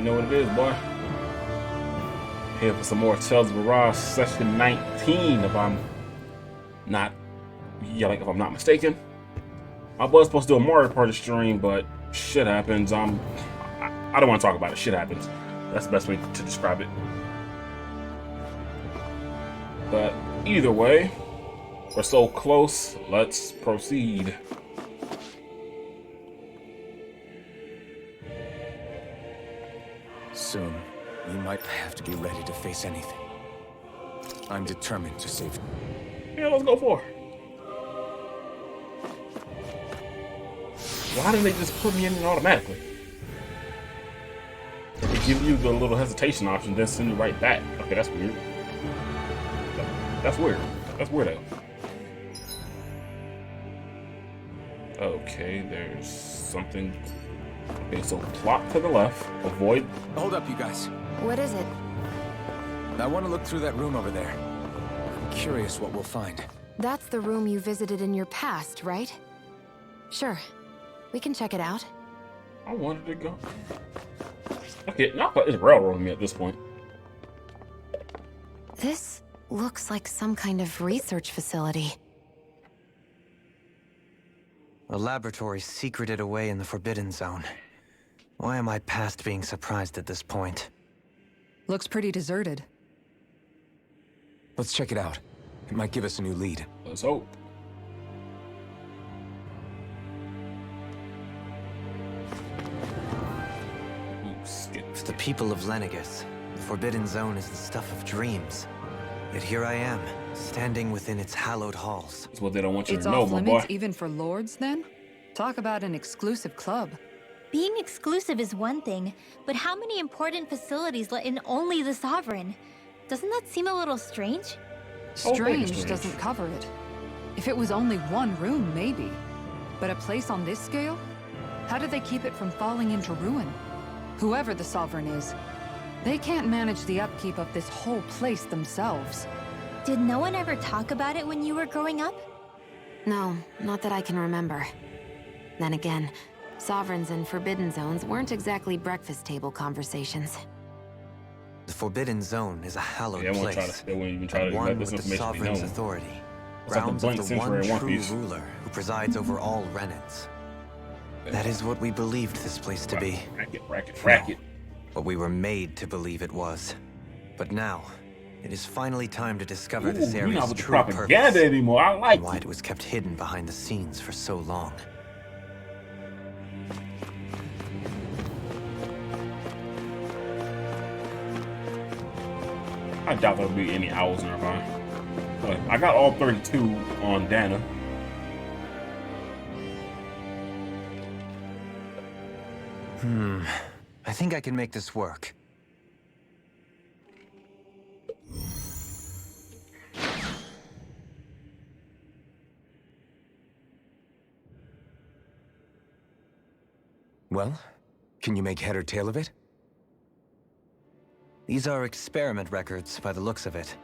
know what it is, boy. Here for some more Tales of Mirage Session 19, if I'm not, if I'm not mistaken. I was supposed to do a Mario Party stream, but shit happens. I don't want to talk about it. Shit happens. That's the best way to describe it. But either way, we're so close. Let's proceed. Soon, you might have to be ready to face anything. I'm determined to save you. Yeah, let's go for it. Why didn't they just put me in automatically? They give you the little hesitation option, then send you right back. Okay, that's weird. That's weird. That's weirdo. Okay, there's something. Okay, so plot to the left. Avoid. Hold up, you guys. What is it? I want to look through that room over there. I'm curious what we'll find. That's the room you visited in your past, right? Sure. We can check it out. I wanted to go. Okay, not it's railroading me at this point. This looks like some kind of research facility. A laboratory secreted away in the Forbidden Zone. Why am I past being surprised at this point? Looks pretty deserted. Let's check it out. It might give us a new lead. Let's hope. For the people of Lenegus, the Forbidden Zone is the stuff of dreams. Yet here I am, standing within its hallowed halls. That's what they don't want you It's to know, off my limits boy. even for lords, then? Talk about an exclusive club. Being exclusive is one thing, but how many important facilities let in only the Sovereign? Doesn't that seem a little strange? Strange doesn't cover it. If it was only one room, maybe. But a place on this scale? How do they keep it from falling into ruin? Whoever the Sovereign is, they can't manage the upkeep of this whole place themselves. Did no one ever talk about it when you were growing up? No, not that I can remember. Then again, Sovereigns and Forbidden Zones weren't exactly breakfast table conversations. The Forbidden Zone is a hallowed place. They won't even try to let one this with the information be Sovereign's known. authority. It's like the Grounds blank of the one sanctuary in One true Piece. ruler who presides over all Renans. That is what we believed this place to be. Racket. What we were made to believe it was. But now, it is finally time to discover this Ooh, you're not area's with the true propaganda purpose. anymore. I like And why it. it was kept hidden behind the scenes for so long. I doubt there'll be any owls nearby. But I got all 32 on Dana. I think I can make this work. Well, can you make head or tail of it? These are experiment records by the looks of it.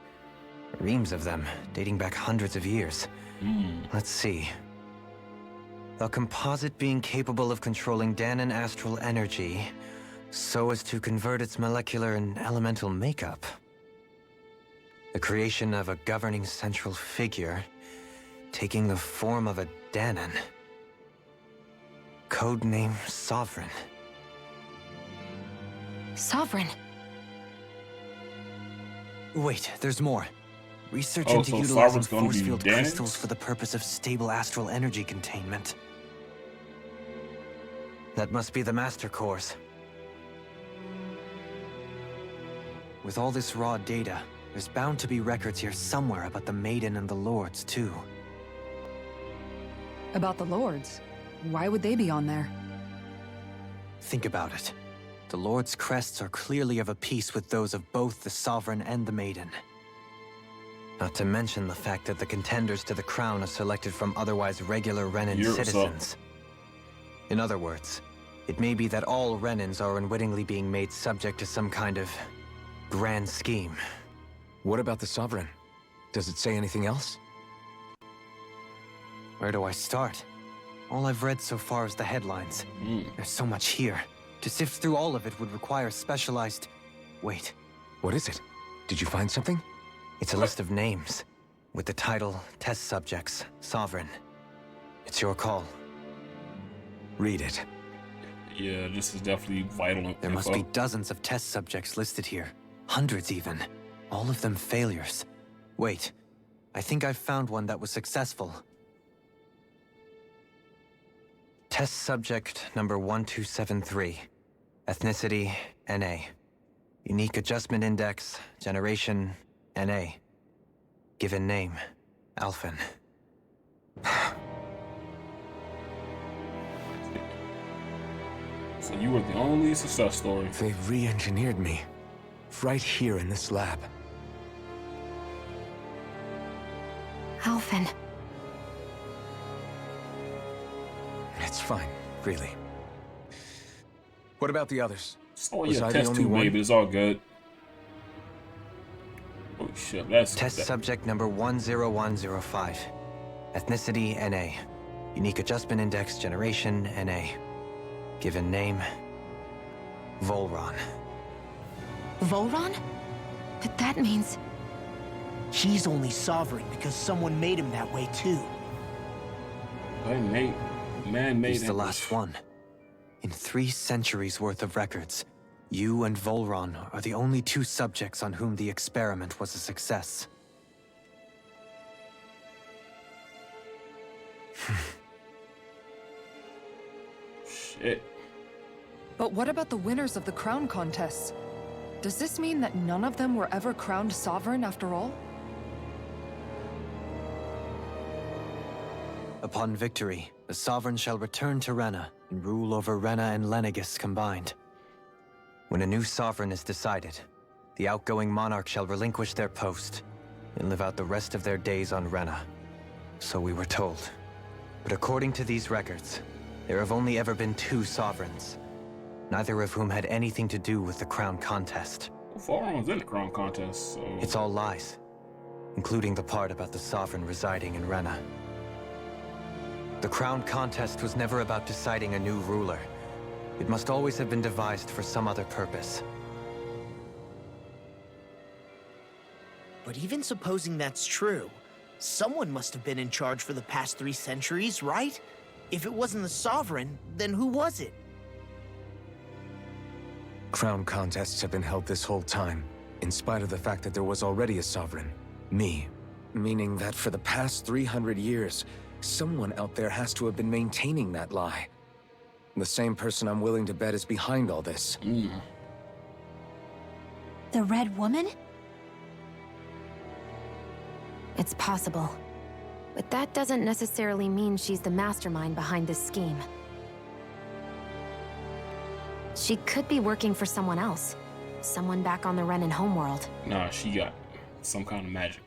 Reams of them, dating back hundreds of years. Let's see. A composite being capable of controlling Danon astral energy so as to convert its molecular and elemental makeup. The creation of a governing central figure taking the form of a Danon. Codename Sovereign. Sovereign! Wait, there's more. Research Oh, into so utilizing Sovereign's gonna force be field Danons? crystals for the purpose of stable astral energy containment. That must be the Master Cores. With all this raw data, there's bound to be records here somewhere about the Maiden and the Lords, too. About the lords? Why would they be on there? Think about it. The Lord's crests are clearly of a piece with those of both the Sovereign and the Maiden. Not to mention the fact that the contenders to the crown are selected from otherwise regular Renan citizens. In other words, it may be that all Renans are unwittingly being made subject to some kind of grand scheme. What about the Sovereign? Does it say anything else? Where do I start? All I've read so far is the headlines. There's so much here. To sift through all of it would require specialized... Wait, What is it? Did you find something? it's a list of names, with the title, Test Subjects, Sovereign. It's your call. Read it. Yeah, this is definitely vital. There must be dozens of test subjects listed here. Hundreds even. All of them failures. Wait, I think I've found one that was successful. Test subject number 1273. Ethnicity, NA. Unique adjustment index, generation, NA. Given name, Alfin. So you were the only success story. They've re-engineered me. Right here in this lab. Alfin. It's fine, really. What about the others? Oh Was yeah, I the test only 2 one? baby, it's all good. Oh shit, that's... Test subject number 10105. Ethnicity, NA. Unique adjustment index, generation, NA. Given name, Voron. Voron? But that means... He's only sovereign because someone made him that way too. Man-made... He's the last one. In 3 centuries worth of records, you and Voron are the only 2 subjects on whom the experiment was a success. Shit. But what about the winners of the crown contests? Does this mean that none of them were ever crowned sovereign after all? Upon victory, the sovereign shall return to Rena and rule over Rena and Lenegis combined. When a new sovereign is decided, the outgoing monarch shall relinquish their post and live out the rest of their days on Rena. So we were told. But according to these records, there have only ever been 2 sovereigns, neither of whom had anything to do with the crown contest. Voron was in the crown contest, so... It's all lies, including the part about the sovereign residing in Rena. The crown contest was never about deciding a new ruler. It must always have been devised for some other purpose. But even supposing that's true, someone must have been in charge for the past 3 centuries, right? If it wasn't the Sovereign, then who was it? Crown contests have been held this whole time, in spite of the fact that there was already a sovereign. Me. Meaning that for the past 300 years, someone out there has to have been maintaining that lie. The same person I'm willing to bet is behind all this. The Red Woman? It's possible. But that doesn't necessarily mean she's the mastermind behind this scheme. She could be working for someone else. Someone back on the Renan homeworld. Nah, she got some kind of magic.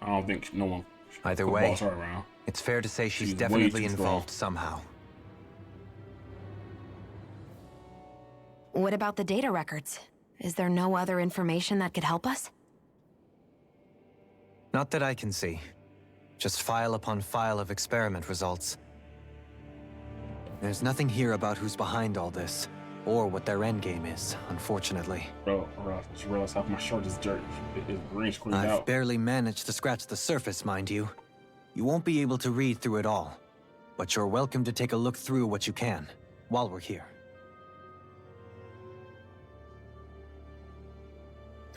I don't think no one Either could way, boss her around. it's fair to say she's She's way definitely too involved strong. somehow. What about the data records? Is there no other information that could help us? Not that I can see. Just file upon file of experiment results. There's nothing here about who's behind all this, or what their endgame is, unfortunately. Bro, I just realized half my shirt is dirt. It's green screened I've out. barely managed to scratch the surface, mind you. You won't be able to read through it all, but you're welcome to take a look through what you can, while we're here.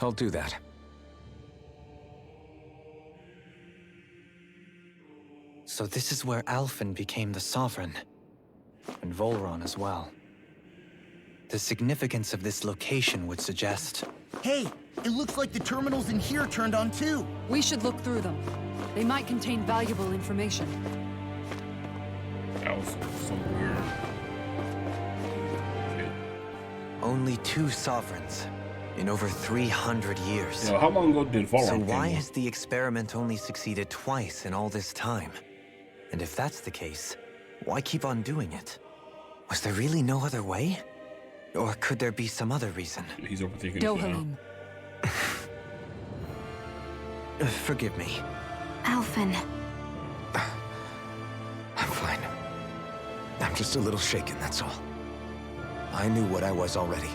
I'll do that. So this is where Alfin became the Sovereign, and Voron as well. The significance of this location would suggest... Hey, it looks like the terminals in here turned on too. We should look through them. They might contain valuable information. That was some weird shit. Only 2 sovereigns in over 300 years. Yeah, how long ago did Voron So came why out? has the experiment only succeeded twice in all this time? And if that's the case, why keep on doing it? Was there really no other way? Or could there be some other reason? He's overthinking it now. Dohalim. Forgive me. Alfin. I'm fine. I'm just a little shaken, that's all. I knew what I was already,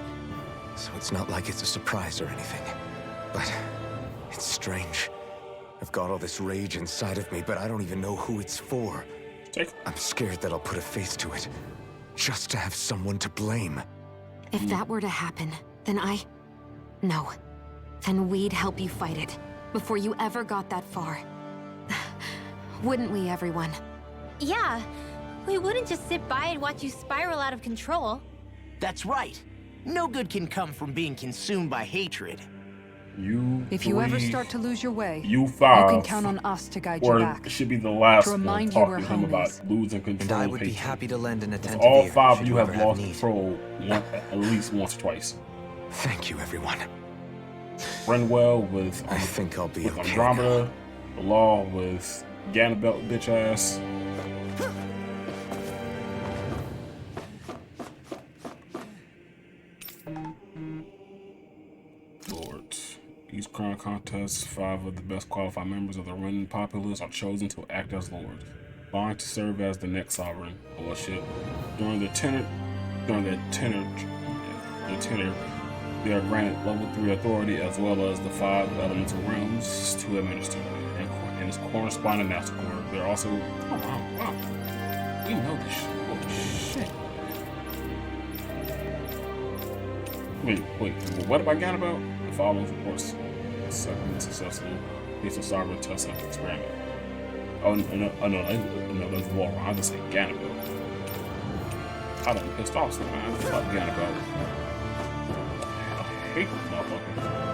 so it's not like it's a surprise or anything. But it's strange. I've got all this rage inside of me, but I don't even know who it's for. I'm scared that I'll put a face to it, just to have someone to blame. If that were to happen, then No. Then we'd help you fight it, before you ever got that far. Wouldn't we, everyone? Yeah, we wouldn't just sit by and watch you spiral out of control. That's right. No good can come from being consumed by hatred. If you ever start to lose your way, you five, you can count on us to guide you back. Or should be the last to one remind you where talking to him home about is. losing control. And I would be hatred. happy to lend an attentive All ear five of should you have ever lost need. control at least once or twice. Thank you, everyone. Renwell with I think I'll be with okay Andromeda, the Law with Ganabelt bitch ass. Lord. Each crown contest, 5 of the best qualified members of the Ren populace are chosen to act as lords, vying to serve as the next sovereign. Oh shit. During their tenure, they are granted level 3 authority as well as the 5 elemental realms to administer, and its corresponding master core. They're also wow. We know this shit. Holy shit. Wait, what about Ganabelt? The following reports second successful piece of sovereign test experiment. Oh no, that's Voron. I just say Ganabelt. I done pissed off so man. Fuck Ganabelt. I hate this motherfucker.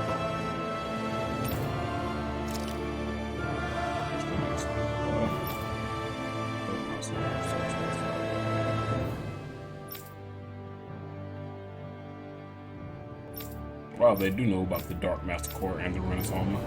Wow, they do know about the Dark Master Core and the Renaissance.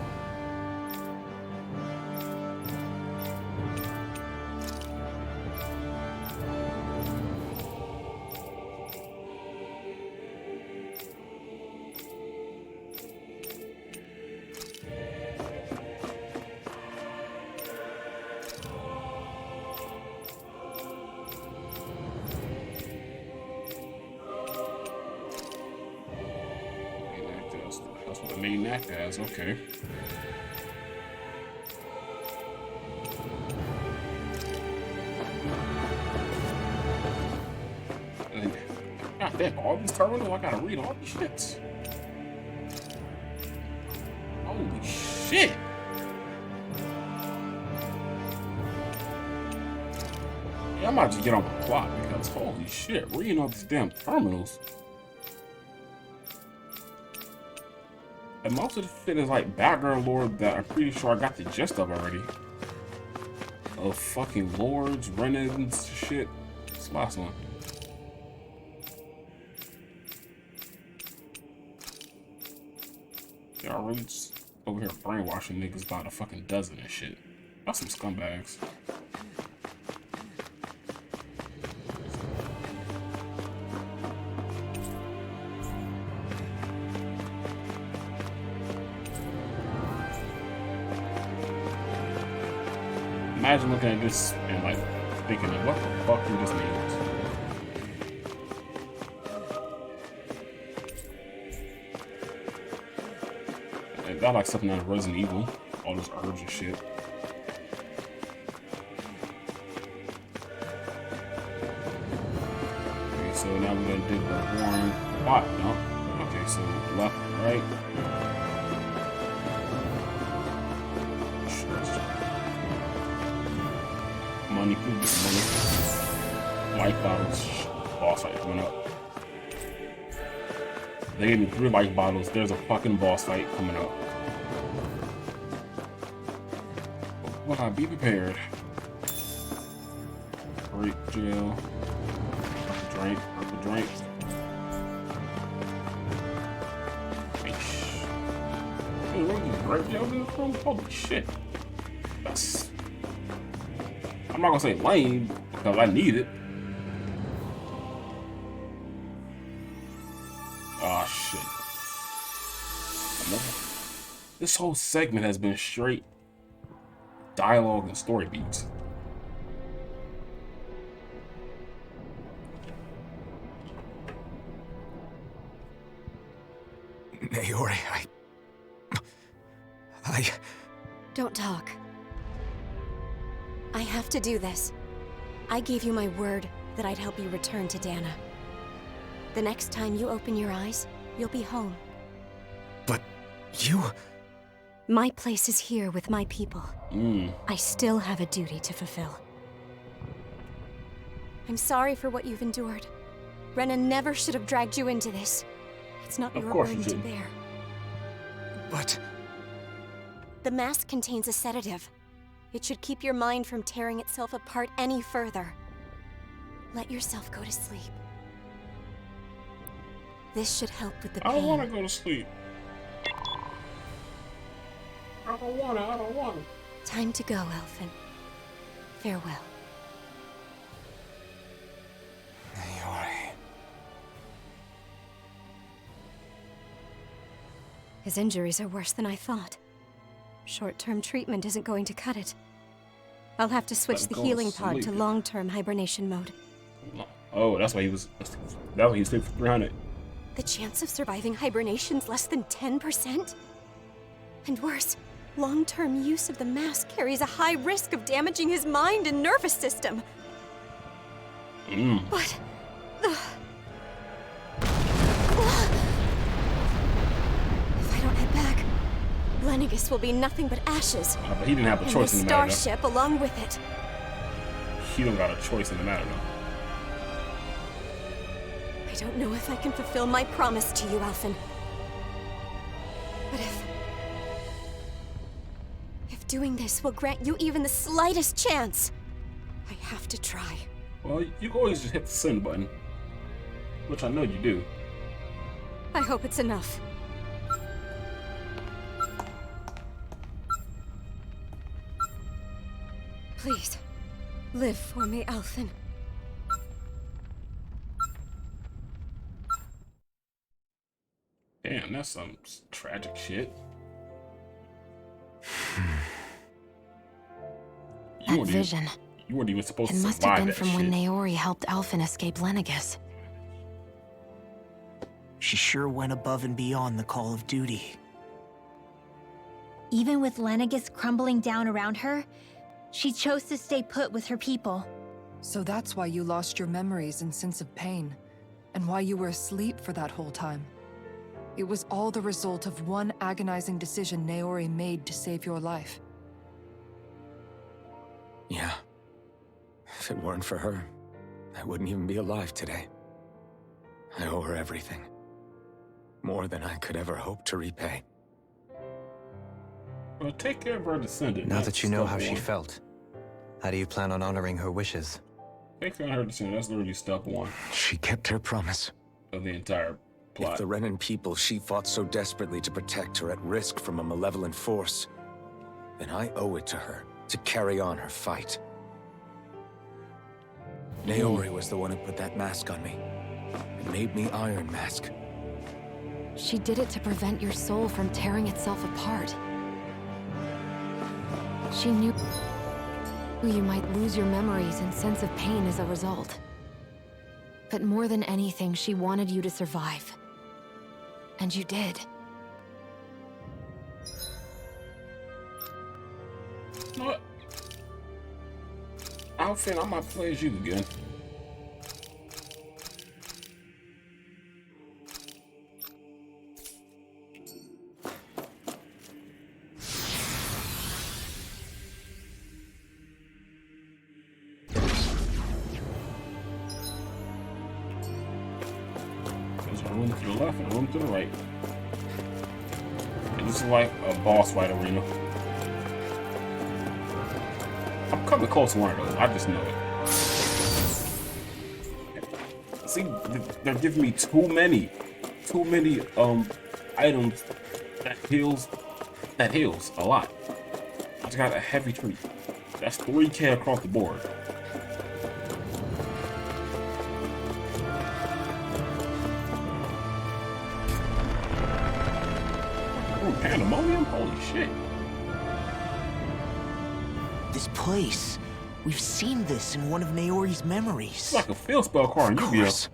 That's what the main act has, okay. God damn, all these terminals, I gotta read all these shits. Holy shit! Yeah, I might just get on the plot because holy shit, reading all these damn terminals. And most of the shit is like background lore that I'm pretty sure I got the gist of already. Of fucking lords, renegades, shit. This last one. Y'all really just over here brainwashing niggas about a fucking dozen and shit. That's some scumbags. Imagine looking at this and like thinking, like, what the fuck do this mean? And that like something out of Resident Evil, all those herbs and shit. Okay, so now we're gonna do the Voron bot dump. Okay, so left, right. Money, please, money. Life bottles. Boss fight coming up. They gave me 3 life bottles. There's a fucking boss fight coming up. Will I be prepared? Great jail. Drink. Drink. Hey, where did the grape jail come from? Holy shit. That's... I'm not gonna say lame, because I need it. Ah, shit. This whole segment has been straight dialogue and story beats. Naori, Don't talk. I have to do this. I gave you my word that I'd help you return to Dana. The next time you open your eyes, you'll be home. But you... My place is here with my people. I still have a duty to fulfill. I'm sorry for what you've endured. Renan never should have dragged you into this. It's not your burden to bear. But... The mask contains a sedative. It should keep your mind from tearing itself apart any further. Let yourself go to sleep. This should help with the pain. I don't want to go to sleep. I don't want to. Time to go, Alfin. Farewell. Naori... His injuries are worse than I thought. Short-term treatment isn't going to cut it. I'll have to switch the healing pod to long-term hibernation mode. Oh, that's why he was sleeping for 300. The chance of surviving hibernation's less than 10%? And worse, long-term use of the mask carries a high risk of damaging his mind and nervous system. But... If I don't head back, Lennigus will be nothing but ashes. But he didn't have a choice in the matter. And the starship along with it. He don't got a choice in the matter, though. I don't know if I can fulfill my promise to you, Alfin. But if doing this will grant you even the slightest chance, I have to try. Well, you can always just hit the send button, which I know you do. I hope it's enough. Please, live for me, Alfin. Damn, that's some tragic shit. That vision. You weren't even supposed to It survive must have been that from shit. when Naori helped Alfin escape Lennigus. She sure went above and beyond the call of duty. Even with Lennigus crumbling down around her, she chose to stay put with her people. So that's why you lost your memories and sense of pain, and why you were asleep for that whole time. It was all the result of one agonizing decision Naori made to save your life. Yeah. If it weren't for her, I wouldn't even be alive today. I owe her everything. More than I could ever hope to repay. Well, take care of our descendant. Now That's that you know step how she one. felt, how do you plan on honoring her wishes? Take care of her descendant. That's literally step one She kept her promise. of the entire plot. If the Renan people she fought so desperately to protect are at risk from a malevolent force, then I owe it to her to carry on her fight. Naori was the one who put that mask on me. It made me Iron Mask. She did it to prevent your soul from tearing itself apart. She knew you might lose your memories and sense of pain as a result. But more than anything, she wanted you to survive. And you did. What? Alfin, I might play as you again. There's a room to the left and a room to the right. And this is like a boss fight arena. I'm coming close to one of those. I just know it. See, they're giving me too many items that heals a lot. I just got a heavy treat. That's 3K across the board. Ooh, pandemonium? Holy shit. This place. We've seen this in one of Naori's memories. It's like a field spell card in Yu-Gi-Oh!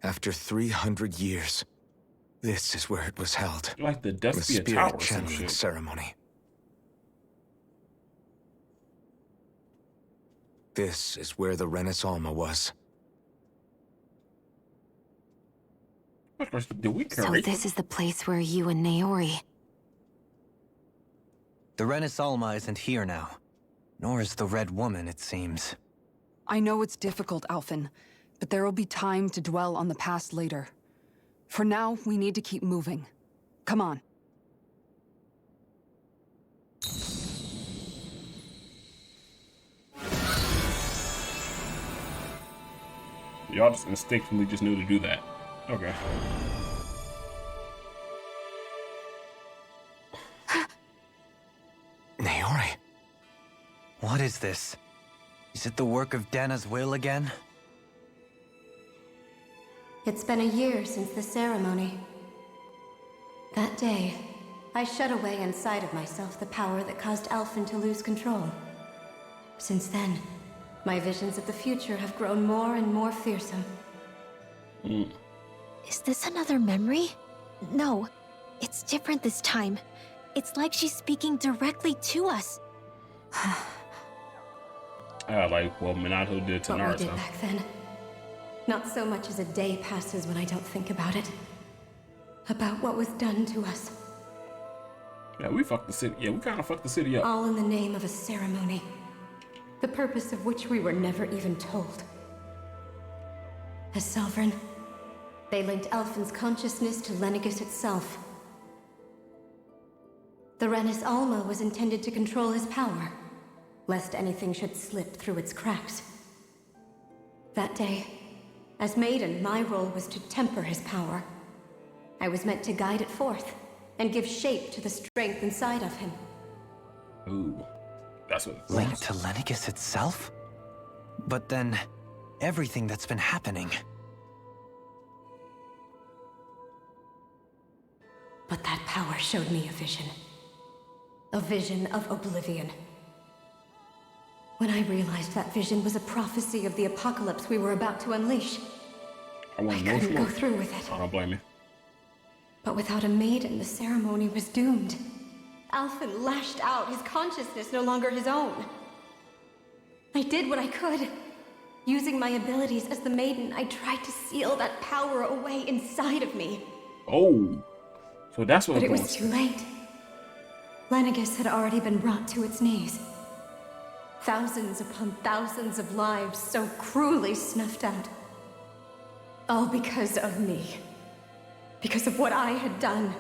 After 300 years, this is where it was held. Like the The Despia spirit Tower or some channeling shit. ceremony. This is where the Renis Alma was. Did we So create this is the place where you and Maori... The Renis Alma isn't here now. Nor is the Red Woman, it seems. I know it's difficult, Alfin, but there will be time to dwell on the past later. For now, we need to keep moving. Come on. Y'all just instinctively just knew to do that. Okay. Maori. What is this? Is it the work of Dana's will again? It's been a year since the ceremony. That day, I shut away inside of myself the power that caused Alfin to lose control. Since then, my visions of the future have grown more and more fearsome. Is this another memory? No, it's different this time. It's like she's speaking directly to us. Like what Minato did to What we Naruto. did back then. Not so much as a day passes when I don't think about it. About what was done to us. Yeah, we fucked the city. Yeah, we kind of fucked the city up. All in the name of a ceremony. The purpose of which we were never even told. As Sovereign, they linked Alfin's consciousness to Lenegis itself. The Renis Alma was intended to control his power, lest anything should slip through its cracks. That day, as Maiden, my role was to temper his power. I was meant to guide it forth, and give shape to the strength inside of him. Ooh, that's what. Linked to Lenegis itself? But then, everything that's been happening. But that power showed me a vision. A vision of oblivion. When I realized that vision was a prophecy of the apocalypse we were about to unleash, I I want to know couldn't go more. through with it. I don't blame you. But without a maiden, the ceremony was doomed. Alfin lashed out, his consciousness no longer his own. I did what I could. Using my abilities as the maiden, I tried to seal that power away inside of me. Oh, so that's what But it was was too late. Lenegis had already been brought to its knees. Thousands upon thousands of lives so cruelly snuffed out. All because of me. Because of what I had done.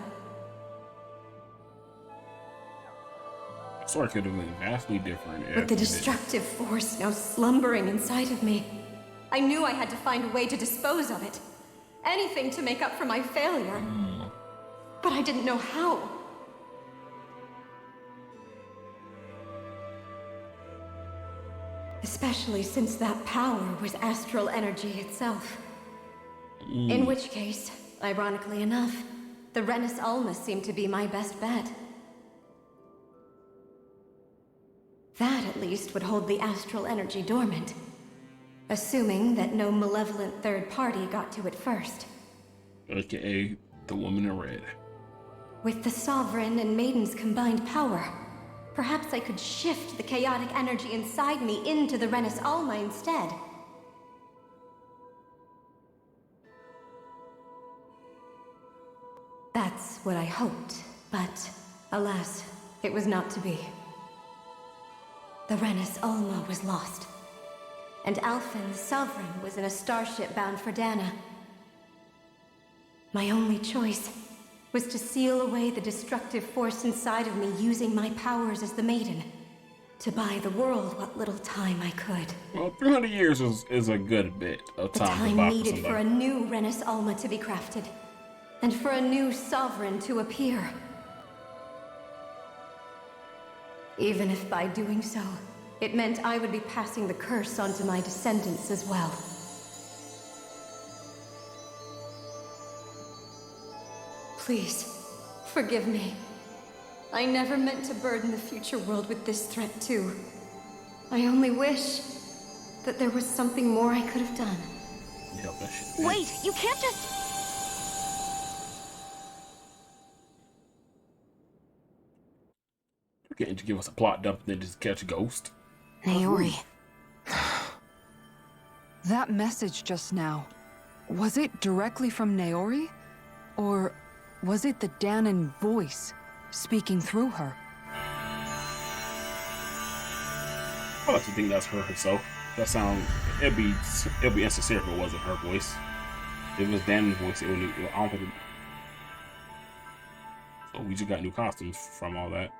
The story could have been vastly different. With the destructive force now slumbering inside of me, I knew I had to find a way to dispose of it. Anything to make up for my failure. But I didn't know how. Especially since that power was astral energy itself. In which case, ironically enough, the Renis Alma seemed to be my best bet. That, at least, would hold the astral energy dormant. Assuming that no malevolent third party got to it first. AKA the woman in red. With the Sovereign and Maiden's combined power, perhaps I could shift the chaotic energy inside me into the Renis Alma instead. That's what I hoped, but alas, it was not to be. The Renis Alma was lost, and Alfin, the Sovereign, was in a starship bound for Dana. My only choice was to seal away the destructive force inside of me using my powers as the Maiden, to buy the world what little time I could. Well, 300 years is a good bit of The time to time buy for needed for a somebody. new Renis Alma to be crafted, and for a new Sovereign to appear. Even if by doing so, it meant I would be passing the curse on to my descendants as well. Please, forgive me. I never meant to burden the future world with this threat too. I only wish that there was something more I could have done. Help that shit. Wait, you can't just... You can't just give us a plot dump and then just catch a ghost. Naori. That message just now, was it directly from Naori? Or was it the Danon voice speaking through her? I like to think that's her herself. That sound, it'd be insincere if it wasn't her voice. If it was Dan's voice, it would. I don't think. So we just got new costumes from all that.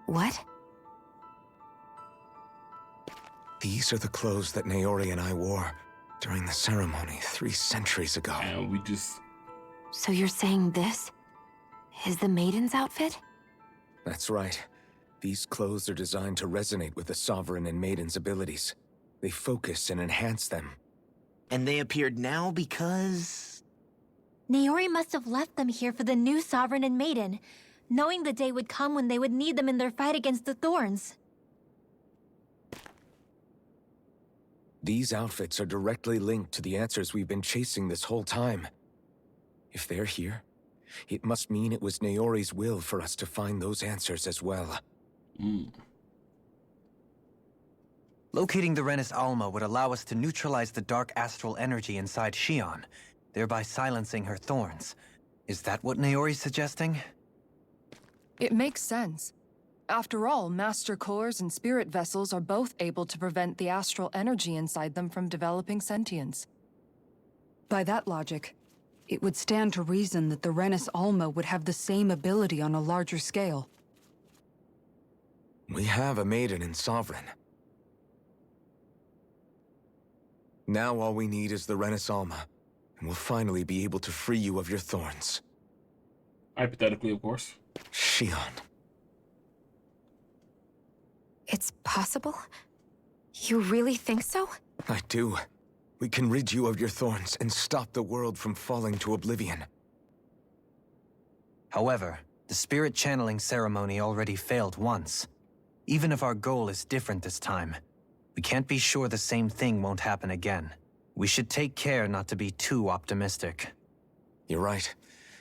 What? These are the clothes that Naori and I wore during the ceremony 3 centuries ago. And we just. So you're saying this is the maiden's outfit? That's right. These clothes are designed to resonate with the Sovereign and Maiden's abilities. They focus and enhance them. And they appeared now because... Naori must have left them here for the new Sovereign and Maiden, knowing the day would come when they would need them in their fight against the Thorns. These outfits are directly linked to the answers we've been chasing this whole time. If they're here, it must mean it was Naori's will for us to find those answers as well. Locating the Renis Alma would allow us to neutralize the dark astral energy inside Shion, thereby silencing her thorns. Is that what Naori's suggesting? It makes sense. After all, Master Cores and Spirit Vessels are both able to prevent the astral energy inside them from developing sentience. By that logic, it would stand to reason that the Renis Alma would have the same ability on a larger scale. We have a Maiden and Sovereign. Now all we need is the Renis Alma, and we'll finally be able to free you of your thorns. Hypothetically, of course. Shion. It's possible? You really think so? I do. We can rid you of your thorns and stop the world from falling to oblivion. However, the spirit channeling ceremony already failed once. Even if our goal is different this time, we can't be sure the same thing won't happen again. We should take care not to be too optimistic. You're right.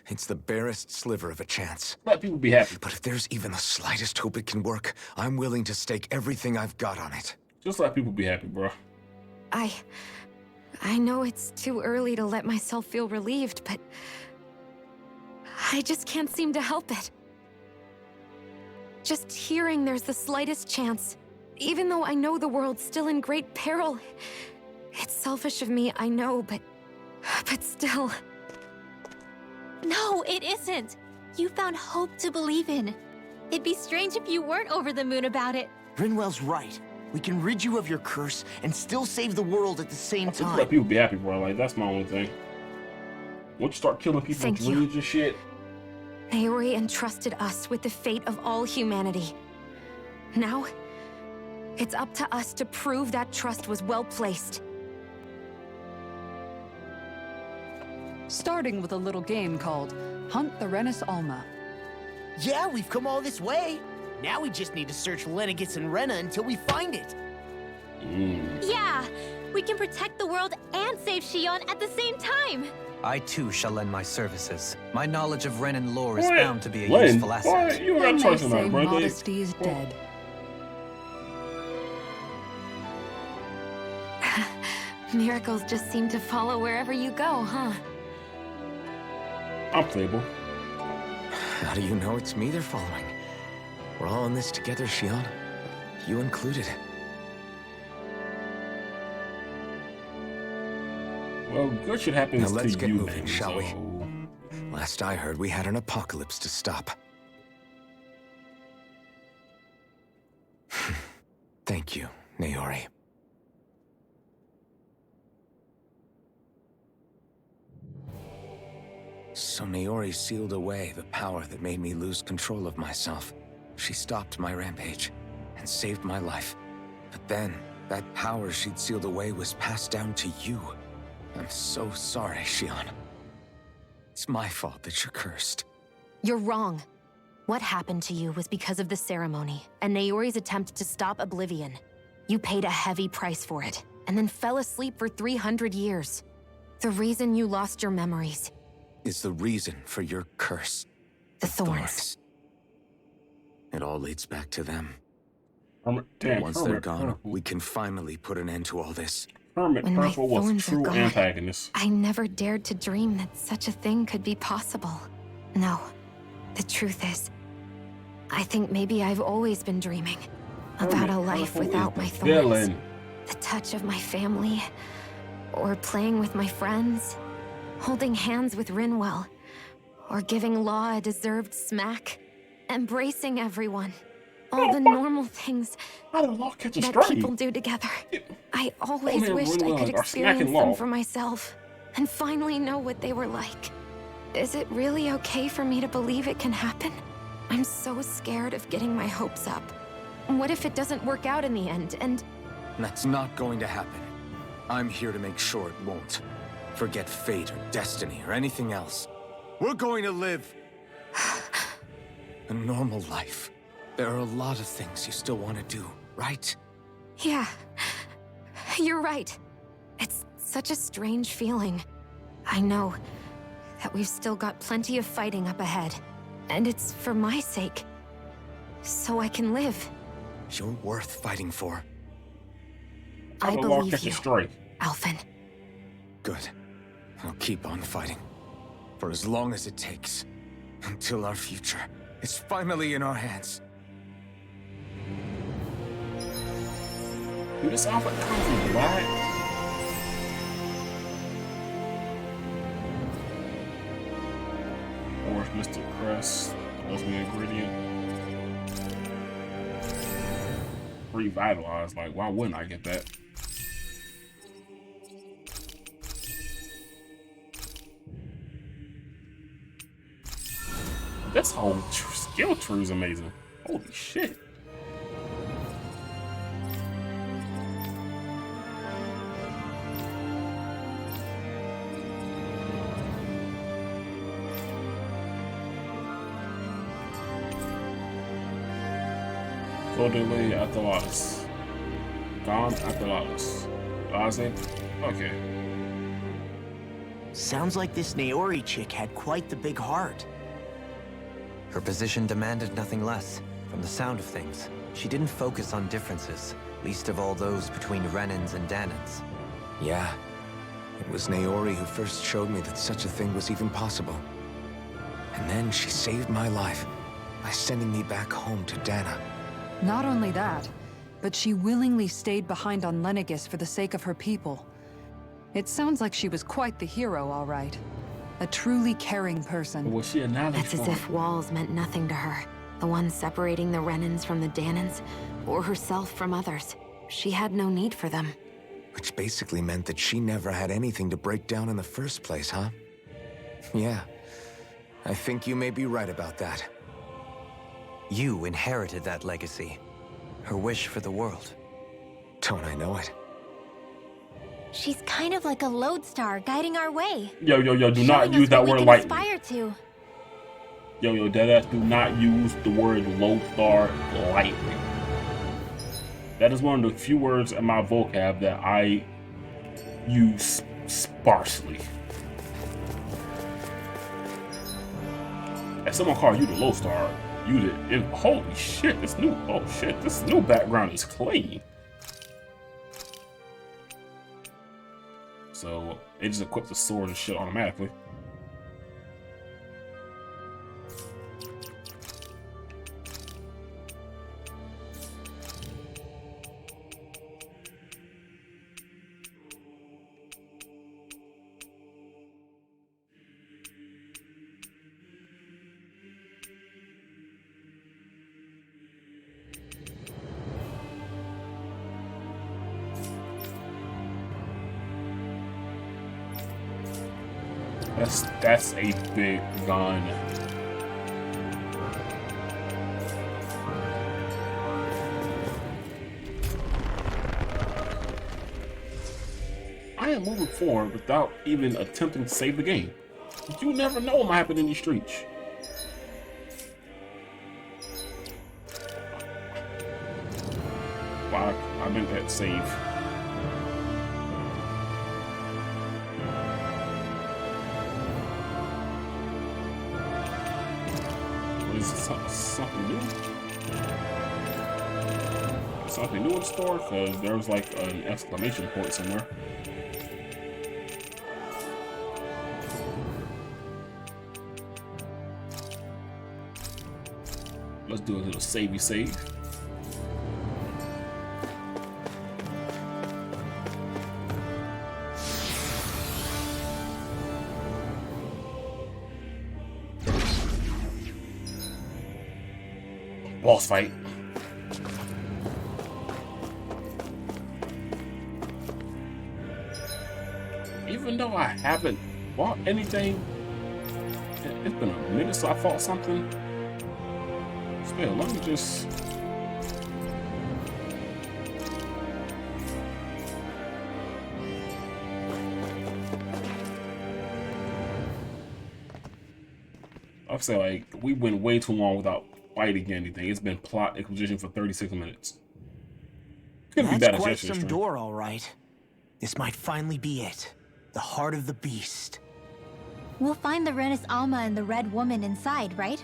It's the barest sliver of a chance. Let people be happy. But if there's even the slightest hope it can work, I'm willing to stake everything I've got on it. Just let people be happy, bro. I know it's too early to let myself feel relieved, but I just can't seem to help it. Just hearing there's the slightest chance, even though I know the world's still in great peril. It's selfish of me, I know, but still. No, it isn't. You found hope to believe in. It'd be strange if you weren't over the moon about it. Rinwell's right. We can rid you of your curse and still save the world at the same Just time. let people be happy, bro. Like, that's my only thing. Once you start killing people Thank with you. religious shit, Naori entrusted us with the fate of all humanity. Now, it's up to us to prove that trust was well placed. Starting with a little game called Hunt the Renis Alma. Yeah, we've come all this way. Now we just need to search Lenegis and Rena until we find it. Yeah, we can protect the world and save Shion at the same time. I too shall lend my services. My knowledge of Renin lore is What? bound to be a Len, useful asset. boy, you got Then they choice in say that, bro. modesty is dead. Miracles just seem to follow wherever you go, huh? I'm playable. How do you know it's me they're following? We're all in this together, Shion. You included. Well, good shit happens Now let's to get you, moving, man, shall we? so- Last I heard, we had an apocalypse to stop. Thank you, Naori. So Naori sealed away the power that made me lose control of myself. She stopped my rampage and saved my life. But then, that power she'd sealed away was passed down to you. I'm so sorry, Shion. It's my fault that you're cursed. You're wrong. What happened to you was because of the ceremony, and Naori's attempt to stop Oblivion. You paid a heavy price for it, and then fell asleep for 300 years. The reason you lost your memories is the reason for your curse. The thorns. It all leads back to them. Damn, Once they're gone, we can finally put an end to all this. Hermit When my Purple was a thorns are true gone, antagonist. I never dared to dream that such a thing could be possible. No, the truth is, I think maybe I've always been dreaming about a life without my thorns. The touch of my family, or playing with my friends, holding hands with Rinwell, or giving Law a deserved smack, embracing everyone. All the normal things that people do together. I always wished I could experience them for myself, and finally know what they were like. Is it really okay for me to believe it can happen? I'm so scared of getting my hopes up. What if it doesn't work out in the end, and... That's not going to happen. I'm here to make sure it won't. Forget fate or destiny or anything else. We're going to live a normal life. There are a lot of things you still want to do, right? Yeah, you're right. It's such a strange feeling. I know that we've still got plenty of fighting up ahead, and it's for my sake, so I can live. You're worth fighting for. I believe you, Alfin. Good. I'll keep on fighting. For as long as it takes. Until our future is finally in our hands. Dude, this Alfin comes from black. Orange Mystic Crest, the ultimate ingredient. Revitalized, like, why wouldn't I get that? This whole skill tree is amazing. Holy shit. Delay Athalas. Gone Athalas. Laze? Okay. Sounds like this Maori chick had quite the big heart. Her position demanded nothing less. From the sound of things, she didn't focus on differences, least of all those between Renans and Danans. Yeah. It was Naori who first showed me that such a thing was even possible. And then she saved my life by sending me back home to Dana. Not only that, but she willingly stayed behind on Lenegis for the sake of her people. It sounds like she was quite the hero, all right. A truly caring person. Was she a That's as if walls meant nothing to her. The ones separating the Renans from the Danans, or herself from others. She had no need for them. Which basically meant that she never had anything to break down in the first place, huh? Yeah. I think you may be right about that. You inherited that legacy. Her wish for the world. Don't I know it? She's kind of like a lodestar guiding our way. Yo, do not use that word lightly. Aspire to. Yo, deadass, do not use the word lodestar lightly. That is one of the few words in my vocab that I use sparsely. If someone called you the lodestar, you did. Holy shit, this new background is clean. So it just equips the sword and shit automatically. That's a big gun. I am moving forward without even attempting to save the game. You never know what might happen in these streets. Wow, I I meant that save. What is this? Something new? Something new in the store? Because there was like an exclamation point somewhere. Let's do a little savey save. Boss fight. Even though I haven't bought anything, it's been a minute since I fought something. Still, let me just... I'd say, like, we went way too long without fighting anything. It's been plot exposition for 36 minutes. That's quite some door, all right. This might finally be it. The heart of the beast. We'll find the Renis Alma and the Red Woman inside, right?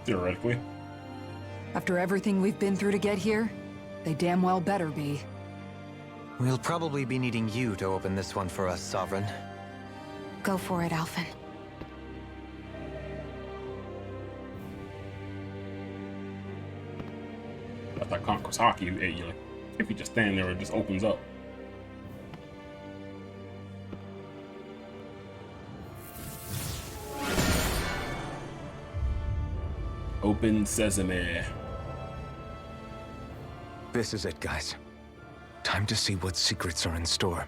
Theoretically. After everything we've been through to get here, they damn well better be. We'll probably be needing you to open this one for us, Sovereign. Go for it, Alfin. I thought Conqueror's hockey, if you just stand there, it just opens up. Open sesame. This is it, guys. Time to see what secrets are in store.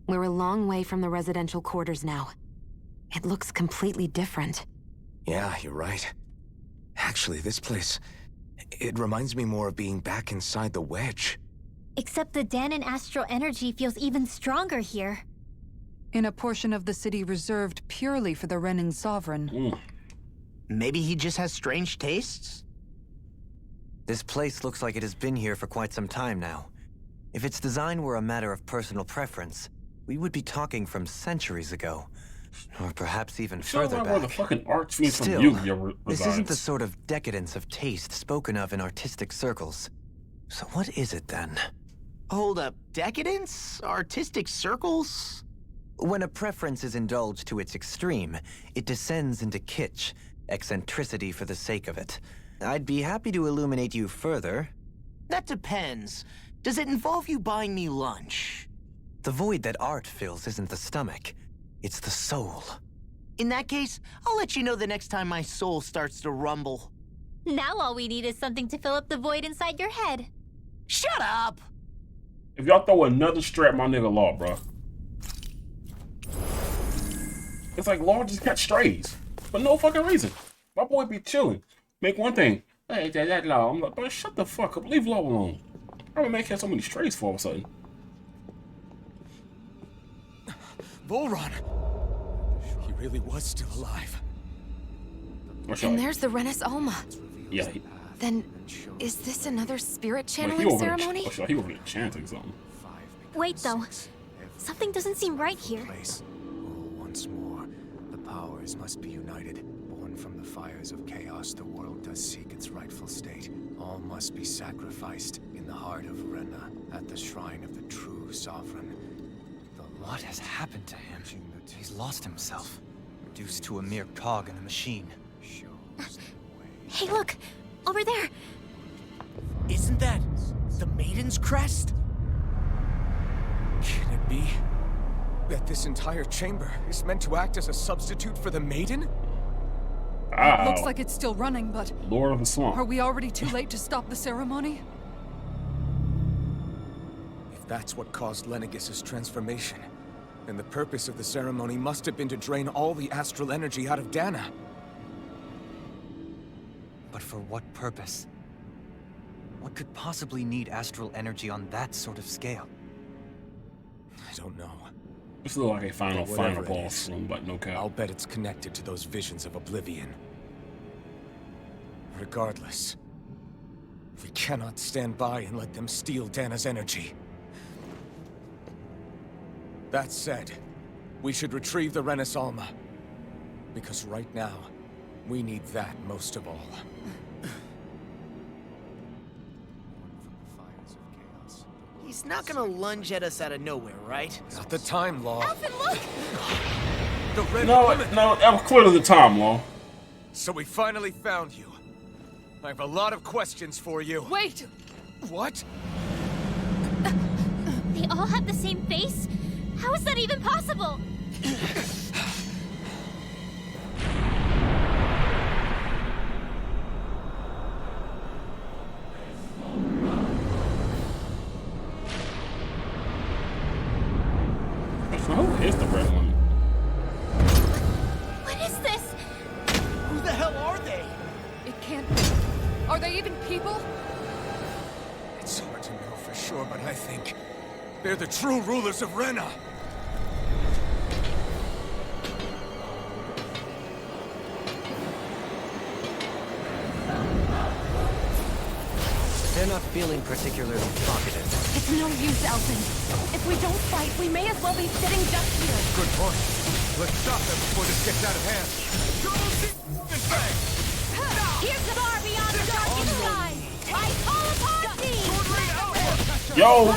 We're a long way from the residential quarters now. It looks completely different. Yeah, you're right. Actually, this place... it reminds me more of being back inside the wedge. Except the Danon astral energy feels even stronger here. In a portion of the city reserved purely for the Renin Sovereign. Maybe he just has strange tastes? This place looks like it has been here for quite some time now. If its design were a matter of personal preference, we would be talking from centuries ago. Or perhaps even further back. Where the fucking archfiend from Still, Yu-Gi-Oh! This resides. isn't the sort of decadence of taste spoken of in artistic circles. So what is it then? Hold up, decadence? Artistic circles? When a preference is indulged to its extreme, it descends into kitsch, eccentricity for the sake of it. I'd be happy to illuminate you further. That depends. Does it involve you buying me lunch? The void that art fills isn't the stomach, it's the soul. In that case, I'll let you know the next time my soul starts to rumble. Now all we need is something to fill up the void inside your head. Shut up! If y'all throw another strap, my nigga Law, bro. It's like Law just catch strays. For no fucking reason. My boy be chilling. Make one thing. Hey, that Law. I'm like, bro, shut the fuck up. Leave Law alone. I don't make so many strays for all of a sudden. Voron! He really was still alive. And there's the Renis Alma. Yeah. Then, is this another spirit channeling Like ceremony? He over there chanting something. Wait, though. Something doesn't seem right here. Once more, the powers must be united. Born from the fires of chaos, the world does seek its rightful state. All must be sacrificed in the heart of Rena, at the shrine of the true sovereign. What has happened to him? He's lost himself, reduced to a mere cog in a machine. Hey, look! Over there! Isn't that the Maiden's crest? Can it be that this entire chamber is meant to act as a substitute for the Maiden? Wow. Looks like it's still running, but... Lord of the Swamp. Are we already too late to stop the ceremony? If that's what caused Lenegis' transformation, then the purpose of the ceremony must have been to drain all the astral energy out of Dana. But for what purpose? What could possibly need astral energy on that sort of scale? I don't know. This looks like a final Whatever it boss is, room, but no cap. I'll bet it's connected to those visions of oblivion. Regardless, we cannot stand by and let them steal Dana's energy. That said, we should retrieve the Renis Alma. Because right now, we need that most of all. He's not gonna lunge at us out of nowhere, right? Not the time, Law. Alfin, look! The red No, woman. no, that was clearly the time, Law. So we finally found you. I have a lot of questions for you. Wait! What? They all have the same face? How is that even possible? So who is the red one? What is this? Who the hell are they? It can't be. Are they even people? It's hard to know for sure, but I think they're the true rulers of Rena. They're not feeling particularly talkative. It's no use, Elson. If we don't fight, we may as well be sitting just here. Good point. Let's stop them before this gets out of hand. Here's the bar beyond the darkest sky! I call upon thee! Yo,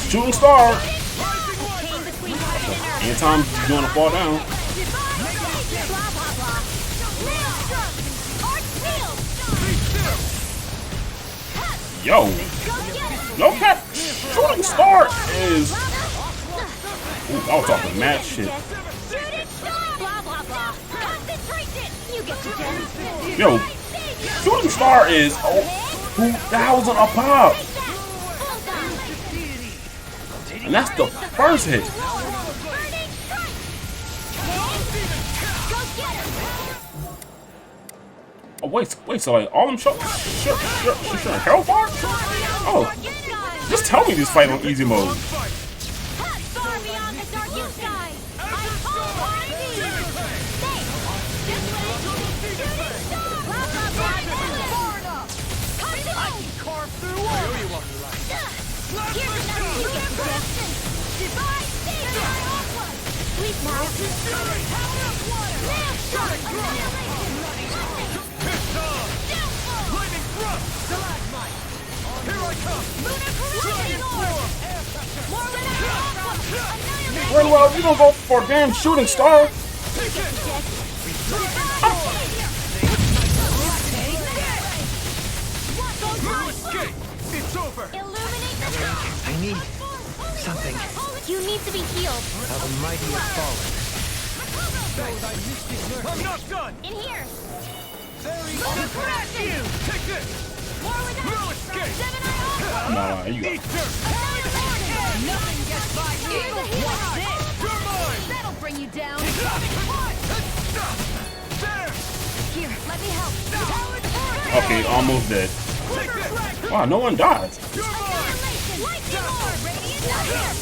shooting star. Came between heaven and earth. Anytime you're gonna fall down. Blah, blah, blah. Maelstrom! Arch field! Yo, Go get him! no cap. Shooting star is. Ooh, I was talking mad shit. Shooting star! Blah, blah, blah. Concentration! You get to get Yo, shooting star is 2,000 a pop, and that's the first hit. Oh wait, so like all them shooting hellfire? Oh, just tell me this fight on easy mode. Far beyond the darkest sky! I call upon thee! Say, this way! Shooting star! Blah, blah, blah! Far enough! Come to me! Carve through walls! Here's another you get resistance! Divine station! Aqua! Sweet now! Power of water! Maelstrom! Annihilation! Lightning thrust! Stalagmite! Here I come! Lunar corruption orb! More renown aqua! Annihilation! Renwell, you don't go for a damn shooting star. It's over! Illuminate the sky! I need something. You need to be healed. How the mighty have fallen. I'm not done! In here! Lunar corruption! Take this! More with No that! escape! Seven eye aqua! Nah, you got. Eat dirt! Nothing gets by you! Watch this! You're mine! That'll bring you down! There! Here, let me help. Okay, almost dead. Wow, no one died. Annihilation! Lightning orb! Radiant here!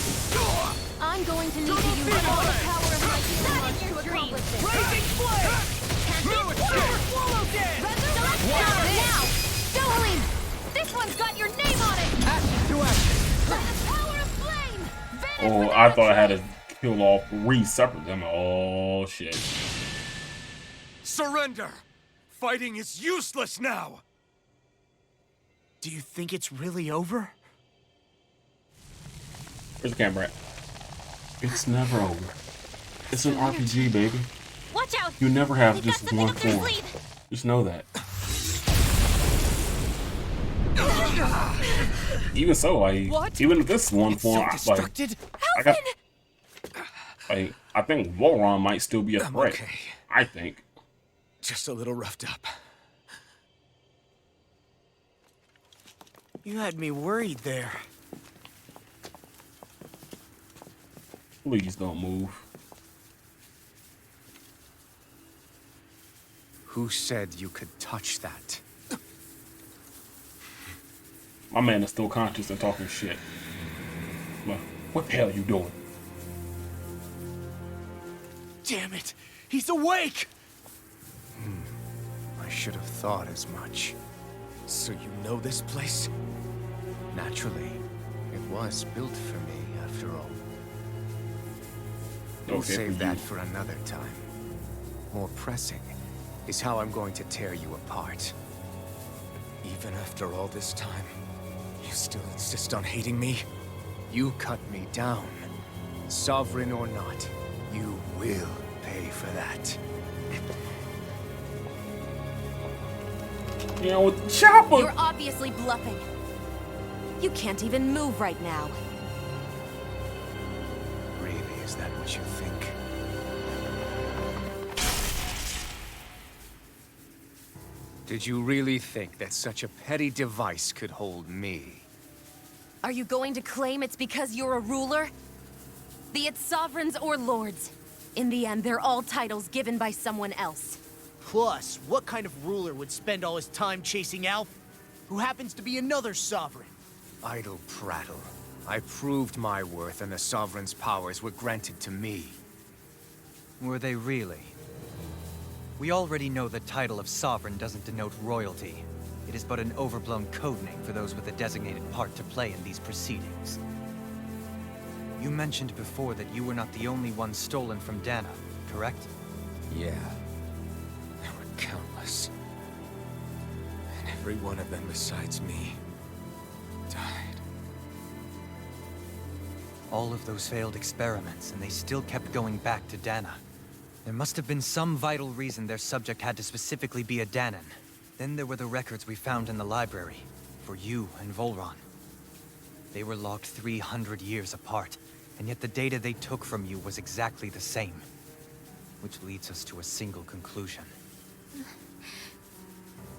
I'm going to need to use all the power of my universe to accomplish this. Blazing flame! No escape! Swallow dead! Now! Stolen! This one's got your name on it! Action to action. The power of flame! Oh, I thought I had to kill all 3 separate them. Oh shit. Surrender! Fighting is useless now! Do you think it's really over? Where's the camera at? It's never over. It's an RPG, baby. Watch out! You never have They've got just something one up their form. sleeve. Just know that. Even so, like, What? even if this one form, like, Distracted? I got, like, I think Voron might still be a I'm threat. okay. I think. Just a little roughed up. You had me worried there. Please don't move. Who said you could touch that? My man is still conscious and talking shit. Well, what the hell are you doing? Damn it! He's awake! I should have thought as much. So you know this place? Naturally, it was built for me, after all. We'll Okay, save for that you. for another time. More pressing is how I'm going to tear you apart. Even after all this time, you still insist on hating me? You cut me down. Sovereign or not, you will pay for that. You know, with the chopper. You're obviously bluffing. You can't even move right now. Really, is that what you think? Did you really think that such a petty device could hold me? Are you going to claim it's because you're a ruler? Be it sovereigns or lords. In the end, they're all titles given by someone else. Plus, what kind of ruler would spend all his time chasing Alfin, who happens to be another sovereign? Idle prattle. I proved my worth and the Sovereign's powers were granted to me. Were they really? We already know the title of Sovereign doesn't denote royalty. It is but an overblown codename for those with a designated part to play in these proceedings. You mentioned before that you were not the only one stolen from Dana, correct? Yeah. There were countless. And every one of them besides me died. All of those failed experiments, and they still kept going back to Dana. There must have been some vital reason their subject had to specifically be a Danan. Then there were the records we found in the library, for you and Voron. They were logged 300 years apart, and yet the data they took from you was exactly the same. Which leads us to a single conclusion.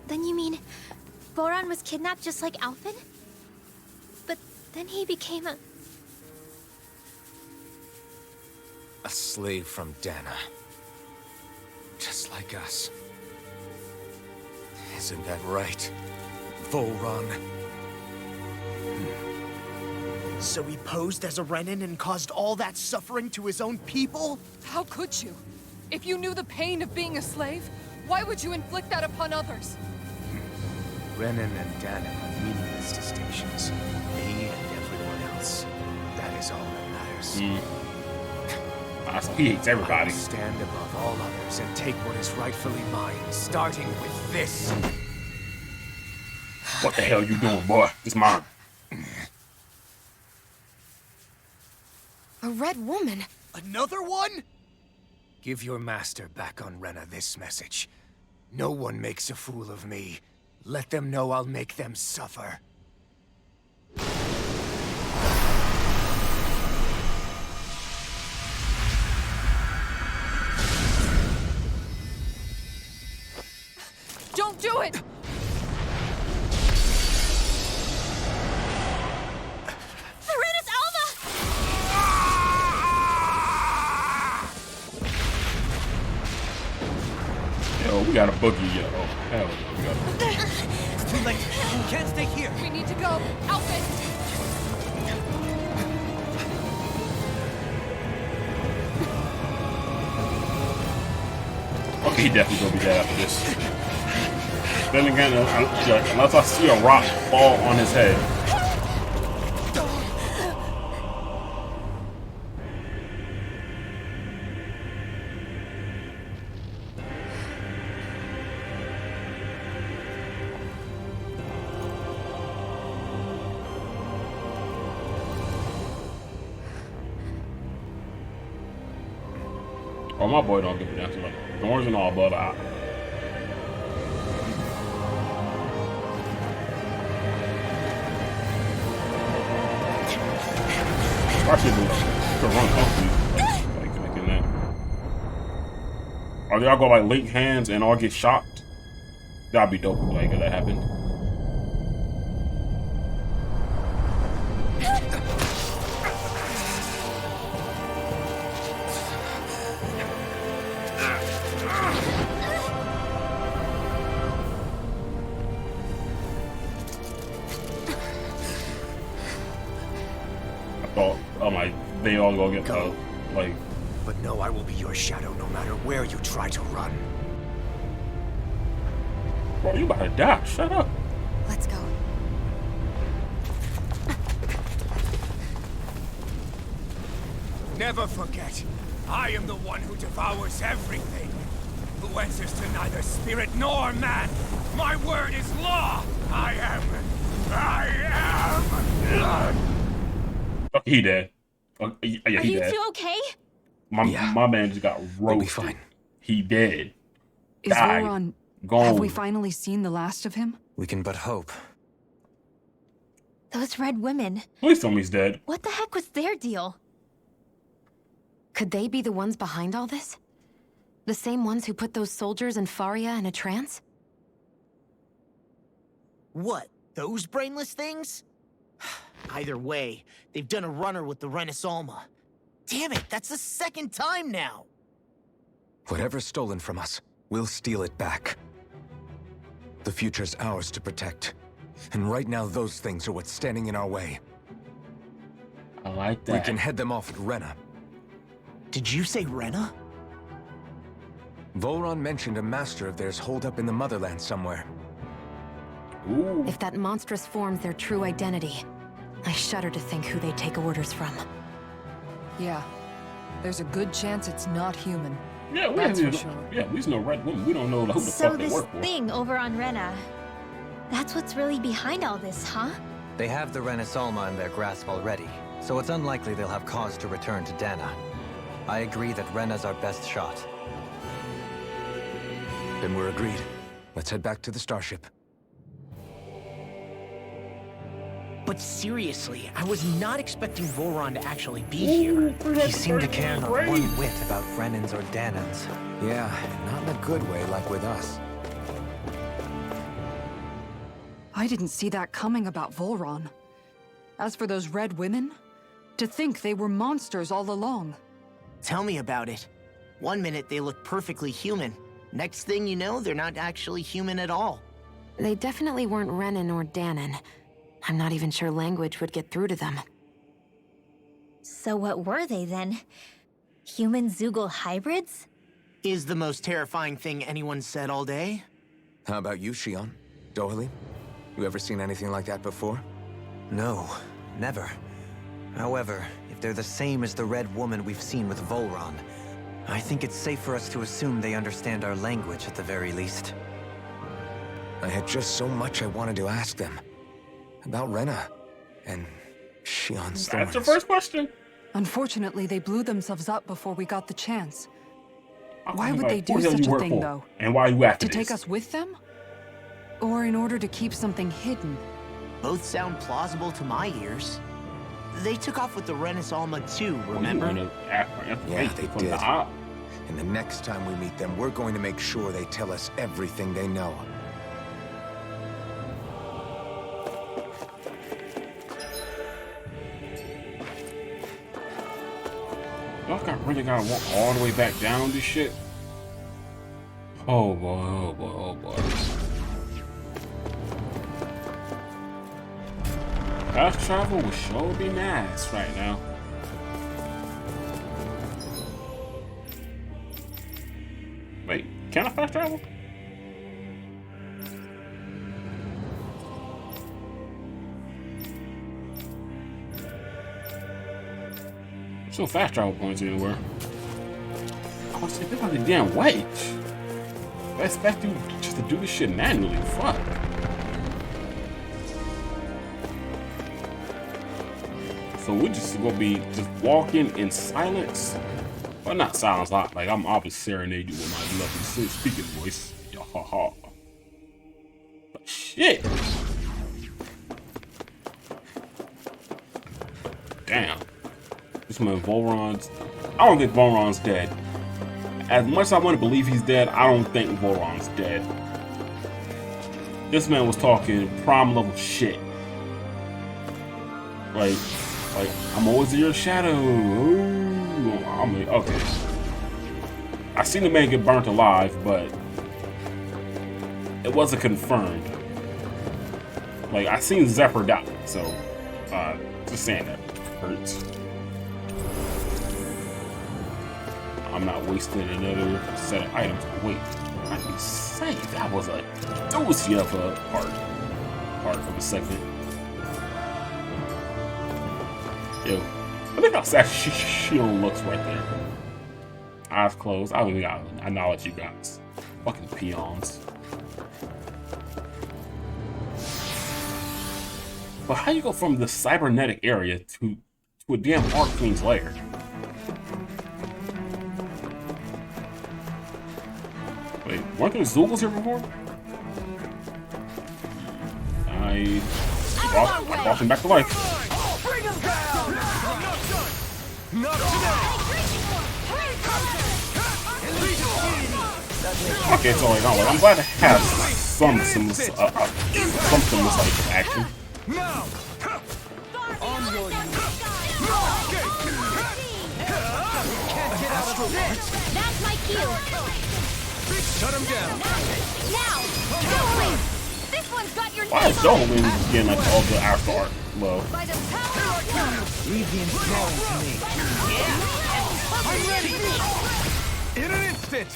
Then you mean Voron was kidnapped just like Alfin? But then he became a... A slave from Dana. Just like us. Isn't that right, Voron? So he posed as a Renin and caused all that suffering to his own people? How could you? If you knew the pain of being a slave, why would you inflict that upon others? Renin and Danan are meaningless distinctions. Me and everyone else. That is all that matters. So he hates everybody. I'll stand above all others and take what is rightfully mine, starting with this. What the hell you doing, boy? It's mine. a red woman. Another one? Give your master back on Renna this message. No one makes a fool of me. Let them know I'll make them suffer. Don't do it! Yo, we got a boogie, yo. Oh, hell no, we got a boogie. Too late. You can't stay here. We need to go. Alfin! Okay, he definitely gonna be dead after this. Then again, unless I see a rock fall on his head. Oh, my boy don't give a damn. Like, thorns and all, but I should do to run comfy. Like in that. Or they all go like link hands and all get shot. That'd be dope. Like if that happened. all, I'm like, they all gonna get Go. like. But no, I will be your shadow no matter where you try to run. Bro, you about to die. Shut up. Let's go. Never forget, I am the one who devours everything. Who answers to neither spirit nor man. My word is law. I am. Oh, he dead. Oh, yeah, Are he you dead. two okay? My man just got We'll be roasted. fine. He dead. Is Died. Voron... Gone. Have we finally seen the last of him? We can but hope. Those red women. Please tell me he's dead. What the heck was their deal? Could they be the ones behind all this? The same ones who put those soldiers in Faria in a trance? What? Those brainless things? Either way, they've done a runner with the Renaissance. Damn it, that's the second time now! Whatever's stolen from us, we'll steal it back. The future's ours to protect. And right now, those things are what's standing in our way. I like that. We can head them off at Rena. Did you say Rena? Voron mentioned a master of theirs holed up in the motherland somewhere. Ooh. If that monstrous form's their true identity, I shudder to think who they take orders from. Yeah. There's a good chance it's not human. Yeah, we That's have for sure. Yeah, we just know red women. We don't know who the So fuck they this work for. thing over on Rena, that's what's really behind all this, huh? They have the Renaissance in their grasp already, so it's unlikely they'll have cause to return to Dana. I agree that Rena's our best shot. Then we're agreed. Let's head back to the starship. But seriously, I was not expecting Voron to actually be here. He seemed to care not one whit about Brennan's or Danan's. Yeah, not in a good way like with us. I didn't see that coming about Voron. As for those red women, to think they were monsters all along. Tell me about it. One minute they look perfectly human. Next thing you know, they're not actually human at all. They definitely weren't Renan or Danon. I'm not even sure language would get through to them. So what were they then? Human Zoogle hybrids? Is the most terrifying thing anyone said all day? How about you, Shion? Dohalie? You ever seen anything like that before? No, never. However, if they're the same as the Red Woman we've seen with Voron, I think it's safe for us to assume they understand our language at the very least. I had just so much I wanted to ask them. About Rena and Shion's That's the thorns. first question. Unfortunately, they blew themselves up before we got the chance. Why I'm would like, they do who the hell such you a work thing, for? though? And why are you after To take this? us with them? Or in order to keep something hidden? Both sound plausible to my ears. They took off with the Renaissance too, Well, you remember? wanna ask for Yeah, information they from did. the op. And the next time we meet them, we're going to make sure they tell us everything they know. Y'all really gotta walk all the way back down this shit? Oh boy, oh boy, oh boy. Fast travel would sure be nice right now. Wait, can I fast travel? There's no fast travel points anywhere. Oh, shit, they're like a damn wait. I expect you just to do this shit manually. Fuck. So we're just gonna be just walking in silence. Well, not silence, like I'm obviously serenade you with my lovely speaking voice. Yeah, ha ha. But shit. Damn. This man Voron's. I don't think Voron's dead. As much as I want to believe he's dead, I don't think Voron's dead. This man was talking prime level shit. Like I'm always in your shadow. Ooh, I'm like, okay. I seen the man get burnt alive, but it wasn't confirmed. Like I seen Zephyr die, so just saying that hurts. I'm not wasting another set of items. Wait, I can say that was a doozy of a part of the segment. Yo, I think how sad Shield looks right there. Eyes closed. I don't even got acknowledge you guys. Fucking peons. But how you go from the cybernetic area to a damn Archqueen's lair? Wait, weren't there Zoogles here before? I brought him back to life. Bring him down! Not today! Okay, so like, I'm glad to have some like action. Now! On your That's my cue! Shut him down! Now! Dolan! This one's got your Why is name on it! Dolan getting like all the after art? Well, By the power of love! Leave the ensnaring to me. I'm ready! In an instant!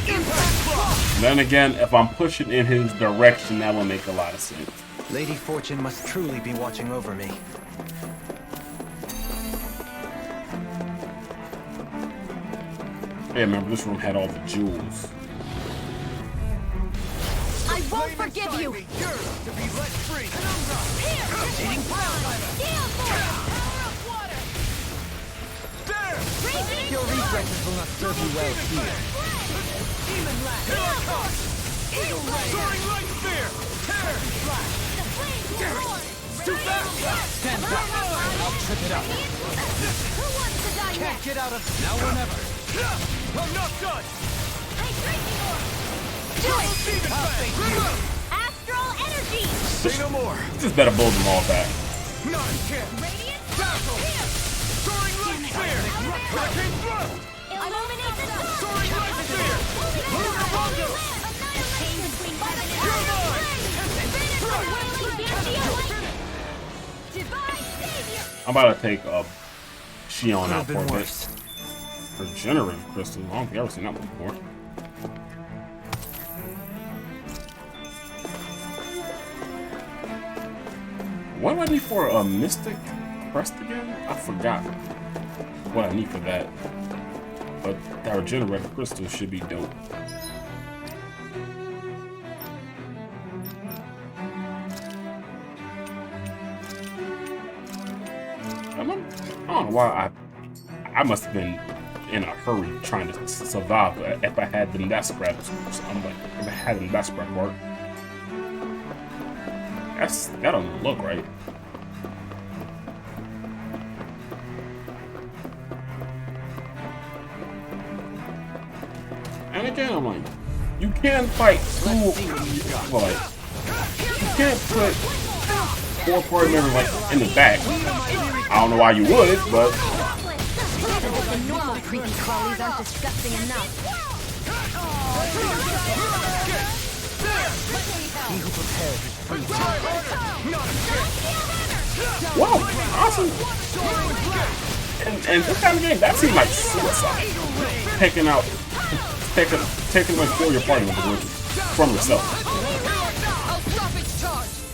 Impact block! then again, if I'm pushing in his direction, that will make a lot of sense. Lady Fortune must truly be watching over me. Yeah, remember this room had all the jewels. I won't forgive you! Yours to be let free! Here! Deal for it! Power of water! There! Raging Your storm! reflexes will not serve you well here. Demon Lash! Here I come! Eagle Ray! Soaring light spear! Tear! The flames will roar! Too fast! Stand back. I'll trip it up. Who wants to die Can't next? get out of now or never. I'm not done! A drinking orb! Do it! Demon Fang! Astral energy! Say no more! Just better blow them all back. Not a chance! Radiant Dazzle! here! Soaring light spear! Hurricane thrust! Illuminate the dark! Soaring light spear! Lunar Rondo! Chain between heaven and You're earth! mine! Wailing Banshee of Light! Divine Savior! I'm about to take Shion Could out have for been a bit. worse. Regenerative crystal. I don't think I've ever seen that one before. What do I need for a mystic crest again? I forgot what I need for that. But that regenerative crystal should be dope. I don't know why I must have been in a hurry trying to survive. If I had them that scrap, I'm like, if I had them that scrap work, that don't look right. And again, I'm like, you can't fight two. Well, like, you can't put 4 party members like in the back. I don't know why you would, but The normal creepy crawlies aren't disgusting enough. He who prepares is free. wow, awesome. And this kind of game, that seemed like suicide. Taking like 4 of your party members from yourself.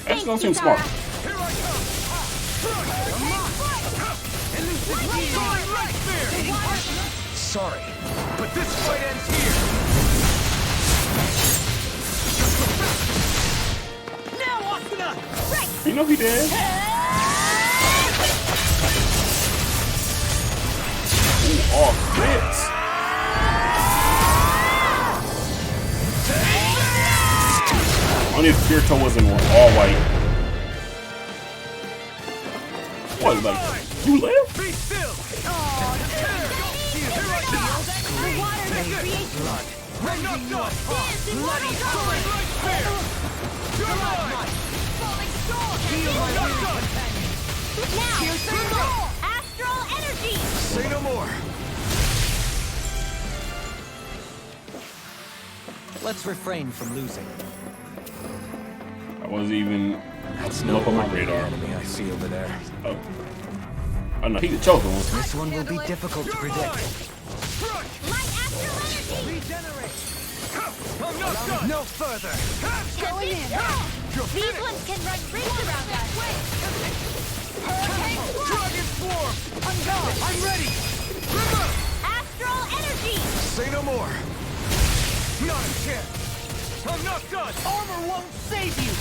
That just don't seem smart. Sorry, but this fight ends here! Now, Asuna! You know he did. Ooh, all crits. Only if Kirito was in all white. What, like, you live? Be still! The water that creates Blood! I'm not done! Bloody soaring light spear! You're mine! falling storm! Not done! Now, astral energy! Say no more! Let's refrain from losing. I wasn't even That's look on my the radar. enemy I see over there. Oh. Oh no, he the chosen one. This one will be difficult to predict. Light I'm not done! No further! Going in. These ones can run rings around us. Hurricane Dragon Swarm! I'm gone. I'm ready! Astral energy. Say no more! Not a chance! I'm not done! Armor won't save you!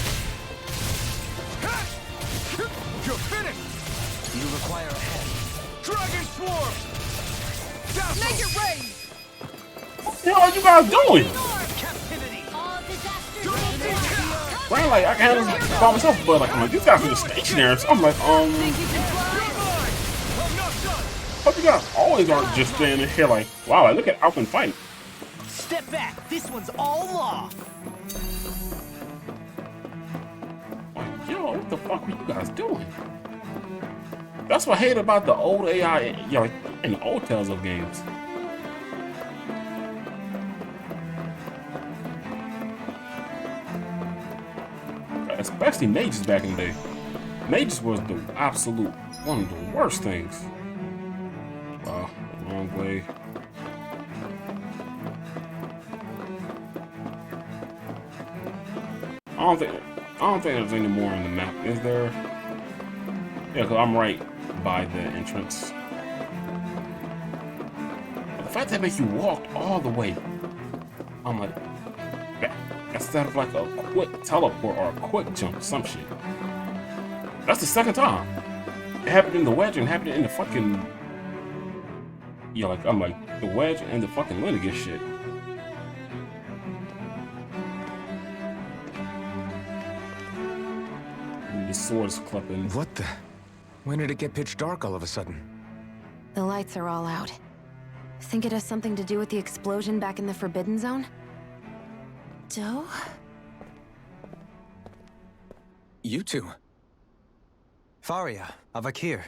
You're finished! You require a hand. Dragon Swarm! Make it rain! What the hell are you guys doing? Captivity! All disasters. Right, like I can handle this by myself, but like I'm like these guys are just stationary. So I'm like, I'm not done! hope you guys always aren't just standing here like, wow, like, look at Alfin fight. Step back. This one's all law. Like, yo, what the fuck are you guys doing? That's what I hate about the old AI, like in the old Tales of games. Especially mages back in the day. Mages was the absolute one of the worst things. Wow, wrong way. I don't think there's any more in the map. Is there? Yeah, because I'm right by the entrance. But the fact that makes you walk all the way, I'm like, instead of like a quick teleport or a quick jump or some shit. That's the second time. It happened in the wedge and happened in the fucking, yeah, like I'm like the wedge and the fucking Lennigan shit. The swords clipping. What the? When did it get pitch dark all of a sudden? The lights are all out. Think it has something to do with the explosion back in the Forbidden Zone? Doe? You two. Faria, Avakir.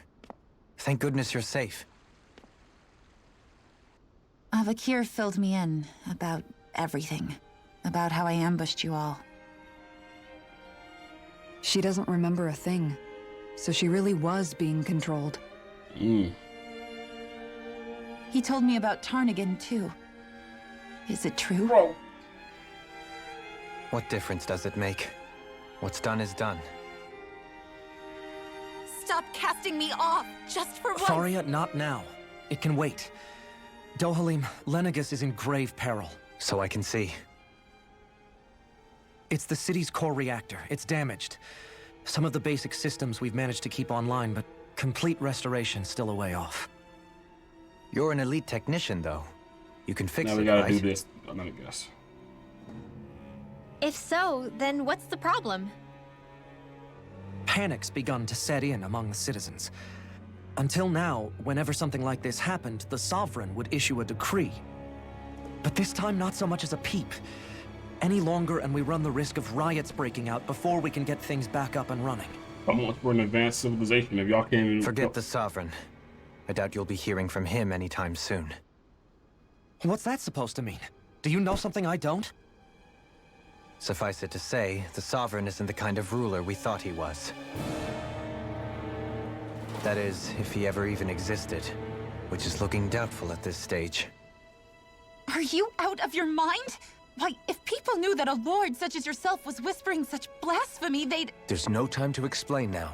Thank goodness you're safe. Avakir filled me in about everything. About how I ambushed you all. She doesn't remember a thing. So she really was being controlled. He told me about Tarnigan, too. Is it true? Bro. What difference does it make? What's done is done. Stop casting me off, just for once! Faria, not now. It can wait. Dohalim, Lennigus is in grave peril. So I can see. It's the city's core reactor. It's damaged. Some of the basic systems we've managed to keep online, but complete restoration's still a way off. You're an elite technician, though. You can fix now it, we gotta right? do this. I'm gonna guess. If so, then what's the problem? Panic's begun to set in among the citizens. Until now, whenever something like this happened, the Sovereign would issue a decree. But this time, not so much as a peep. Any longer, and we run the risk of riots breaking out before we can get things back up and running. Come on, we're an advanced civilization. If y'all can't even... Forget the Sovereign. I doubt you'll be hearing from him anytime soon. What's that supposed to mean? Do you know something I don't? Suffice it to say, the Sovereign isn't the kind of ruler we thought he was. That is, if he ever even existed, which is looking doubtful at this stage. Are you out of your mind? Why, if people knew that a lord such as yourself was whispering such blasphemy, they'd... There's no time to explain now.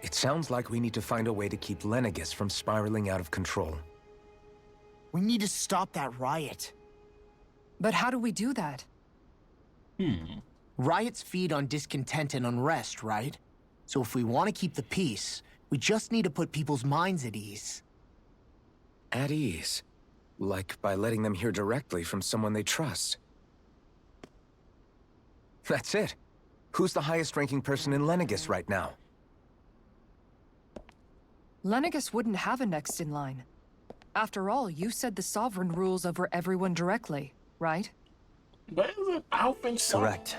It sounds like we need to find a way to keep Lennigus from spiraling out of control. We need to stop that riot. But how do we do that? Riots feed on discontent and unrest, right? So if we want to keep the peace, we just need to put people's minds at ease. At ease? Like by letting them hear directly from someone they trust. That's it. Who's the highest-ranking person in Lennigus right now? Lennigus wouldn't have a next in line. After all, you said the Sovereign rules over everyone directly, right? But isn't Alfin so... Correct.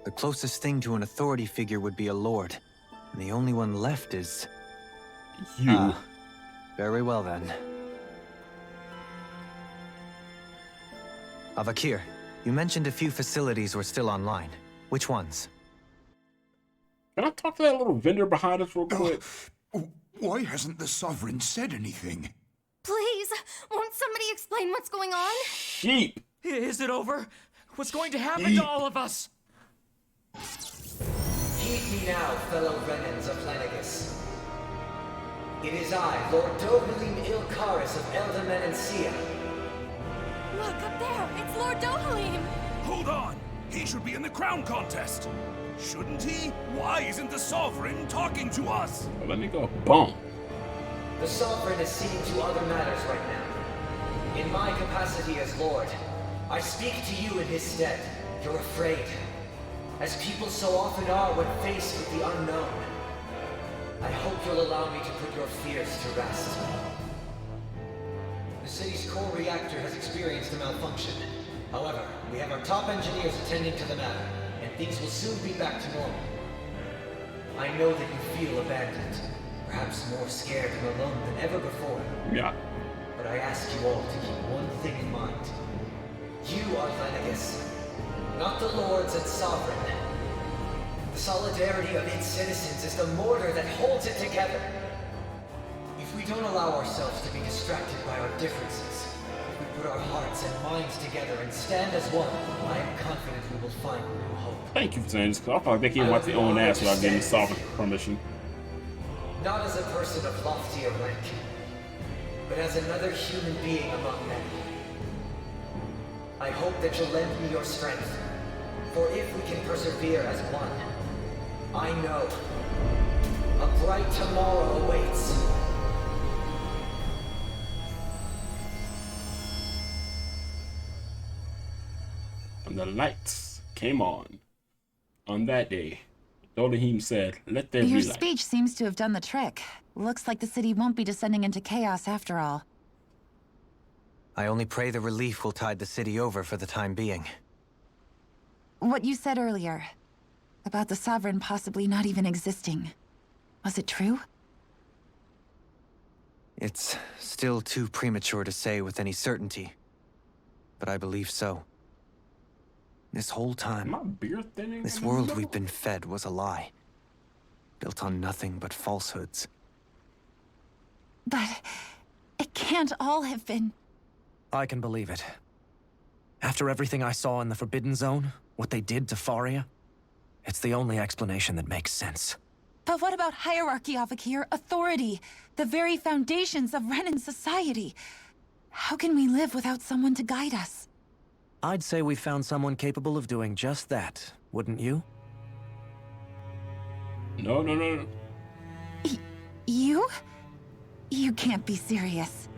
The closest thing to an authority figure would be a lord. And the only one left is... You. Very well then. Avakir, you mentioned a few facilities were still online. Which ones? Can I talk to that little vendor behind us real quick? Why hasn't the Sovereign said anything? Please, won't somebody explain what's going on? Sheep. Is it over? What's going to happen to all of us? Heed me now, fellow Renans of Lenegus. It is I, Lord Dohalim Ilkaris of Elda Menancia. Look, up there! It's Lord Dohalim! Hold on! He should be in the crown contest! Shouldn't he? Why isn't the Sovereign talking to us? Well, let me go. Boom. The Sovereign is seeing to other matters right now. In my capacity as Lord, I speak to you in his stead. You're afraid, as people so often are when faced with the unknown. I hope you'll allow me to put your fears to rest. The city's core reactor has experienced a malfunction. However, we have our top engineers attending to the matter, and things will soon be back to normal. I know that you feel abandoned, perhaps more scared and alone than ever before. Yeah. But I ask you all to keep one thing in mind. You are Lenegus, not the Lords and Sovereign. The solidarity of its citizens is the mortar that holds it together. If we don't allow ourselves to be distracted by our differences, if we put our hearts and minds together and stand as one, I am confident we will find new hope. Thank you for saying this, because I thought they came out their own ass without getting sovereign permission. Not as a person of loftier rank, but as another human being among men. I hope that you'll lend me your strength, for if we can persevere as one, I know a bright tomorrow awaits. And the lights came on. On that day, Dohalim said, "Let there be Your light." speech seems to have done the trick. Looks like the city won't be descending into chaos after all. I only pray the relief will tide the city over for the time being. What you said earlier, about the Sovereign possibly not even existing, was it true? It's still too premature to say with any certainty, but I believe so. This whole time, My beard thinning. this world we've been fed was a lie, built on nothing but falsehoods. But it can't all have been... I can believe it. After everything I saw in the Forbidden Zone, what they did to Faria, it's the only explanation that makes sense. But what about hierarchy, Avakir? Authority? The very foundations of Renan society? How can we live without someone to guide us? I'd say we found someone capable of doing just that, wouldn't you? No. You? You can't be serious.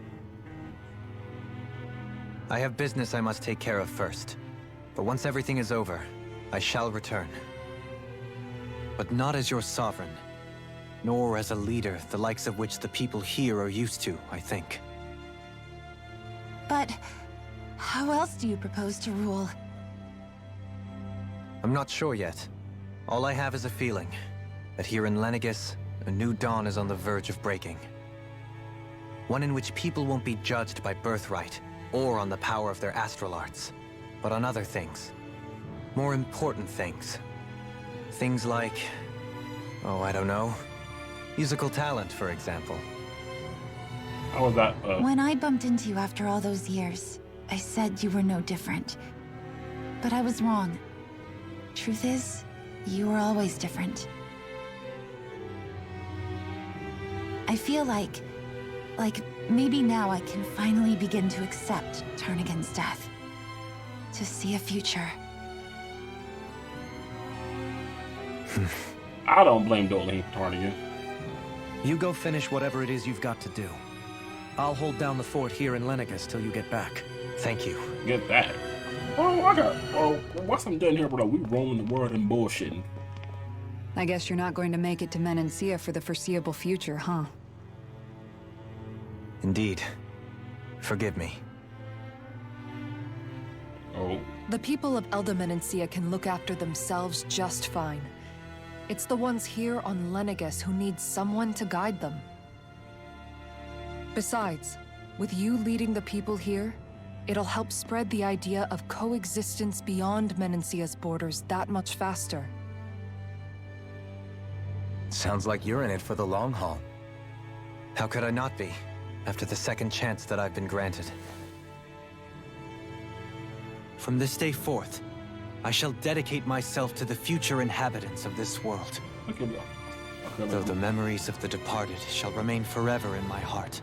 I have business I must take care of first. But once everything is over, I shall return. But not as your sovereign, nor as a leader the likes of which the people here are used to, I think. But how else do you propose to rule? I'm not sure yet. All I have is a feeling that here in Lenegus, a new dawn is on the verge of breaking. One in which people won't be judged by birthright or on the power of their astral arts, but on other things. More important things. Things like, oh, I don't know, musical talent, for example. How was that? When I bumped into you after all those years, I said you were no different. But I was wrong. Truth is, you were always different. I feel like maybe now I can finally begin to accept turn against death. To see a future. I don't blame Dohalim for turning you. You go finish whatever it is you've got to do. I'll hold down the fort here in Lenegus till you get back. Thank you. Get back. What's I'm doing here, bro? We roaming the world and bullshitting. I guess you're not going to make it to Menancia for the foreseeable future, huh? Indeed. Forgive me. Oh. The people of Elda Menancia can look after themselves just fine. It's the ones here on Lenegus who need someone to guide them. Besides, with you leading the people here, it'll help spread the idea of coexistence beyond Menancia's borders that much faster. Sounds like you're in it for the long haul. How could I not be, after the second chance that I've been granted? From this day forth, I shall dedicate myself to the future inhabitants of this world. Though the memories of the departed shall remain forever in my heart.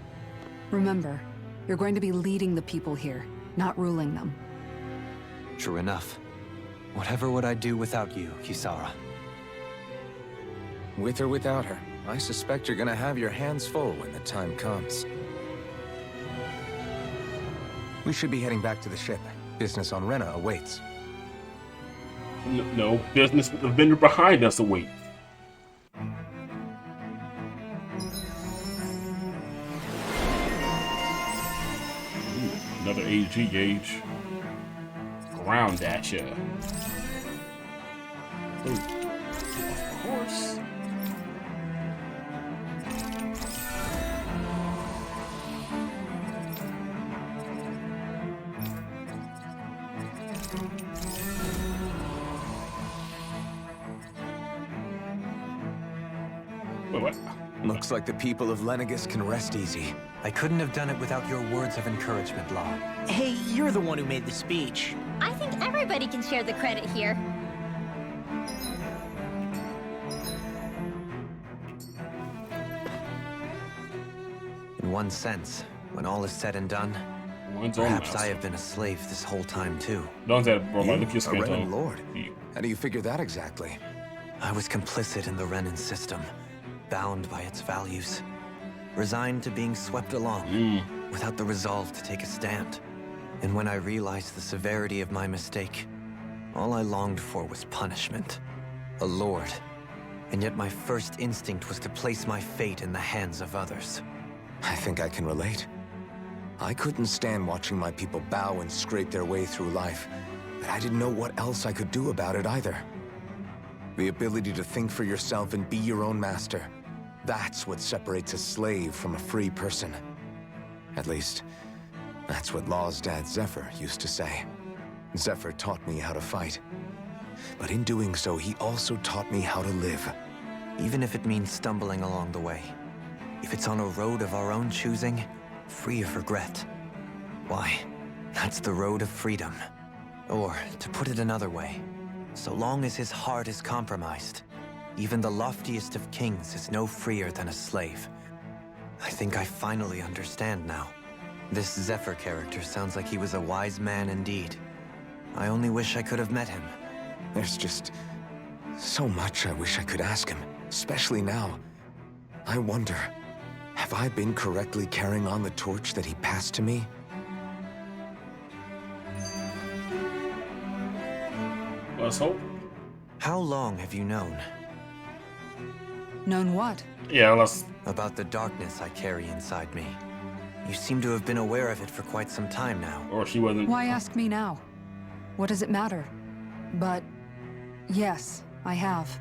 Remember, you're going to be leading the people here, not ruling them. True enough. Whatever would I do without you, Kisara? With or without her, I suspect you're gonna have your hands full when the time comes. We should be heading back to the ship. Business on Renna awaits. No, business with the vendor behind us awaits. Another AG gauge. Ground dasher. Ooh. Of course. Wait, what? Looks like the people of Lenegis can rest easy. I couldn't have done it without your words of encouragement, Law. Hey, you're the one who made the speech. I think everybody can share the credit here. In one sense, when all is said and done, perhaps I have been a slave this whole time too. Don't say bro, You, look your a skin Renan tone. lord. How do you figure that exactly? I was complicit in the Renan system, bound by its values, resigned to being swept along, without the resolve to take a stand. And when I realized the severity of my mistake, all I longed for was punishment, a lord. And yet my first instinct was to place my fate in the hands of others. I think I can relate. I couldn't stand watching my people bow and scrape their way through life, but I didn't know what else I could do about it either. The ability to think for yourself and be your own master. That's what separates a slave from a free person. At least, that's what Law's dad Zephyr used to say. Zephyr taught me how to fight. But in doing so, he also taught me how to live. Even if it means stumbling along the way. If it's on a road of our own choosing, free of regret. Why, that's the road of freedom. Or, to put it another way, so long as his heart is compromised, even the loftiest of kings is no freer than a slave. I think I finally understand now. This Zephyr character sounds like he was a wise man indeed. I only wish I could have met him. There's just so much I wish I could ask him, especially now. I wonder, have I been correctly carrying on the torch that he passed to me? Let's hope. How long have you known? Known what? Yeah, let's... About the darkness I carry inside me. You seem to have been aware of it for quite some time now. Or she wasn't... Why ask me now? What does it matter? But... yes, I have.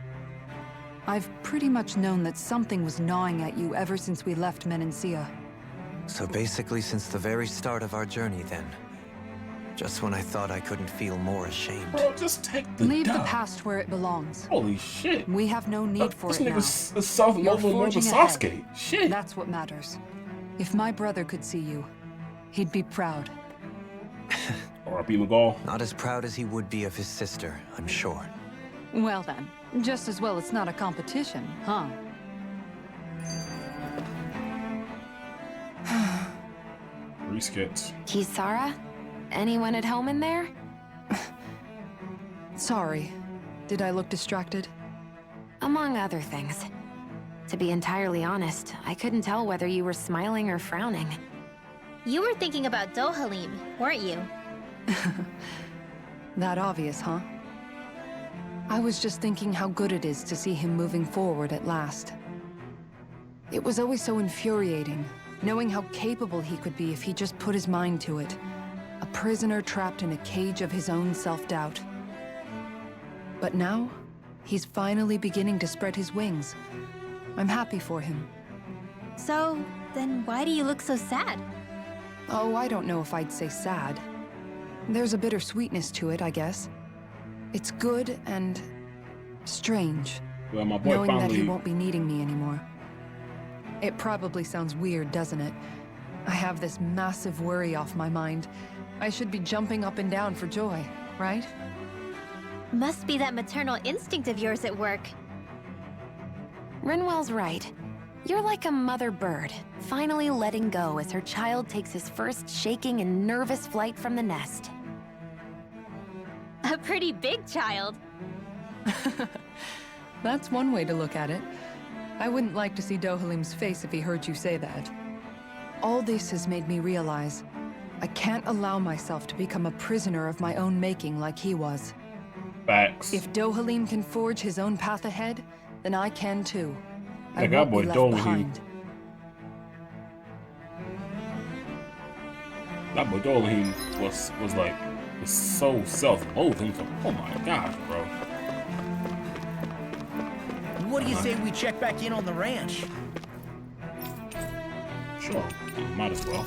I've pretty much known that something was gnawing at you ever since we left Menancia. So basically since the very start of our journey then. Just when I thought I couldn't feel more ashamed. Bro, just take the Leave the dub. past where it belongs. Holy shit. We have no need for this it now. nigga's a South You're Nova forging Sasuke. ahead. Shit. That's what matters. If my brother could see you, he'd be proud. R.I.P. McGall. Not as proud as he would be of his sister, I'm sure. Well then, just as well it's not a competition, huh? Reskits. Kisara? Anyone at home in there? Sorry. Did I look distracted? Among other things. To be entirely honest, I couldn't tell whether you were smiling or frowning. You were thinking about Dohalim, weren't you? That obvious, huh? I was just thinking how good it is to see him moving forward at last. It was always so infuriating, knowing how capable he could be if he just put his mind to it. A prisoner trapped in a cage of his own self-doubt. But now, he's finally beginning to spread his wings. I'm happy for him. So, then why do you look so sad? Oh, I don't know if I'd say sad. There's a bittersweetness to it, I guess. It's good and strange, Well, my boy knowing that finally... he won't be needing me anymore. It probably sounds weird, doesn't it? I have this massive worry off my mind, I should be jumping up and down for joy, right? Must be that maternal instinct of yours at work. Rinwell's right. You're like a mother bird, finally letting go as her child takes his first shaking and nervous flight from the nest. A pretty big child. That's one way to look at it. I wouldn't like to see Dohalim's face if he heard you say that. All this has made me realize I can't allow myself to become a prisoner of my own making like he was. Facts. If Dohalim can forge his own path ahead, then I can too. I That won't boy be left Dohalim. behind. That boy Dohalim was so self-loathing. Oh my gosh, bro. What do you say we check back in on the ranch? Sure, might as well.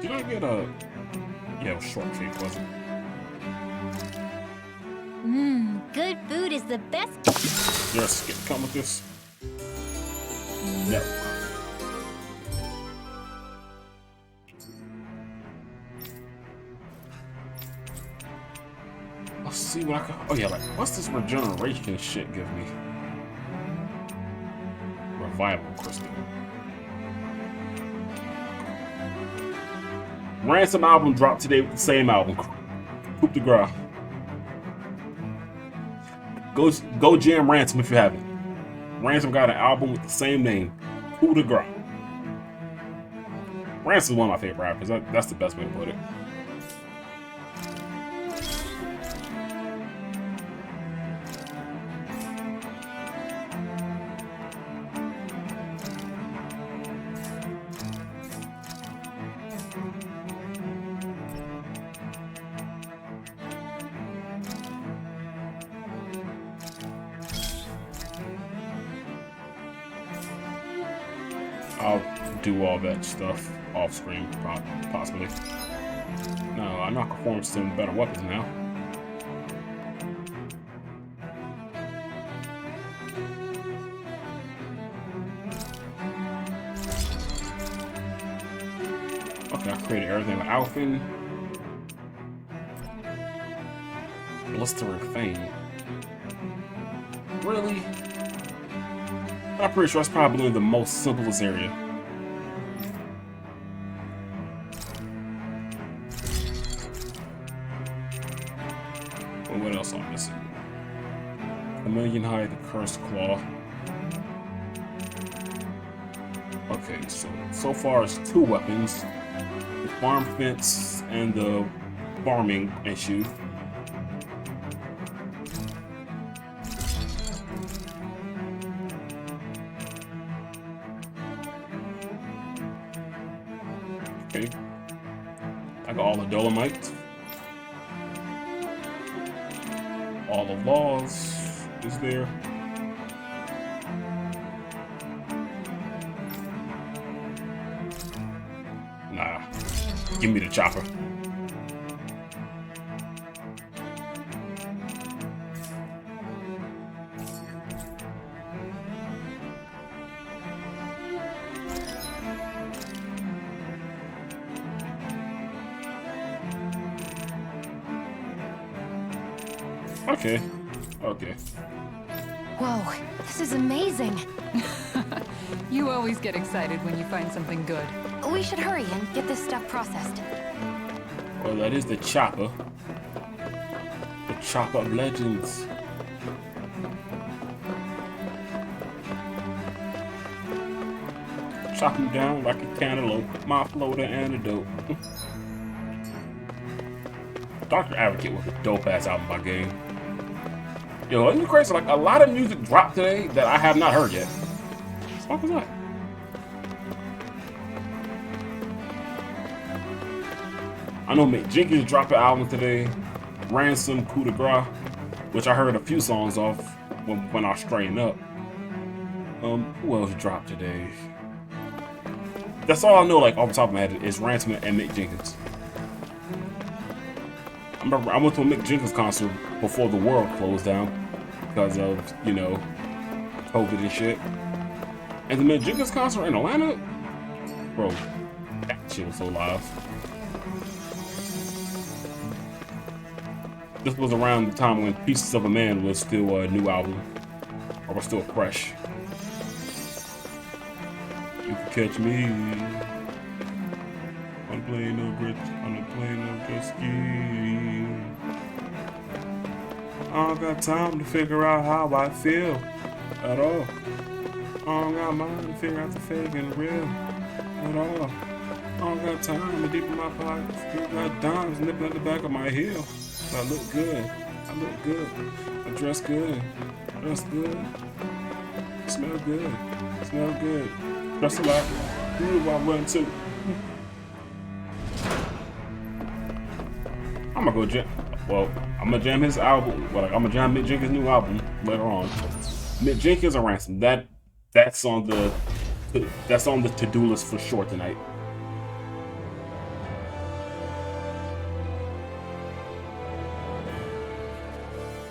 Did I get a... Yeah, it was shortcake, wasn't it? Good food is the best. Is there a skip come with this? No. Let's see what I can... Oh yeah, like, what's this regeneration shit give me? Revival crystal. Ransom album dropped today with the same album. Coup de Grace. Go jam Ransom if you haven't. Ransom got an album with the same name. Coup de Grace. Ransom's one of my favorite rappers. That's the best way to put it. I'll do all that stuff off screen, possibly. No, I'm not performing some better weapons now. Okay, I created everything with Alfin. Blistering Fame. Really? I'm pretty sure that's probably the most simplest area. Well, what else am I missing? Chameleon Hide, the Cursed Claw. Okay, so far it's 2 weapons. The farm fence and the farming issue. Okay. I got all the Dolomite. All the laws is there. Nah. Give me the chopper. Okay. Okay. Whoa, this is amazing. You always get excited when you find something good. We should hurry and get this stuff processed. Well, that is the chopper. The chopper of legends. Chop him down like a cantaloupe. My floater antidote. Dr. Advocate was a dope-ass album by Game. Yo, isn't it crazy? Like, a lot of music dropped today that I have not heard yet. What the fuck was that? I know Mick Jenkins dropped an album today. Ransom, Coup de Grace, which I heard a few songs off when I was straightened up. Who else dropped today? That's all I know, like, off the top of my head, is Ransom and Mick Jenkins. I remember I went to a Mick Jenkins concert before the world closed down. because of, you know, COVID and shit. And the Jenkins concert in Atlanta? Bro, that shit was so live. This was around the time when Pieces of a Man was still a new album. Or was still fresh. You can catch me on a plane of bridge, on a plane of jet ski. I don't got time to figure out how I feel at all. I don't got mind to figure out the fake and the real at all. I don't got time to deep in my pockets. Still got dimes nipping at the back of my heel. I look good. I look good. I dress good. Dress good. Smell good. Smell good. Dress a lot. Groove I run too. I'm gonna go jam. Well, I'm gonna jam his album. Well, I'm gonna jam Mick Jenkins' new album later on. Mick Jenkins and Ransom. That's on the to-do list for sure tonight.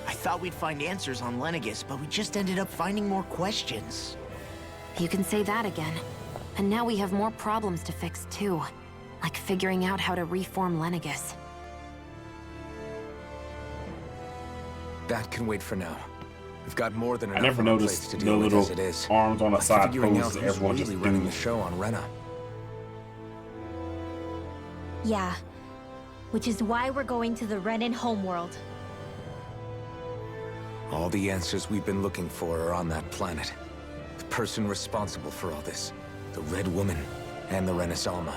I thought we'd find answers on Lenegus, but we just ended up finding more questions. You can say that again. And now we have more problems to fix too. Like figuring out how to reform Lenegus. That can wait for now. We've got more than enough. I never noticed to the deal with little as it is. arms on the side figuring out poses who's everyone really just running do. the show on Rena. Yeah. Which is why we're going to the Renan homeworld. All the answers we've been looking for are on that planet. The person responsible for all this. The Red Woman and the Renaissance.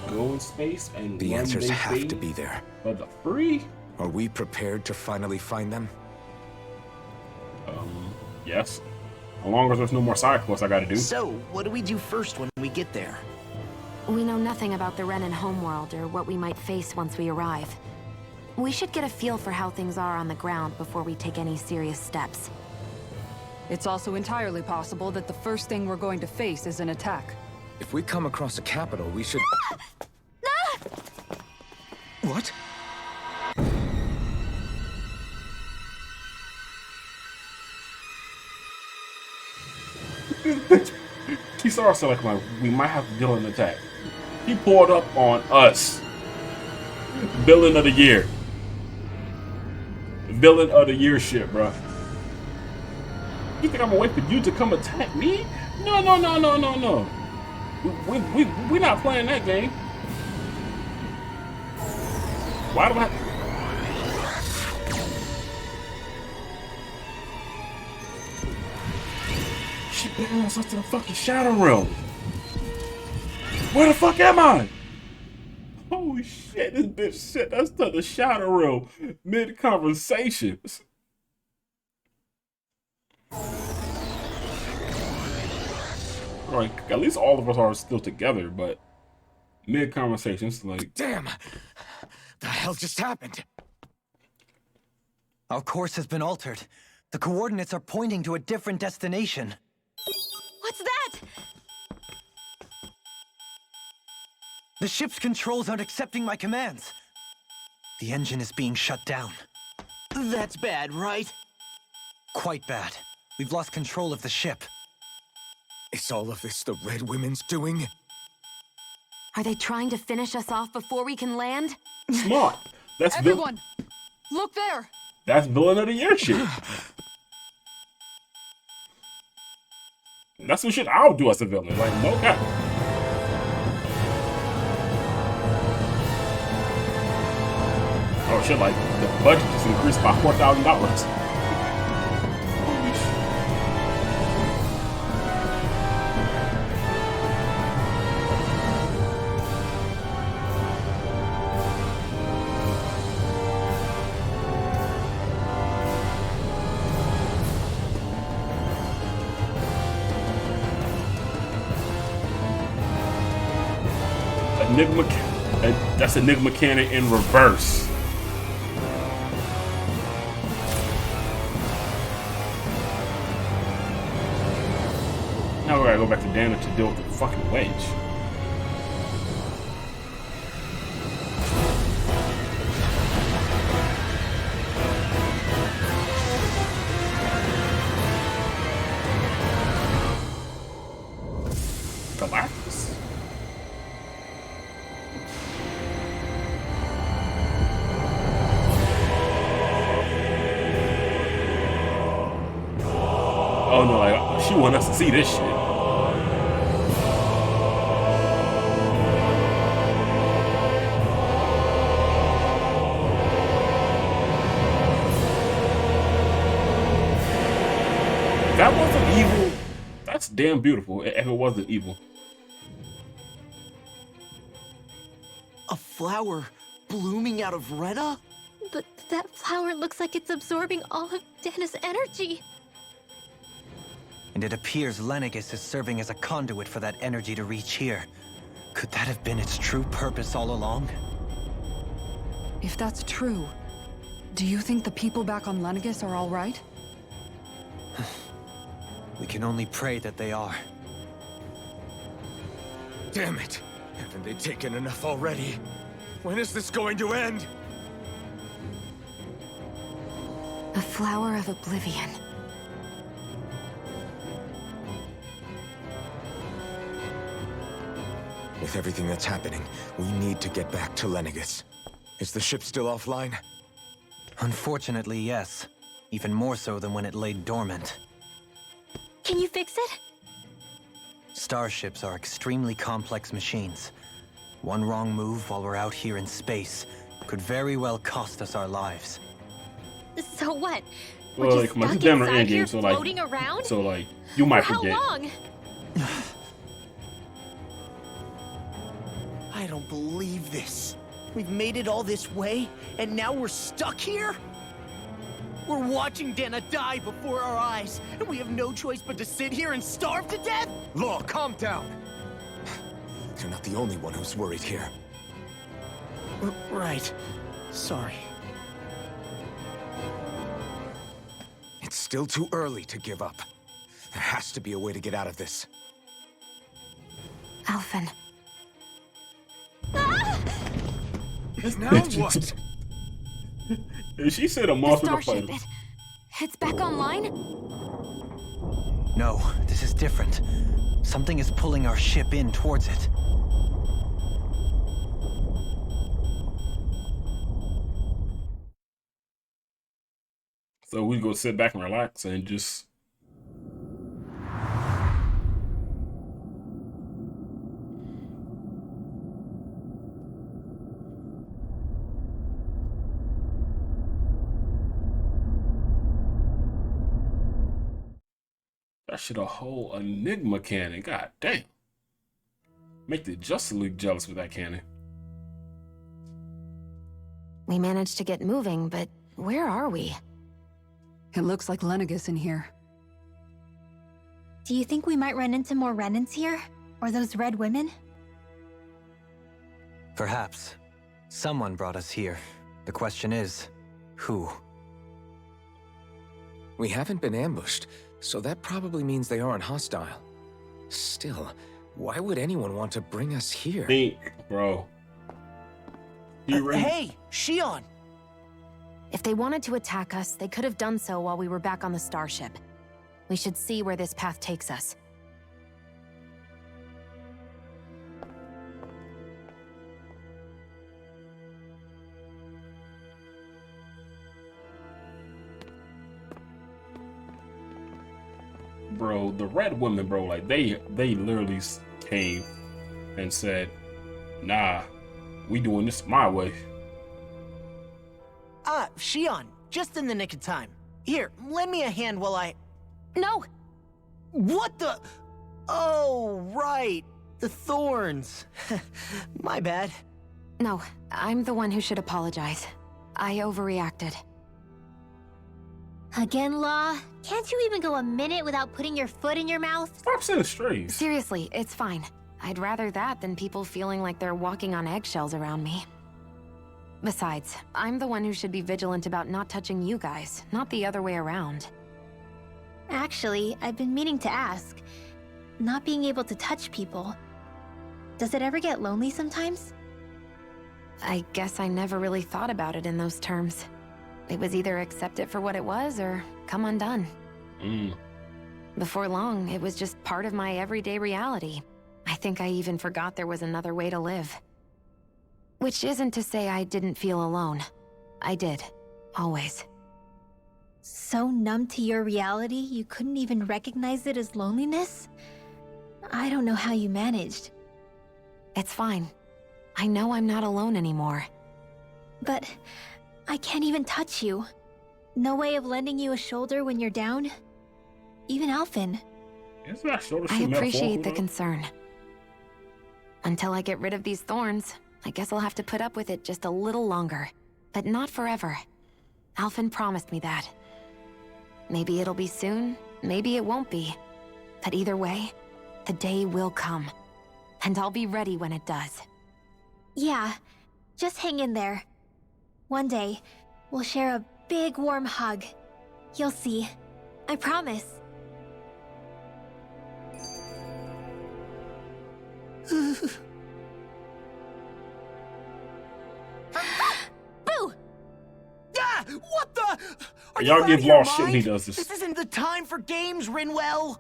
Go in space and the answers have to be there. For the free? Are we prepared to finally find them? Yes. As long as there's no more side quests I gotta do. So, what do we do first when we get there? We know nothing about the Renan homeworld or what we might face once we arrive. We should get a feel for how things are on the ground before we take any serious steps. It's also entirely possible that the first thing we're going to face is an attack. If we come across a capital, we should... What? He saw us like, we might have to deal an attack. He pulled up on us. Villain of the year. Villain of the year shit, bro. You think I'm gonna wait for you to come attack me? No. We're not playing that game. Why do I have... She banned us to the fucking Shadow Realm. Where the fuck am I? Holy shit, this bitch sent us to the Shadow Realm mid-conversation. Right, at least all of us are still together, but mid-conversations, like... Damn! The hell just happened? Our course has been altered. The coordinates are pointing to a different destination. What's that? The ship's controls aren't accepting my commands. The engine is being shut down. That's bad, right? Quite bad. We've lost control of the ship. Is all of this the Red Women's doing? Are they trying to finish us off before we can land? Smart. That's everyone, look there. That's villain of the year shit. That's some shit I'll do as a villain. Like, no cap. Oh shit, like, the budget just increased by $4,000. That's Enigma Cannon in reverse. Now we gotta go back to Dana to deal with the fucking wedge. Oh no, like she want us to see this shit. That wasn't evil. That's damn beautiful. If it wasn't evil. A flower blooming out of Rena? But that flower looks like it's absorbing all of Dana's energy. And it appears Lenegis is serving as a conduit for that energy to reach here. Could that have been its true purpose all along? If that's true, do you think the people back on Lenegis are all right? We can only pray that they are. Damn it! Haven't they taken enough already? When is this going to end? A flower of oblivion. With everything that's happening, we need to get back to Lenegis. Is the ship still offline? Unfortunately, yes. Even more so than when it lay dormant. Can you fix it? Starships are extremely complex machines. One wrong move while we're out here in space could very well cost us our lives. So what? Well, like, come on, it's down on Endgame, so like, floating around? so like, you might For forget. how long? I don't believe this. We've made it all this way, and now we're stuck here? We're watching Dana die before our eyes, and we have no choice but to sit here and starve to death? Law, calm down! You're not the only one who's worried here. Right. Sorry. It's still too early to give up. There has to be a way to get out of this. Alfin. Now what? She said a The monster to starship, fight. it's back online? No, this is different. Something is pulling our ship in towards it. So we go sit back and relax and just. That shit a whole Enigma cannon. God damn. Make the Justice League jealous with that cannon. We managed to get moving, but where are we? It looks like Lenegis in here. Do you think we might run into more remnants here? Or those red women? Perhaps. Someone brought us here. The question is, who? We haven't been ambushed, so that probably means they aren't hostile. Still, why would anyone want to bring us here? Think, bro. Hey, Shion! If they wanted to attack us, they could have done so while we were back on the starship. We should see where this path takes us. Bro, the red women, bro, like they literally came and said, nah, we doing this my way. Shion, just in the nick of time. Here, lend me a hand while I... No! What the... Oh, right. The thorns. My bad. No, I'm the one who should apologize. I overreacted. Again, Law? Can't you even go a minute without putting your foot in your mouth? Stop saying strays. Seriously, it's fine. I'd rather that than people feeling like they're walking on eggshells around me. Besides, I'm the one who should be vigilant about not touching you guys, not the other way around. Actually, I've been meaning to ask. Not being able to touch people, does it ever get lonely sometimes? I guess I never really thought about it in those terms. It was either accept it for what it was or come undone. Before long, it was just part of my everyday reality. I think I even forgot there was another way to live. Which isn't to say I didn't feel alone. I did. Always. So numb to your reality, you couldn't even recognize it as loneliness? I don't know how you managed. It's fine. I know I'm not alone anymore. But I can't even touch you. No way of lending you a shoulder when you're down? Even Alfin. It's not shoulder I shoot appreciate the metaphorical, concern. Until I get rid of these thorns, I guess I'll have to put up with it just a little longer. But not forever. Alfin promised me that. Maybe it'll be soon, maybe it won't be. But either way, the day will come. And I'll be ready when it does. Yeah, just hang in there. One day, we'll share a big warm hug. You'll see. I promise. Boo! Ah! What the? Are Y'all you give out of your Law shit when he mind? does this. This isn't the time for games, Rinwell.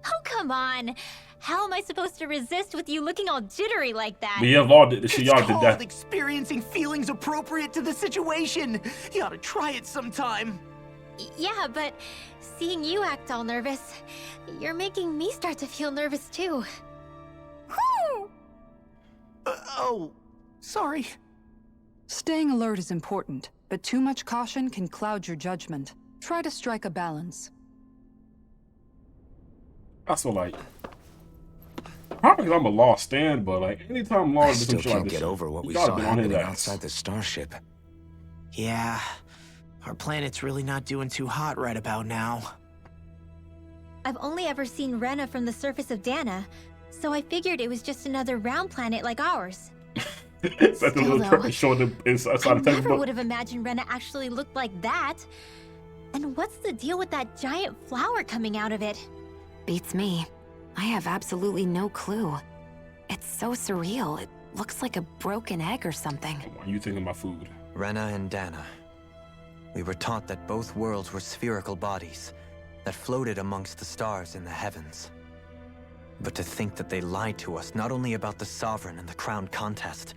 Oh, come on. How am I supposed to resist with you looking all jittery like that? But yeah, Law did this shit. It's Y'all did called that. experiencing feelings appropriate to the situation. You ought to try it sometime. Yeah, but seeing you act all nervous, you're making me start to feel nervous too. Oh, sorry. Staying alert is important, but too much caution can cloud your judgment. Try to strike a balance. I feel like probably 'cause I'm a Law stand, but like anytime Law I does some still shit like can't this, get over what you we gotta saw be on his happening ass. outside the starship. Yeah, our planet's really not doing too hot right about now. I've only ever seen Rena from the surface of Dana, so I figured it was just another round planet like ours. It's like the Still, little though, turtle showing the inside I the never textbook. would have imagined Rena actually looked like that. And what's the deal with that giant flower coming out of it? Beats me. I have absolutely no clue. It's so surreal. It looks like a broken egg or something. Why are you thinking about food? Rena and Dana. We were taught that both worlds were spherical bodies that floated amongst the stars in the heavens. But to think that they lied to us not only about the Sovereign and the Crown contest,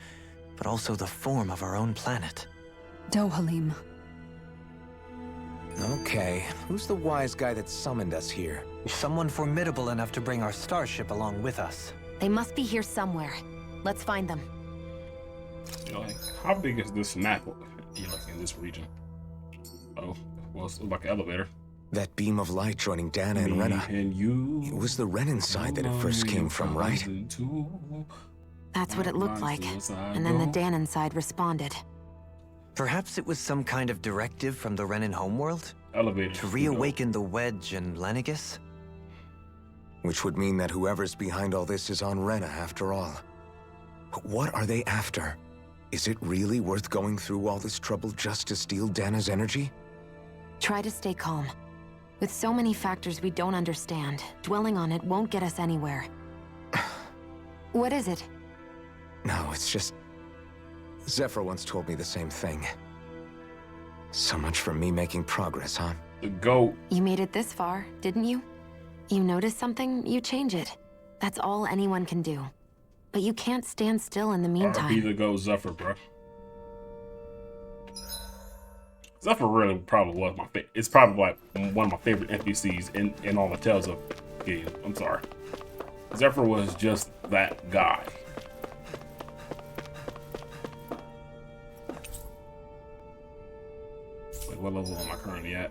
but also the form of our own planet. Dohalim. Okay, who's the wise guy that summoned us here? Someone formidable enough to bring our starship along with us. They must be here somewhere. Let's find them. You know, like, how big is this map? You know, like in this region. Oh, well, it's like an elevator. That beam of light joining Dana and Rena. And you. It was the Renan side that it first came from, right? That's what it looked like. And then the Danon side responded. Perhaps it was some kind of directive from the Renan homeworld? Elevator. To reawaken the Wedge and Lenegis? Which would mean that whoever's behind all this is on Rena after all. But what are they after? Is it really worth going through all this trouble just to steal Dana's energy? Try to stay calm. With so many factors we don't understand, dwelling on it won't get us anywhere. What is it? No, it's just... Zephyr once told me the same thing. So much for me making progress, huh? The goat. You made it this far, didn't you? You notice something, you change it. That's all anyone can do. But you can't stand still in the meantime. R.I.P. the goat Zephyr, bro. Zephyr really probably was my favorite. It's probably like one of my favorite NPCs in all the Tales of games. I'm sorry. Zephyr was just that guy. Like, what level am I currently at?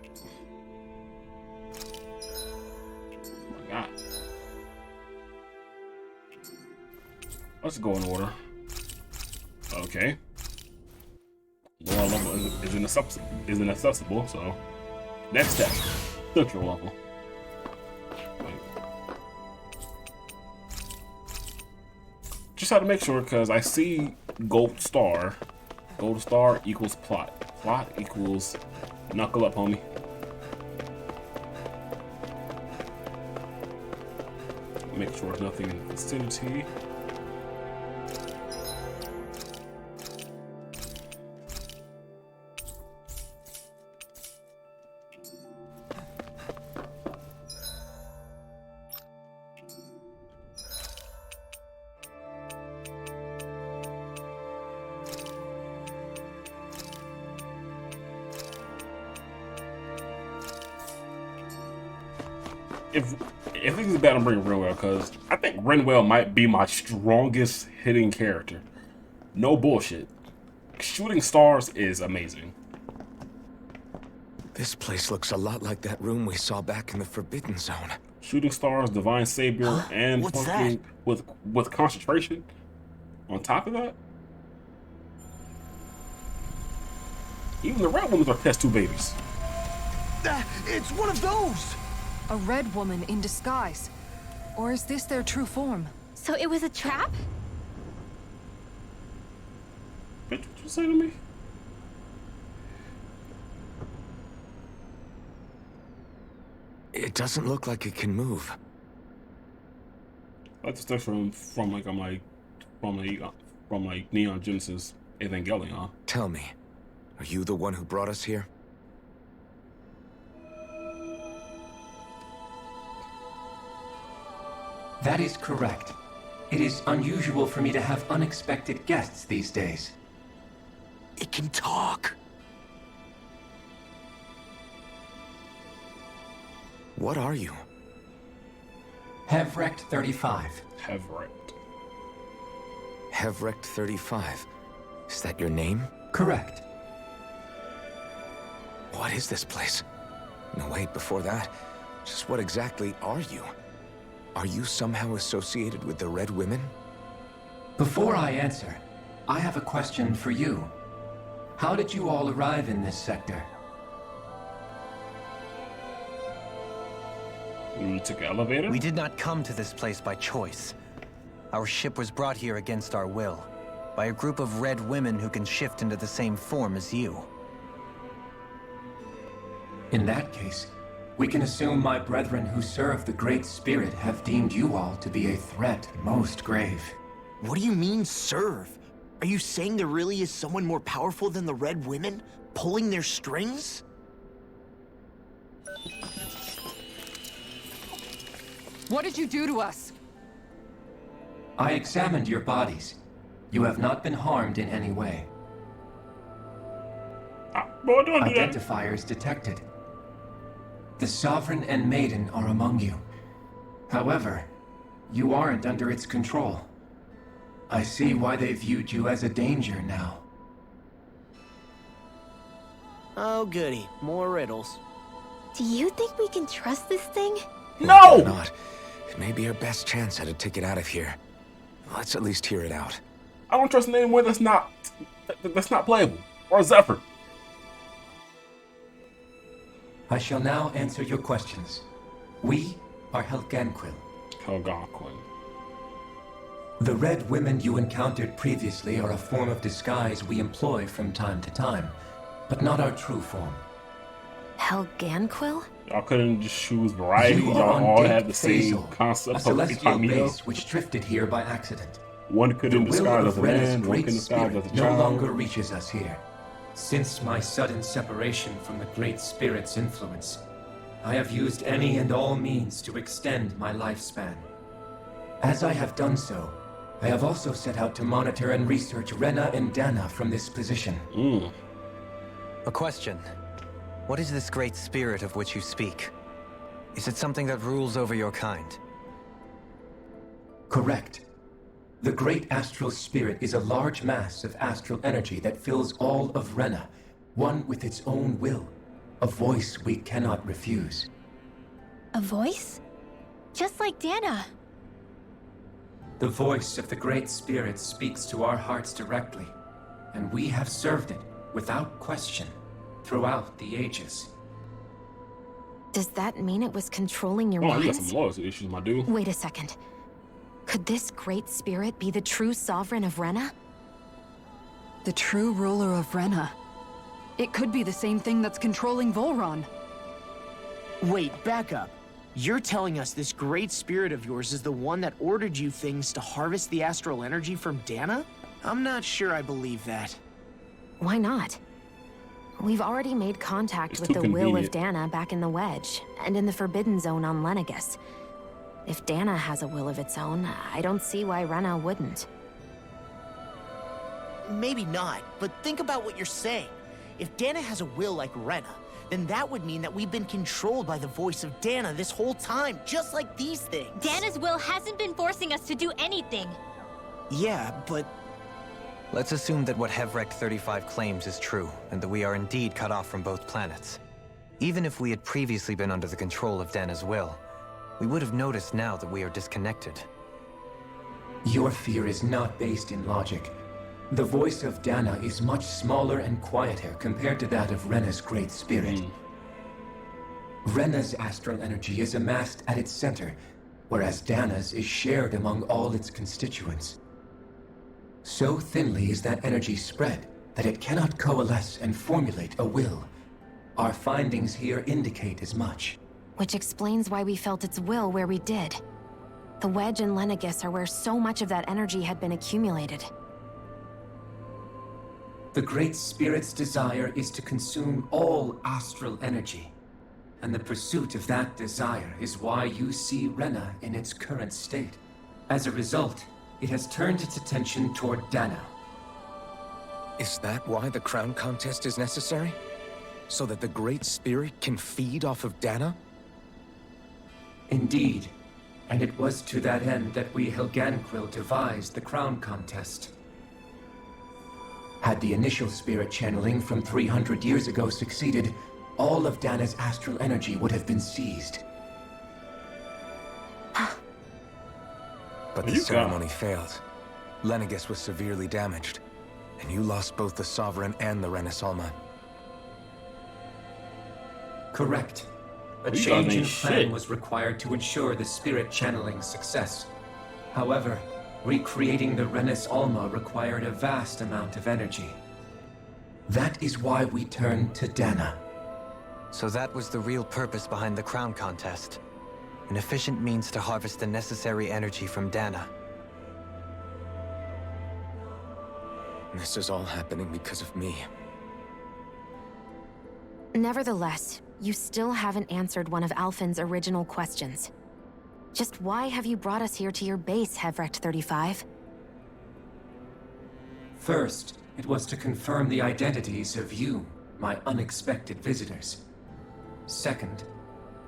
Oh my god. Let's go in order. Okay. Lower level isn't accessible, so next step, central level. Just had to make sure because I see gold star. Gold star equals plot. Plot equals knuckle up, homie. Make sure there's nothing in the vicinity. if this is bad, I'm bringing Renwell because I think Renwell might be my strongest hitting character. No bullshit. Shooting stars is amazing. This place looks a lot like that room we saw back in the Forbidden Zone. Shooting stars, divine savior, and What's fucking with concentration. On top of that, even the red women are test tube babies. It's one of those! A red woman in disguise. Or is this their true form? So it was a trap? Bitch, what you say to me? It doesn't look like it can move. That's stuff from Neon Genesis Evangelion. Tell me, are you the one who brought us here? That is correct. It is unusual for me to have unexpected guests these days. It can talk. What are you? Hevrect 35. Hevrect 35. Is that your name? Correct. What is this place? No, wait, before that, just what exactly are you? Are you somehow associated with the Red Women? Before I answer, I have a question for you. How did you all arrive in this sector? We took an elevator? We did not come to this place by choice. Our ship was brought here against our will, by a group of red women who can shift into the same form as you. In that case, we can assume my brethren who serve the Great Spirit have deemed you all to be a threat most grave. What do you mean, serve? Are you saying there really is someone more powerful than the Red Women, pulling their strings? What did you do to us? I examined your bodies. You have not been harmed in any way. Boy, don't do that. Identifiers detected. The Sovereign and Maiden are among you. However, you aren't under its control. I see why they viewed you as a danger now. Oh, goody. More riddles. Do you think we can trust this thing? No! Not. It may be our best chance at a ticket out of here. Let's at least hear it out. I don't trust anyone that's not playable. Or Zephyr. I shall now answer your questions. We are Helganquil. Helganquil. The red women you encountered previously are a form of disguise we employ from time to time, but not our true form. Helganquil? Y'all couldn't just choose variety. Y'all all have the same concept a of celestial incognito. race which drifted here by accident. One couldn't disguise as a man, one couldn't disguise as a no child. longer reaches us here. Since my sudden separation from the Great Spirit's influence, I have used any and all means to extend my lifespan. As I have done so, I have also set out to monitor and research Rena and Dana from this position. A question. What is this Great Spirit of which you speak? Is it something that rules over your kind? Correct. The Great Astral Spirit is a large mass of astral energy that fills all of Rena, one with its own will, a voice we cannot refuse. A voice? Just like Dana. The voice of the Great Spirit speaks to our hearts directly, and we have served it without question throughout the ages. Does that mean it was controlling your Oh, you got minds? some loyalty issues, my dude. Wait a second. Could this Great Spirit be the true sovereign of Rena? The true ruler of Rena. It could be the same thing that's controlling Voron. Wait, back up. You're telling us this Great Spirit of yours is the one that ordered you things to harvest the astral energy from Dana? I'm not sure I believe that. Why not? We've already made contact It's with too the will of convenient. Dana back in the Wedge, and in the Forbidden Zone on Lenegus. If Dana has a will of its own, I don't see why Rena wouldn't. Maybe not, but think about what you're saying. If Dana has a will like Rena, then that would mean that we've been controlled by the voice of Dana this whole time, just like these things. Dana's will hasn't been forcing us to do anything. Yeah, but... Let's assume that what Hevrect 35 claims is true, and that we are indeed cut off from both planets. Even if we had previously been under the control of Dana's will, we would have noticed now that we are disconnected. Your fear is not based in logic. The voice of Dana is much smaller and quieter compared to that of Renna's Great Spirit. Renna's astral energy is amassed at its center, whereas Dana's is shared among all its constituents. So thinly is that energy spread that it cannot coalesce and formulate a will. Our findings here indicate as much. Which explains why we felt its will where we did. The Wedge and Lenegis are where so much of that energy had been accumulated. The Great Spirit's desire is to consume all astral energy. And the pursuit of that desire is why you see Renna in its current state. As a result, it has turned its attention toward Dana. Is that why the crown contest is necessary? So that the Great Spirit can feed off of Dana? Indeed. And it was to that end that we Helganquil devised the crown contest. Had the initial spirit channeling from 300 years ago succeeded, all of Dana's astral energy would have been seized. But the ceremony failed. Lenegis was severely damaged, and you lost both the Sovereign and the Renaissance. Correct. A change in plan was required to ensure the spirit channeling success. However, recreating the Renis Alma required a vast amount of energy. That is why we turned to Dana. So that was the real purpose behind the crown contest. An efficient means to harvest the necessary energy from Dana. This is all happening because of me. Nevertheless, you still haven't answered one of Alfin's original questions. Just why have you brought us here to your base, Hevrect 35? First, it was to confirm the identities of you, my unexpected visitors. Second,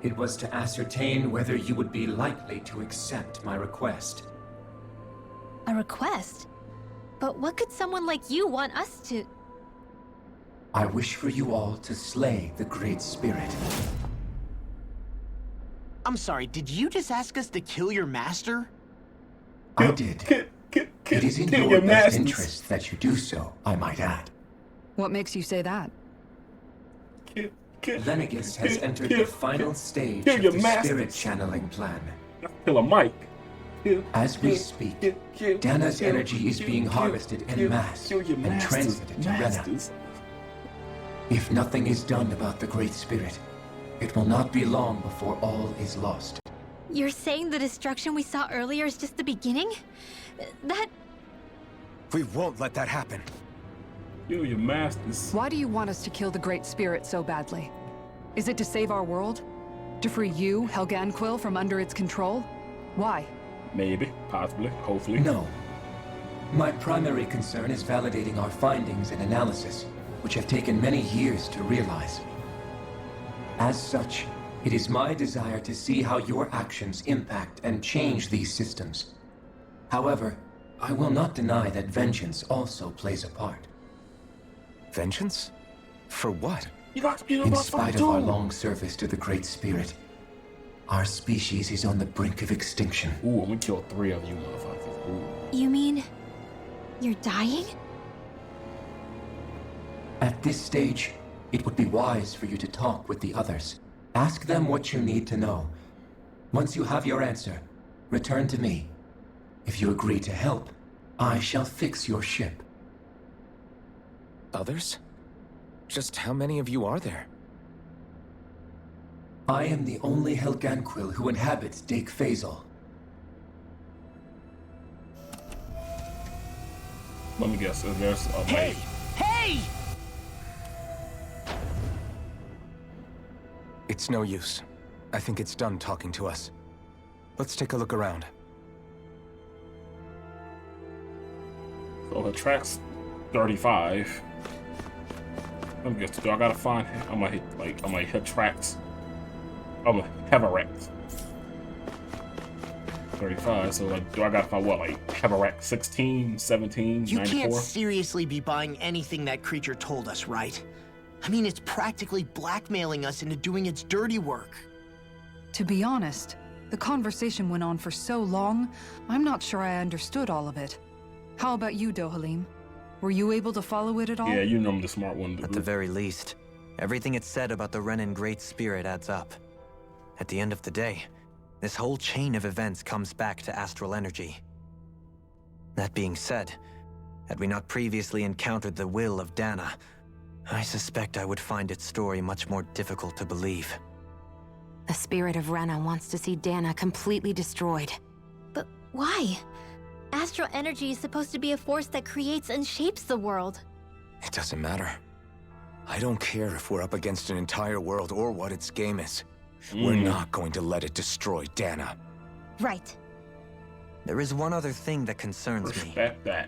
it was to ascertain whether you would be likely to accept my request. A request? But what could someone like you want us to... I wish for you all to slay the Great Spirit. I'm sorry, did you just ask us to kill your master? I did. It is in your best interest that you do so, I might add. What makes you say that? Lenegis has entered the final stage of the spirit channeling plan. Kill a mic. As we speak, Dana's energy is being harvested en masse and transmitted to Renna. If nothing is done about the Great Spirit, it will not be long before all is lost. You're saying the destruction we saw earlier is just the beginning? That... We won't let that happen. Kill your masters. Why do you want us to kill the Great Spirit so badly? Is it to save our world? To free you, Helganquil, from under its control? Why? Maybe, possibly, hopefully. No. My primary concern is validating our findings and analysis, which have taken many years to realize. As such, it is my desire to see how your actions impact and change these systems. However, I will not deny that vengeance also plays a part. Vengeance? For what? In spite of our long service to the Great Spirit, our species is on the brink of extinction. Ooh, I'm gonna kill 3 of you motherfuckers. Ooh. You mean... you're dying? At this stage, it would be wise for you to talk with the others. Ask them what you need to know. Once you have your answer, return to me. If you agree to help, I shall fix your ship. Others? Just how many of you are there? I am the only Helganquil who inhabits Dake Faisal. Let me guess, there's a Hey! Hey! It's no use. I think it's done talking to us. Let's take a look around. So the track's 35. Let me guess. Do I gotta find? I'm gonna hit tracks. I'm gonna have a wreck. 35. So like, do I gotta find what? Like have a wreck 16, 17, You 94? can't seriously be buying anything that creature told us, right? I mean, it's practically blackmailing us into doing its dirty work. To be honest, the conversation went on for so long, I'm not sure I understood all of it. How about you, Dohalim? Were you able to follow it at all? Yeah, you know I'm the smart one. At the very least, everything it said about the Renan Great Spirit adds up. At the end of the day, this whole chain of events comes back to astral energy. That being said, had we not previously encountered the will of Dana, I suspect I would find its story much more difficult to believe. The spirit of Rena wants to see Dana completely destroyed. But why? Astral energy is supposed to be a force that creates and shapes the world. It doesn't matter. I don't care if we're up against an entire world or what its game is. We're not going to let it destroy Dana. Right. There is one other thing that concerns me. Respect that.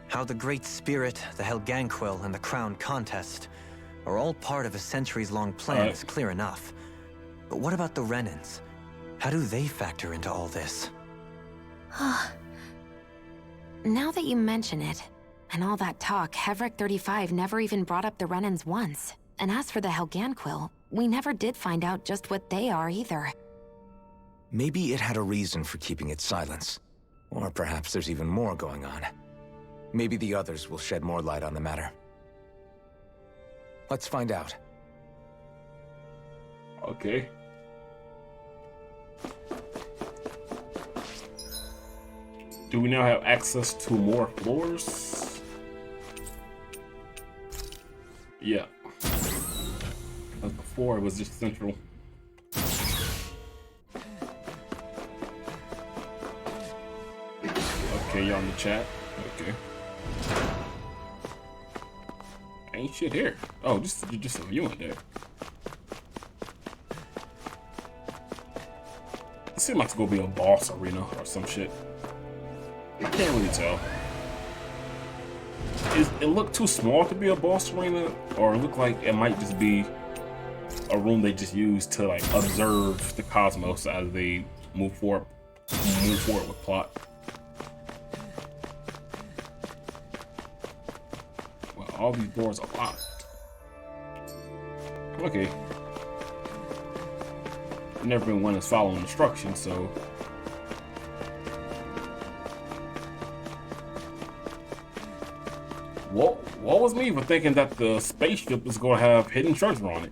How the Great Spirit, the Helganquil, and the Crown Contest are all part of a centuries-long plan is clear enough. But what about the Renans? How do they factor into all this? Now that you mention it, and all that talk, Hevrek 35 never even brought up the Renans once. And as for the Helganquil, we never did find out just what they are either. Maybe it had a reason for keeping its silence. Or perhaps there's even more going on. Maybe the others will shed more light on the matter. Let's find out. Okay. Do we now have access to more floors? Yeah. As before, it was just central. Okay, y'all in the chat. Okay. Ain't shit here. Oh, just a viewing there. It seems like it's gonna be a boss arena or some shit. I can't really tell. It looked too small to be a boss arena, or it looked like it might just be a room they just use to like observe the cosmos as they move forward with plot. Well, all these doors are locked. Okay. I've never been one that's following instructions, so. What was me for thinking that the spaceship is going to have hidden treasure on it?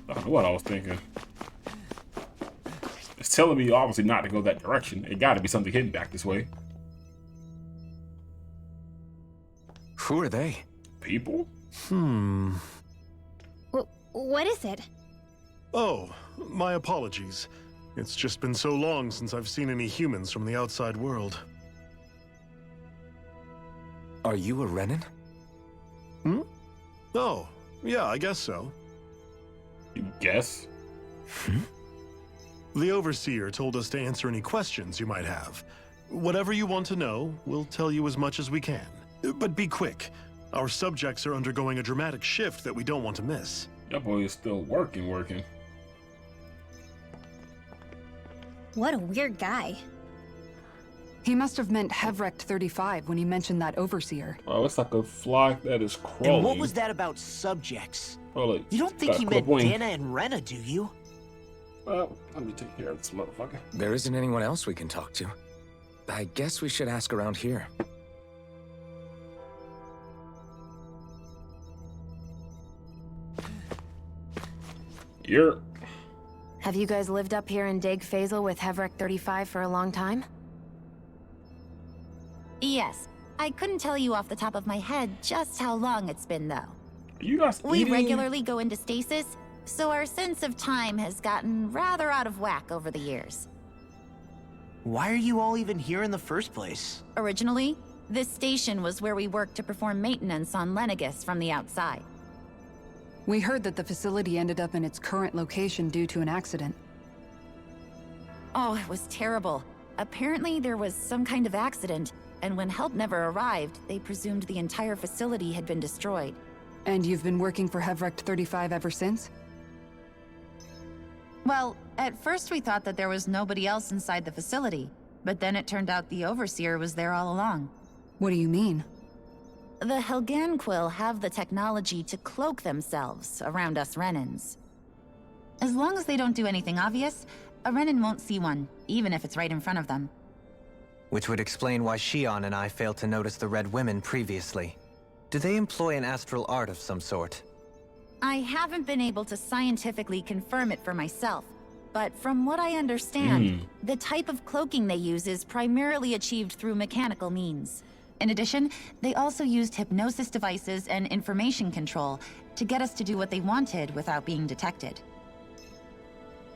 I don't know what I was thinking. It's telling me obviously not to go that direction. It got to be something hidden back this way. Who are they? People? What is it? Oh, my apologies. It's just been so long since I've seen any humans from the outside world. Are you a Renan? Oh, yeah, I guess so. You guess? The Overseer told us to answer any questions you might have. Whatever you want to know, we'll tell you as much as we can. But be quick. Our subjects are undergoing a dramatic shift that we don't want to miss. That boy is still working. What a weird guy. He must have meant Hevrek 35 when he mentioned that Overseer. Oh, it's like a fly that is crawling. And what was that about subjects? Oh, look, you don't think he meant Dana and Rena, do you? Well, let me take care of this motherfucker. There isn't anyone else we can talk to. I guess we should ask around here. Have you guys lived up here in Dag Fazel with Hevrek 35 for a long time? Yes. I couldn't tell you off the top of my head just how long it's been, though. You guys We regularly go into stasis, so our sense of time has gotten rather out of whack over the years. Why are you all even here in the first place? Originally, this station was where we worked to perform maintenance on Lenegis from the outside. We heard that the facility ended up in its current location due to an accident. Oh, it was terrible. Apparently there was some kind of accident, and when help never arrived, they presumed the entire facility had been destroyed. And you've been working for Hevrecht 35 ever since? Well, at first we thought that there was nobody else inside the facility, but then it turned out the Overseer was there all along. What do you mean? The Helganquil have the technology to cloak themselves around us Renans. As long as they don't do anything obvious, a Renan won't see one, even if it's right in front of them. Which would explain why Shion and I failed to notice the Red Women previously. Do they employ an astral art of some sort? I haven't been able to scientifically confirm it for myself, but from what I understand, the type of cloaking they use is primarily achieved through mechanical means. In addition, they also used hypnosis devices and information control to get us to do what they wanted without being detected.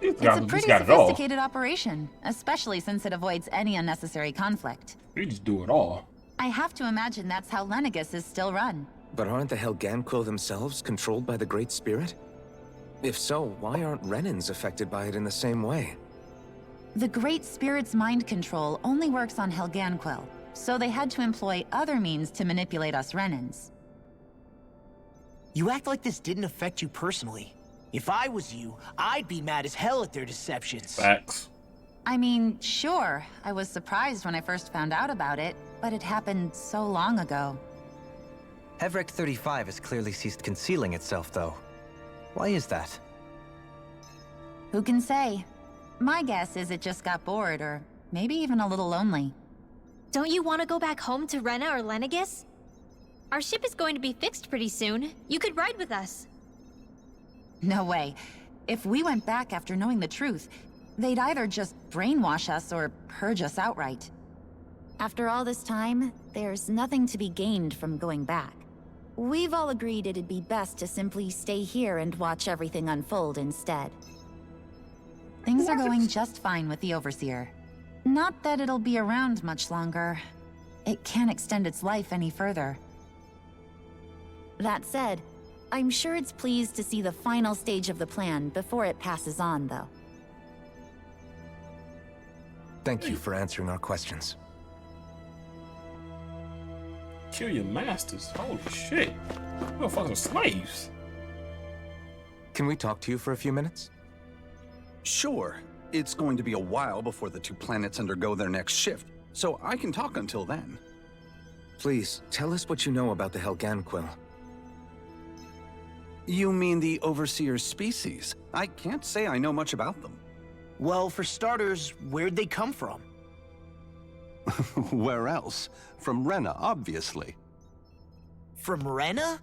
It's a pretty sophisticated operation, especially since it avoids any unnecessary conflict. We just do it all. I have to imagine that's how Lenegus is still run. But aren't the Helganquil themselves controlled by the Great Spirit? If so, why aren't Renans affected by it in the same way? The Great Spirit's mind control only works on Helganquil, so they had to employ other means to manipulate us Renans. You act like this didn't affect you personally. If I was you, I'd be mad as hell at their deceptions. Facts. I mean, sure, I was surprised when I first found out about it, but it happened so long ago. Hevrecht 35 has clearly ceased concealing itself, though. Why is that? Who can say? My guess is it just got bored, or maybe even a little lonely. Don't you want to go back home to Rena or Lenegus? Our ship is going to be fixed pretty soon. You could ride with us. No way. If we went back after knowing the truth, they'd either just brainwash us or purge us outright. After all this time, there's nothing to be gained from going back. We've all agreed it'd be best to simply stay here and watch everything unfold instead. Things are going just fine with the Overseer. Not that it'll be around much longer. It can't extend its life any further. That said, I'm sure it's pleased to see the final stage of the plan before it passes on, though. Thank you for answering our questions. Kill your masters. Holy shit. Motherfuckers are slaves. Can we talk to you for a few minutes? Sure. It's going to be a while before the two planets undergo their next shift, so I can talk until then. Please, tell us what you know about the Helganquil. You mean the Overseer's species? I can't say I know much about them. Well, for starters, where'd they come from? Where else? From Rena, obviously. From Rena?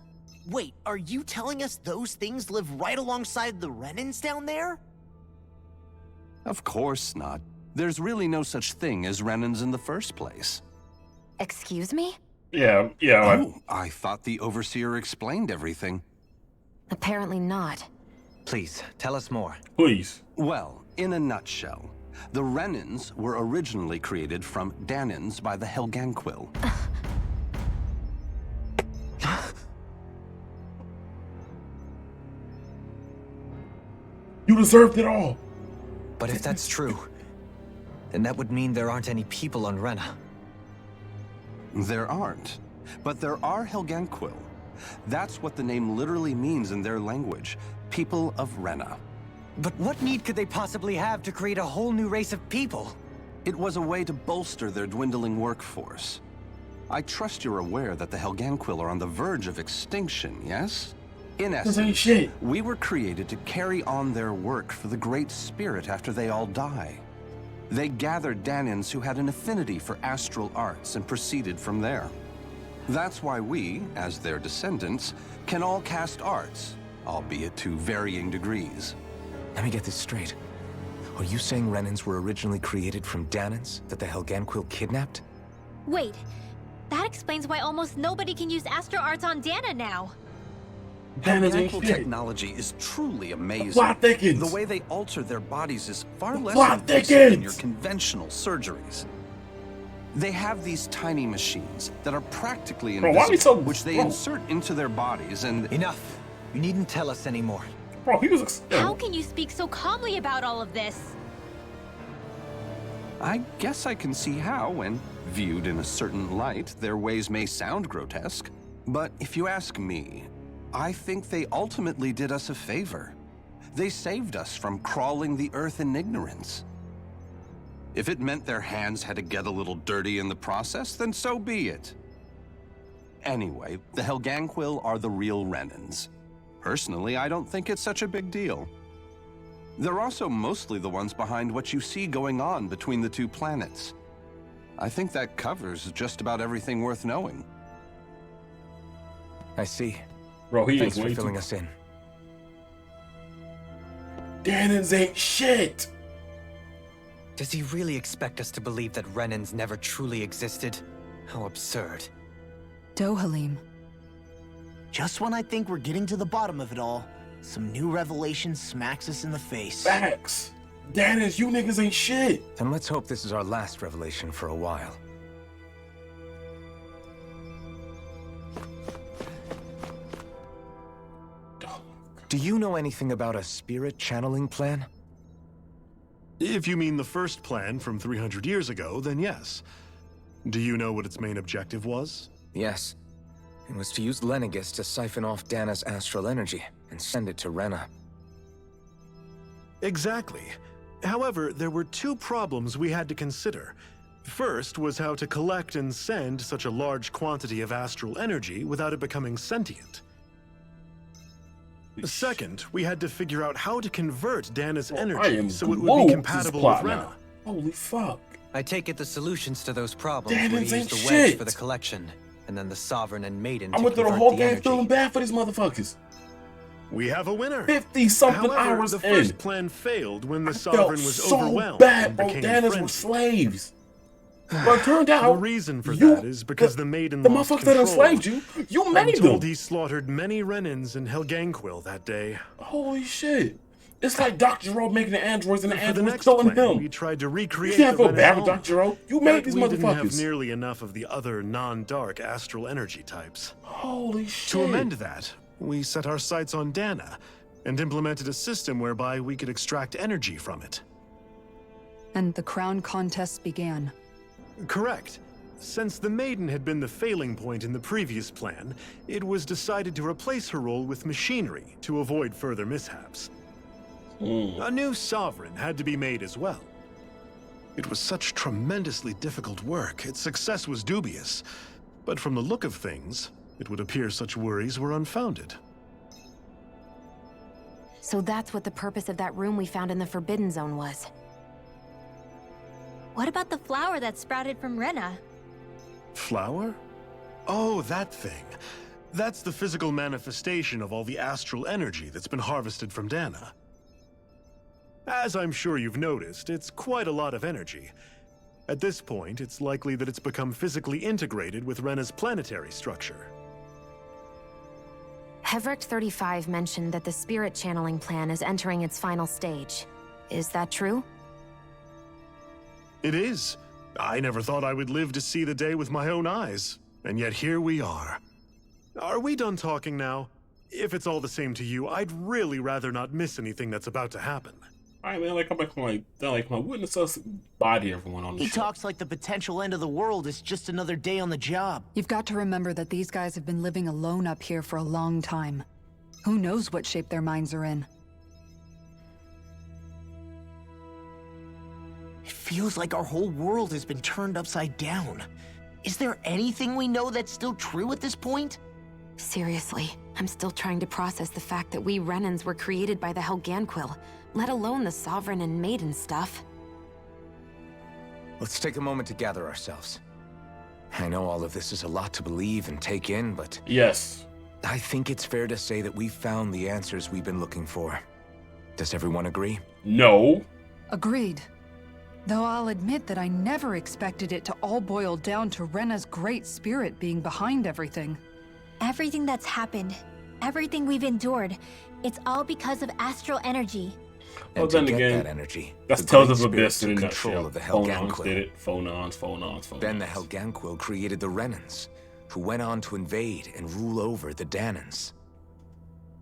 Wait, are you telling us those things live right alongside the Renans down there? Of course not. There's really no such thing as Renans in the first place. Excuse me? Yeah. Oh, I thought the Overseer explained everything. Apparently not. Please, tell us more. Please. Well, in a nutshell, the Renans were originally created from Danans by the Helganquil. You deserved it all. But if that's true, then that would mean there aren't any people on Rena. There aren't. But there are Helganquil. That's what the name literally means in their language. People of Rena. But what need could they possibly have to create a whole new race of people? It was a way to bolster their dwindling workforce. I trust you're aware that the Helganquil are on the verge of extinction, yes? In essence, we were created to carry on their work for the Great Spirit after they all die. They gathered Danans who had an affinity for astral arts and proceeded from there. That's why we, as their descendants, can all cast arts, albeit to varying degrees. Let me get this straight. Are you saying Renans were originally created from Danans that the Helganquil kidnapped? Wait, that explains why almost nobody can use Astro Arts on Dana now. Helganquil technology is truly amazing. Plot thickens. The way they alter their bodies is far less Plot invasive thickens. than your conventional surgeries. They have these tiny machines that are practically invisible, which they insert into their bodies and... Enough. You needn't tell us anymore. Bro, he was... How can you speak so calmly about all of this? I guess I can see how, and Viewed in a certain light, their ways may sound grotesque. But if you ask me, I think they ultimately did us a favor. They saved us from crawling the earth in ignorance. If it meant their hands had to get a little dirty in the process, then so be it. Anyway, the Helganquil are the real Renans. Personally, I don't think it's such a big deal. They're also mostly the ones behind what you see going on between the two planets. I think that covers just about everything worth knowing. I see. Bro, he Thanks is for way filling too... us in. Danans ain't shit! Does he really expect us to believe that Renans never truly existed? How absurd. Dohalim. Just when I think we're getting to the bottom of it all, some new revelation smacks us in the face. Facts! Danans, you niggas ain't shit! Then let's hope this is our last revelation for a while. Do you know anything about a spirit channeling plan? If you mean the first plan from 300 years ago, then yes. Do you know what its main objective was? Yes. It was to use Lenegis to siphon off Dana's astral energy and send it to Rena. Exactly. However, there were two problems we had to consider. First was how to collect and send such a large quantity of astral energy without it becoming sentient. Second, we had to figure out how to convert Dana's energy so it would be compatible with Rena. Holy fuck. I take it the solutions to those problems were to use the wedge for the collection, and then the Sovereign and Maiden I went through the whole game feeling bad for these motherfuckers. We have a winner. 50-something However, hours the in. first plan failed when the Sovereign was so overwhelmed bad, and bro. became Danas were frenzied. slaves. But it turned out the reason for that is because the Maiden the lost motherfuckers that control. enslaved you made I'm told them. he slaughtered many Renans in Helganquil that day. Holy shit. It's like Dr. Gero making the androids and the For the androids next killing plan, him. we tried to You recreate can't the feel bad Renan with home. Dr. Gero. You made these We didn't have motherfuckers. nearly enough of the other non-dark astral energy types. Holy shit. To amend that, we set our sights on Dana and implemented a system whereby we could extract energy from it. And the crown contest began. Correct. Since the Maiden had been the failing point in the previous plan, it was decided to replace her role with machinery to avoid further mishaps. A new Sovereign had to be made as well. It was such tremendously difficult work, its success was dubious. But from the look of things, it would appear such worries were unfounded. So that's what the purpose of that room we found in the Forbidden Zone was. What about the flower that sprouted from Rena? Flower? Oh, that thing. That's the physical manifestation of all the astral energy that's been harvested from Dana. As I'm sure you've noticed, it's quite a lot of energy. At this point, it's likely that it's become physically integrated with Rena's planetary structure. Hevrecht 35 mentioned that the spirit channeling plan is entering its final stage. Is that true? It is. I never thought I would live to see the day with my own eyes, and yet here we are. Are we done talking now? If it's all the same to you, I'd really rather not miss anything that's about to happen. Alright, man, like, I'm like, my witness us body everyone on the He show. talks like the potential end of the world is just another day on the job. You've got to remember that these guys have been living alone up here for a long time. Who knows what shape their minds are in? It feels like our whole world has been turned upside down. Is there anything we know that's still true at this point? Seriously, I'm still trying to process the fact that we Renans were created by the Helganquil, let alone the Sovereign and Maiden stuff. Let's take a moment to gather ourselves. I know all of this is a lot to believe and take in, but... Yes. I think it's fair to say that we've found the answers we've been looking for. Does everyone agree? No. Agreed. Though I'll admit that I never expected it to all boil down to Rena's great spirit being behind everything. Everything that's happened, everything we've endured, it's all because of astral energy. Well, And to then get again, that energy, that's the Tales Great of Abyss Spirits in a took control nutshell. of the Phonons did Helganquil. it. Phonons. Then the Helganquil created the Renans, who went on to invade and rule over the Danans.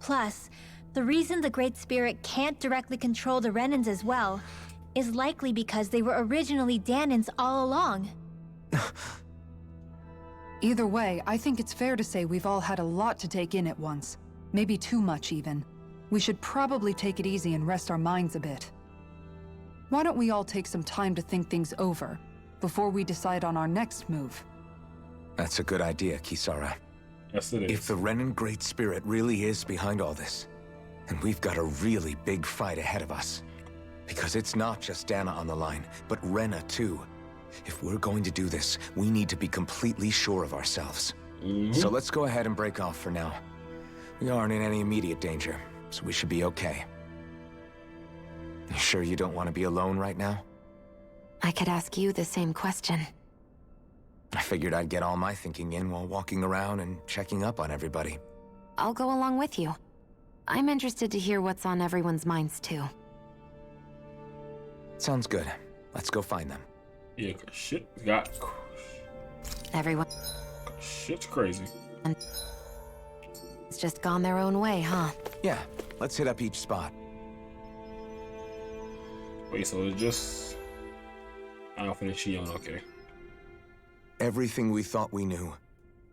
Plus, the reason the Great Spirit can't directly control the Renans as well is likely because they were originally Danans all along. Either way, I think it's fair to say we've all had a lot to take in at once. Maybe too much, even. We should probably take it easy and rest our minds a bit. Why don't we all take some time to think things over, before we decide on our next move? That's a good idea, Kisara. Yes, it is. If the Renan Great Spirit really is behind all this, then we've got a really big fight ahead of us. Because it's not just Dana on the line, but Rena too. If we're going to do this, we need to be completely sure of ourselves. So let's go ahead and break off for now. We aren't in any immediate danger, so we should be okay. You sure you don't want to be alone right now? I could ask you the same question. I figured I'd get all my thinking in while walking around and checking up on everybody. I'll go along with you. I'm interested to hear what's on everyone's minds too. Sounds good. Let's go find them. Yeah, 'cause shit got... Everyone... Shit's crazy. It's just gone their own way, huh? Yeah, let's hit up each spot. Wait, so it's just... Alfin and Shion, okay. Everything we thought we knew.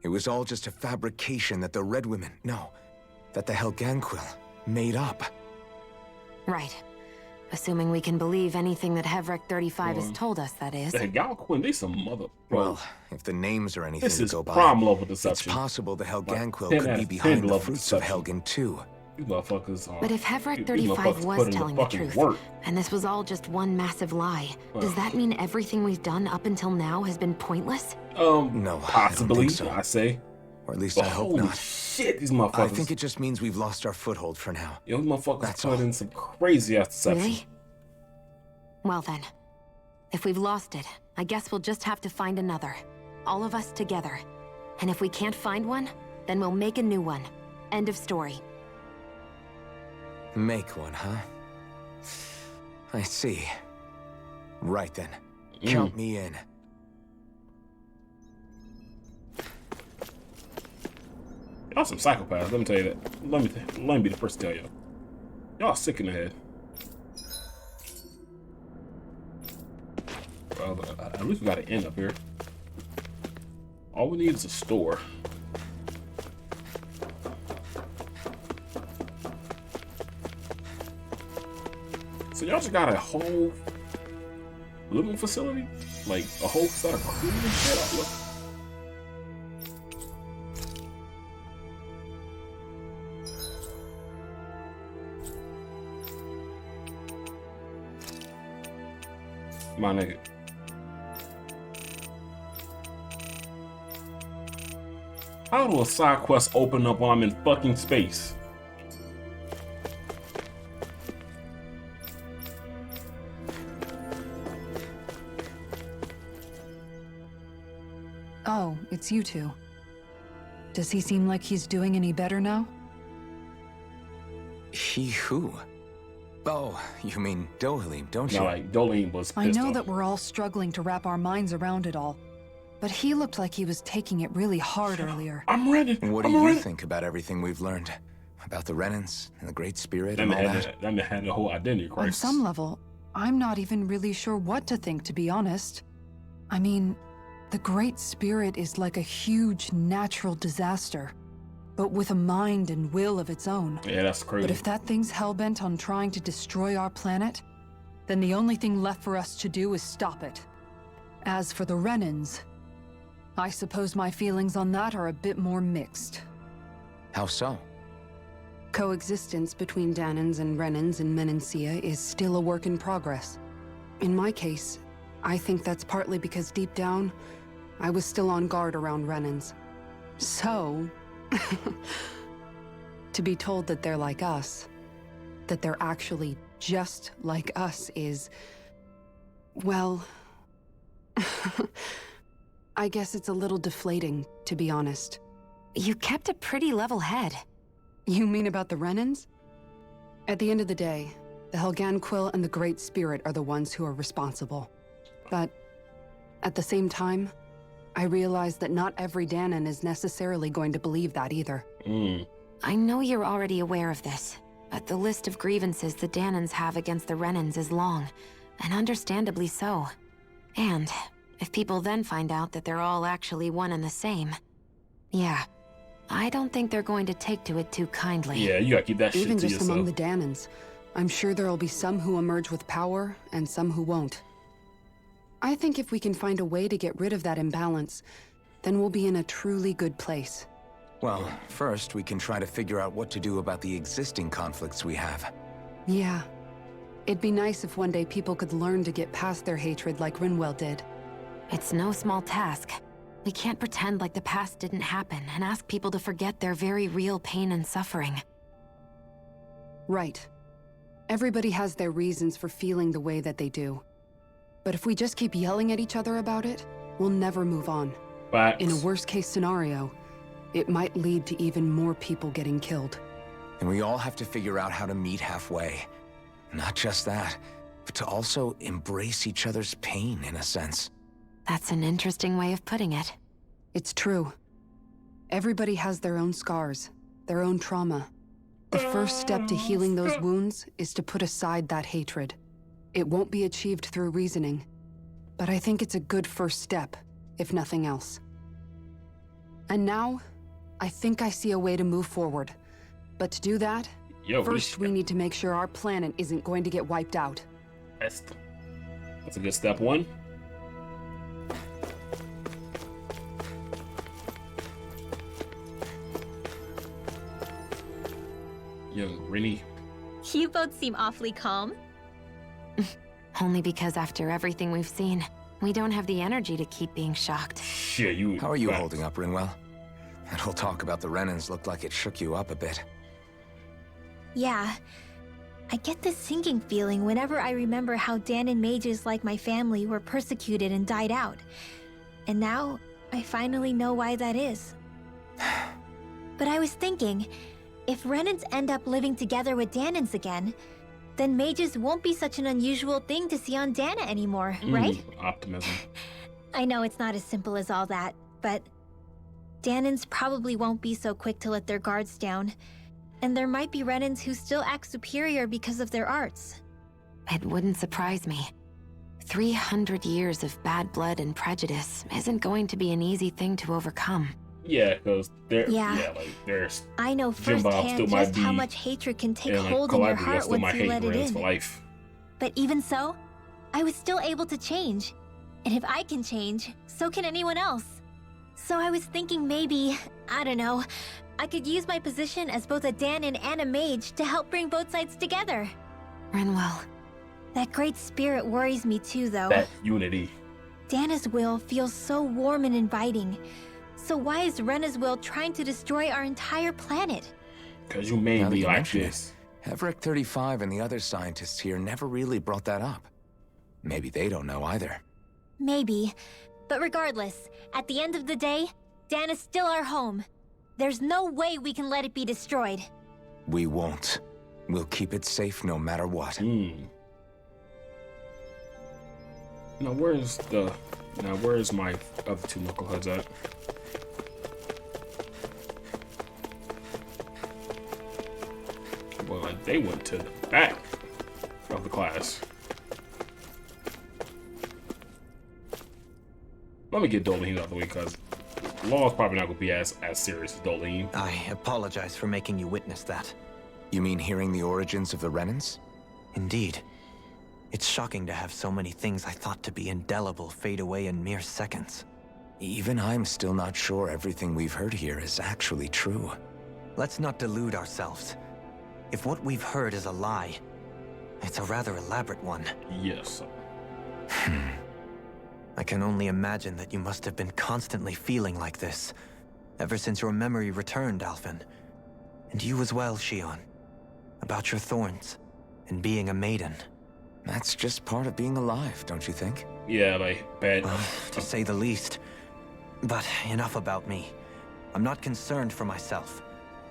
It was all just a fabrication that the Red Women... No, that the Helganquil made up. Right. Assuming we can believe anything that Hevrek 35 has told us, that is. The Helganquil, they some mother... Bro. Well, if the names are anything this to is go by, prom level deception. it's possible the Helganquil Like, could be behind the fruits of Helgen too. These motherfuckers are... But if Hevrek 35 was telling the truth, and this was all just one massive lie, does that mean everything we've done up until now has been pointless? No, possibly, I don't think so. I say. Or at least But I hope holy not. shit, these motherfuckers. I think it just means we've lost our foothold for now. Yo, these motherfuckers That's put all. in some crazy ass deception. Really? Well then, if we've lost it, I guess we'll just have to find another. All of us together. And if we can't find one, then we'll make a new one. End of story. Make one, huh? I see. Right then. Count me in. Y'all some psychopaths, let me tell you that. Let me be the first to tell y'all. Y'all sick in the head. Well, at least we got an inn up here. All we need is a store. So y'all just got a whole living facility? Like a whole set of food and shit? Look. My nigga. How do a side quest open up while I'm in fucking space? Oh, it's you two. Does he seem like he's doing any better now? He who? Oh, you mean Dohalim, don't you? No, like Dohalim was pissed I know off. that we're all struggling to wrap our minds around it all, but he looked like he was taking it really hard earlier. I'm ready. What do you think about everything we've learned? About the Renans and the Great Spirit and all that? That man had the whole identity On crisis. some level, I'm not even really sure what to think, to be honest. I mean, the Great Spirit is like a huge natural disaster, but with a mind and will of its own. Yeah, that's crazy. But if that thing's hellbent on trying to destroy our planet, then the only thing left for us to do is stop it. As for the Renans, I suppose my feelings on that are a bit more mixed. How so? Coexistence between Danans and Renans in Menancia is still a work in progress. In my case, I think that's partly because deep down, I was still on guard around Renans. So, to be told that they're like us, that they're actually just like us is, well, I guess it's a little deflating, to be honest. You kept a pretty level head. You mean about the Renans? At the end of the day, the Helganquil and the Great Spirit are the ones who are responsible. But at the same time, I realize that not every Danan is necessarily going to believe that either. I know you're already aware of this, but the list of grievances the Danans have against the Renans is long, and understandably so. And if people then find out that they're all actually one and the same. Yeah, I don't think they're going to take to it too kindly. Yeah, you gotta keep that shit Even to just yourself. among the Danans, I'm sure there'll be some who emerge with power and some who won't. I think if we can find a way to get rid of that imbalance, then we'll be in a truly good place. Well, first we can try to figure out what to do about the existing conflicts we have. Yeah. It'd be nice if one day people could learn to get past their hatred like Rinwell did. It's no small task. We can't pretend like the past didn't happen and ask people to forget their very real pain and suffering. Right. Everybody has their reasons for feeling the way that they do. But if we just keep yelling at each other about it, we'll never move on. Facts. In a worst-case scenario, it might lead to even more people getting killed. And we all have to figure out how to meet halfway. Not just that, but to also embrace each other's pain, in a sense. That's an interesting way of putting it. It's true. Everybody has their own scars, their own trauma. The first step to healing those wounds is to put aside that hatred. It won't be achieved through reasoning, but I think it's a good first step, if nothing else. And now, I think I see a way to move forward. But to do that, first we need to make sure our planet isn't going to get wiped out. That's a good step one. Young Rennie. You both seem awfully calm. Only because after everything we've seen, we don't have the energy to keep being shocked. Yeah, you. How are you holding up, Rinwell? That whole talk about the Renans looked like it shook you up a bit. Yeah. I get this sinking feeling whenever I remember how Danan mages like my family were persecuted and died out. And now, I finally know why that is. But I was thinking, if Renans end up living together with Danans again, then mages won't be such an unusual thing to see on Dana anymore, right? Optimism. I know it's not as simple as all that, but Danans probably won't be so quick to let their guards down. And there might be Renans who still act superior because of their arts. It wouldn't surprise me. 300 years of bad blood and prejudice isn't going to be an easy thing to overcome. Yeah, because there's. I know firsthand just how much hatred can take hold in your heart once you let it in. For life. But even so, I was still able to change. And if I can change, so can anyone else. So I was thinking maybe, I don't know, I could use my position as both a Danan and a mage to help bring both sides together. Rinwell. That great spirit worries me too, though. That unity. Dana's will feels so warm and inviting. So why is Rena's will trying to destroy our entire planet? Because you made me like this. Everick 35 and the other scientists here never really brought that up. Maybe they don't know either. Maybe. But regardless, at the end of the day, Dana's still our home. There's no way we can let it be destroyed. We won't. We'll keep it safe no matter what. Now where's my other two knuckleheads at? Well, like they went to the back of the class. Let me get Dolene out of the way, because law's probably not going to be as serious as Dolene. I apologize for making you witness that. You mean hearing the origins of the Renans? Indeed. It's shocking to have so many things I thought to be indelible fade away in mere seconds. Even I'm still not sure everything we've heard here is actually true. Let's not delude ourselves. If what we've heard is a lie, it's a rather elaborate one. Yes. I can only imagine that you must have been constantly feeling like this, ever since your memory returned, Alfin. And you as well, Shion. About your thorns, and being a maiden. That's just part of being alive, don't you think? Yeah, like, bad. To say the least. But enough about me. I'm not concerned for myself.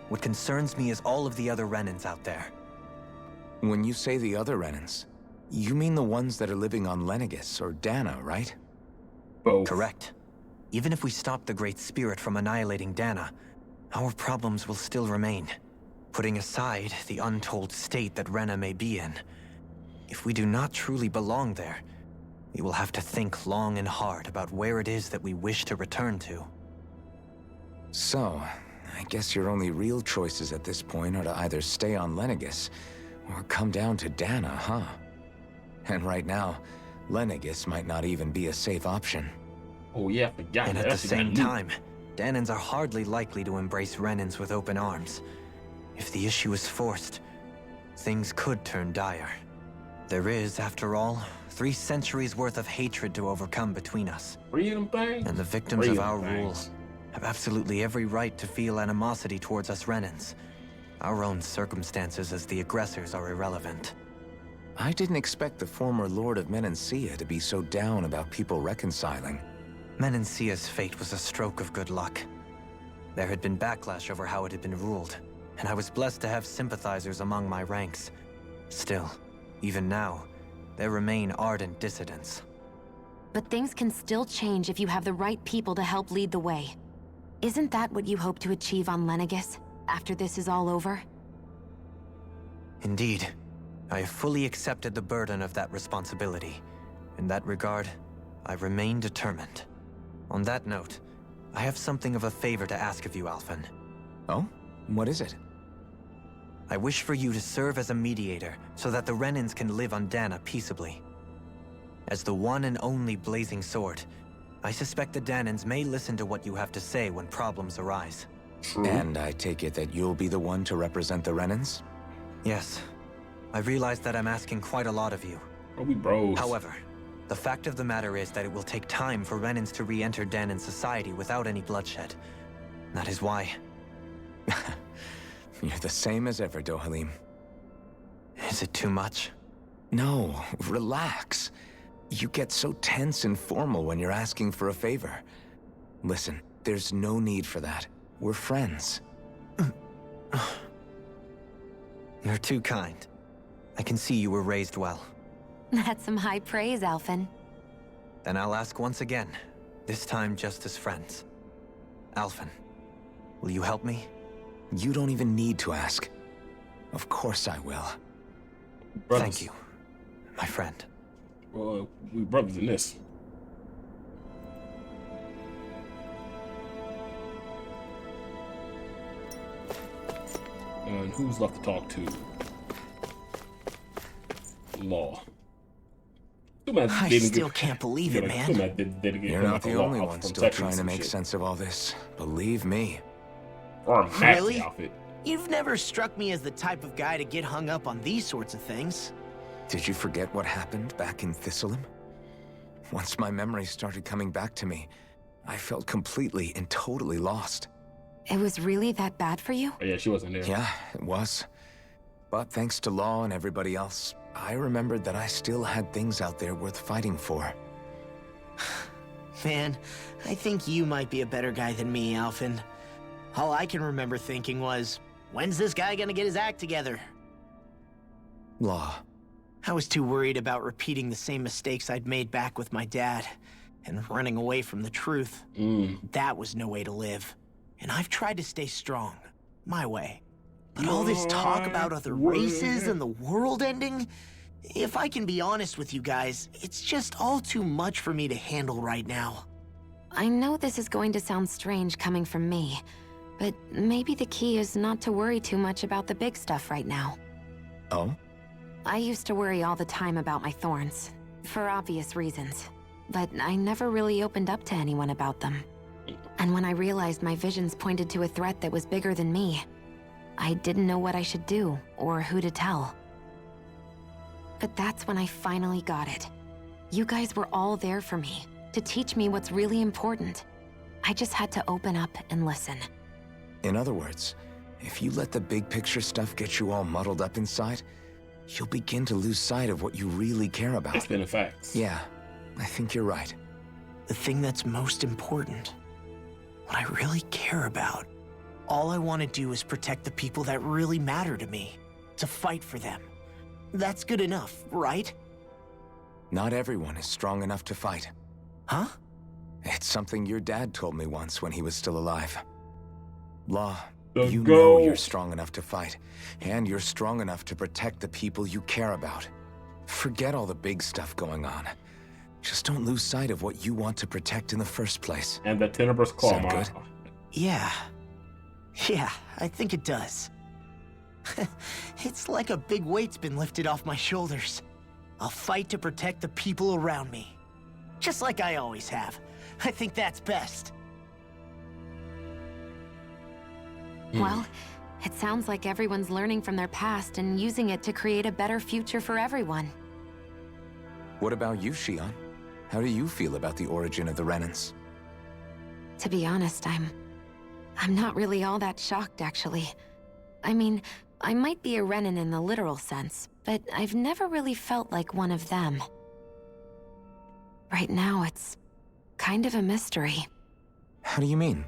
What concerns me is all of the other Renans out there. When you say the other Renans, you mean the ones that are living on Lenegis or Dana, right? Both. Correct. Even if we stop the Great Spirit from annihilating Dana, our problems will still remain. Putting aside the untold state that Rena may be in, if we do not truly belong there, we will have to think long and hard about where it is that we wish to return to. So, I guess your only real choices at this point are to either stay on Lenegis or come down to Dana, huh? And right now, Lenegis might not even be a safe option. Oh yeah, I forgot. And at the same time, Danans are hardly likely to embrace Renans with open arms. If the issue is forced, things could turn dire. There is, after all, 3 centuries worth of hatred to overcome between us. Freedom things? And the victims of our rule have absolutely every right to feel animosity towards us Renans. Our own circumstances as the aggressors are irrelevant. I didn't expect the former Lord of Menancia to be so down about people reconciling. Menancia's fate was a stroke of good luck. There had been backlash over how it had been ruled, and I was blessed to have sympathizers among my ranks. Still, even now, there remain ardent dissidents. But things can still change if you have the right people to help lead the way. Isn't that what you hope to achieve on Lenegis, after this is all over? Indeed. I have fully accepted the burden of that responsibility. In that regard, I remain determined. On that note, I have something of a favor to ask of you, Alfin. Oh? What is it? I wish for you to serve as a mediator so that the Renans can live on Dana peaceably. As the one and only Blazing Sword, I suspect the Danans may listen to what you have to say when problems arise. And I take it that you'll be the one to represent the Renans? Yes. I realize that I'm asking quite a lot of you. Are we bros? However, the fact of the matter is that it will take time for Renans to re-enter Danan society without any bloodshed. That is why... You're the same as ever, Dohalim. Is it too much? No, relax. You get so tense and formal when you're asking for a favor. Listen, there's no need for that. We're friends. You're too kind. I can see you were raised well. That's some high praise, Alfin. Then I'll ask once again, this time just as friends. Alfin, will you help me? You don't even need to ask. Of course I will. Brothers. Thank you, my friend. Well, we brothers in this. And who's left to talk to? Law. I still can't believe it, man. You're not the only one still trying to make sense of all this. Believe me. Really? You've never struck me as the type of guy to get hung up on these sorts of things. Did you forget what happened back in Thistleum? Once my memories started coming back to me, I felt completely and totally lost. It was really that bad for you? Oh, yeah, she wasn't there. Yeah, it was. But thanks to Law and everybody else, I remembered that I still had things out there worth fighting for. Man, I think you might be a better guy than me, Alfin. All I can remember thinking was, when's this guy gonna get his act together? Law. I was too worried about repeating the same mistakes I'd made back with my dad, and running away from the truth. That was no way to live. And I've tried to stay strong, my way. But all this talk about other races and the world ending, if I can be honest with you guys, it's just all too much for me to handle right now. I know this is going to sound strange coming from me, but maybe the key is not to worry too much about the big stuff right now. Oh? I used to worry all the time about my thorns, for obvious reasons, but I never really opened up to anyone about them. And when I realized my visions pointed to a threat that was bigger than me, I didn't know what I should do, or who to tell. But that's when I finally got it. You guys were all there for me, to teach me what's really important. I just had to open up and listen. In other words, if you let the big picture stuff get you all muddled up inside, you'll begin to lose sight of what you really care about. It's been a fact. Yeah, I think you're right. The thing that's most important, what I really care about, all I want to do is protect the people that really matter to me, to fight for them. That's good enough, right? Not everyone is strong enough to fight. Huh? It's something your dad told me once when he was still alive. Law, Let's you go. know you're strong enough to fight, and you're strong enough to protect the people you care about. Forget all the big stuff going on. Just don't lose sight of what you want to protect in the first place. And the Tenebrous Claw. Sound good? Yeah. Yeah, I think it does. It's like a big weight's been lifted off my shoulders. I'll fight to protect the people around me. Just like I always have. I think that's best. Well, it sounds like everyone's learning from their past and using it to create a better future for everyone. What about you, Shion? How do you feel about the origin of the Renans? To be honest, I'm not really all that shocked, actually. I mean, I might be a Renan in the literal sense, but I've never really felt like one of them. Right now, it's kind of a mystery. How do you mean?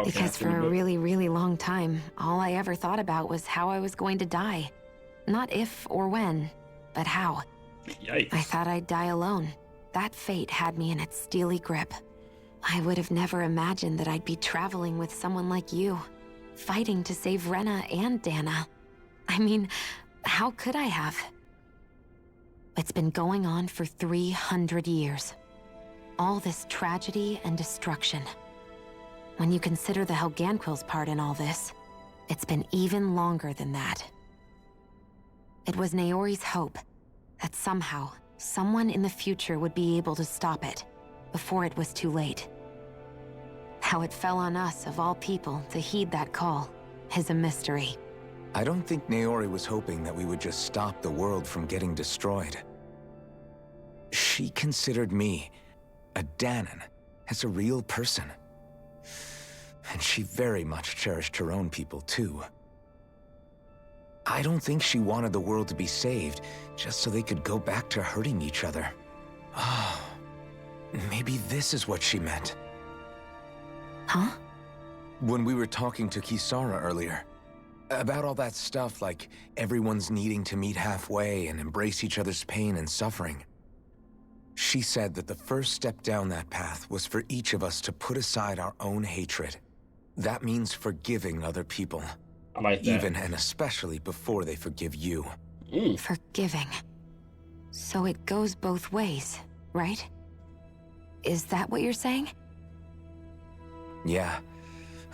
Because for a really, really long time, all I ever thought about was how I was going to die. Not if or when, but how. Yikes. I thought I'd die alone. That fate had me in its steely grip. I would have never imagined that I'd be traveling with someone like you, fighting to save Rena and Dana. I mean, how could I have? It's been going on for 300 years. All this tragedy and destruction. When you consider the Helganquil's part in all this, it's been even longer than that. It was Naori's hope that somehow, someone in the future would be able to stop it, before it was too late. How it fell on us, of all people, to heed that call, is a mystery. I don't think Naori was hoping that we would just stop the world from getting destroyed. She considered me, a Danan, as a real person. And she very much cherished her own people, too. I don't think she wanted the world to be saved, just so they could go back to hurting each other. Oh, maybe this is what she meant. Huh? When we were talking to Kisara earlier, about all that stuff like everyone's needing to meet halfway and embrace each other's pain and suffering. She said that the first step down that path was for each of us to put aside our own hatred. That means forgiving other people. I like that. Even and especially before they forgive you. Forgiving. So it goes both ways, right? Is that what you're saying? Yeah.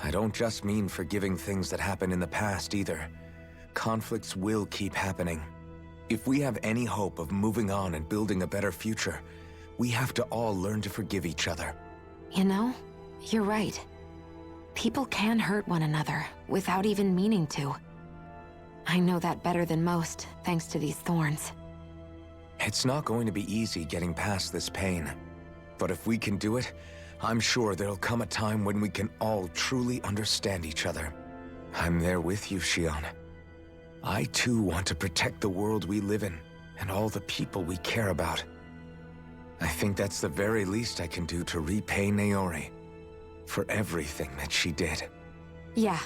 I don't just mean forgiving things that happened in the past either. Conflicts will keep happening. If we have any hope of moving on and building a better future, we have to all learn to forgive each other. You know, you're right. People can hurt one another without even meaning to. I know that better than most, thanks to these thorns. It's not going to be easy getting past this pain. But if we can do it, I'm sure there'll come a time when we can all truly understand each other. I'm there with you, Shion. I too want to protect the world we live in, and all the people we care about. I think that's the very least I can do to repay Naori for everything that she did. Yeah.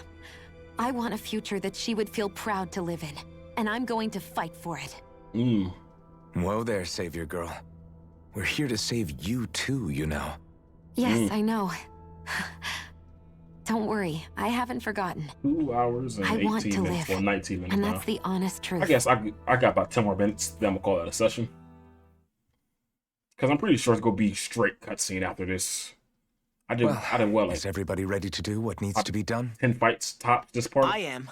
I want a future that she would feel proud to live in, and I'm going to fight for it. Whoa there, Savior Girl. We're here to save you too, you know. Yes, I know. Don't worry, I haven't forgotten. 2 hours and I 18 want to minutes, live, or 19 minutes and now. that's the honest truth. I guess I got about 10 more minutes, then I'm gonna call it a session. Because I'm pretty sure it's gonna be straight cutscene after this. I did well. Is everybody ready to do what needs to be done? 10 fights tops this part. I am.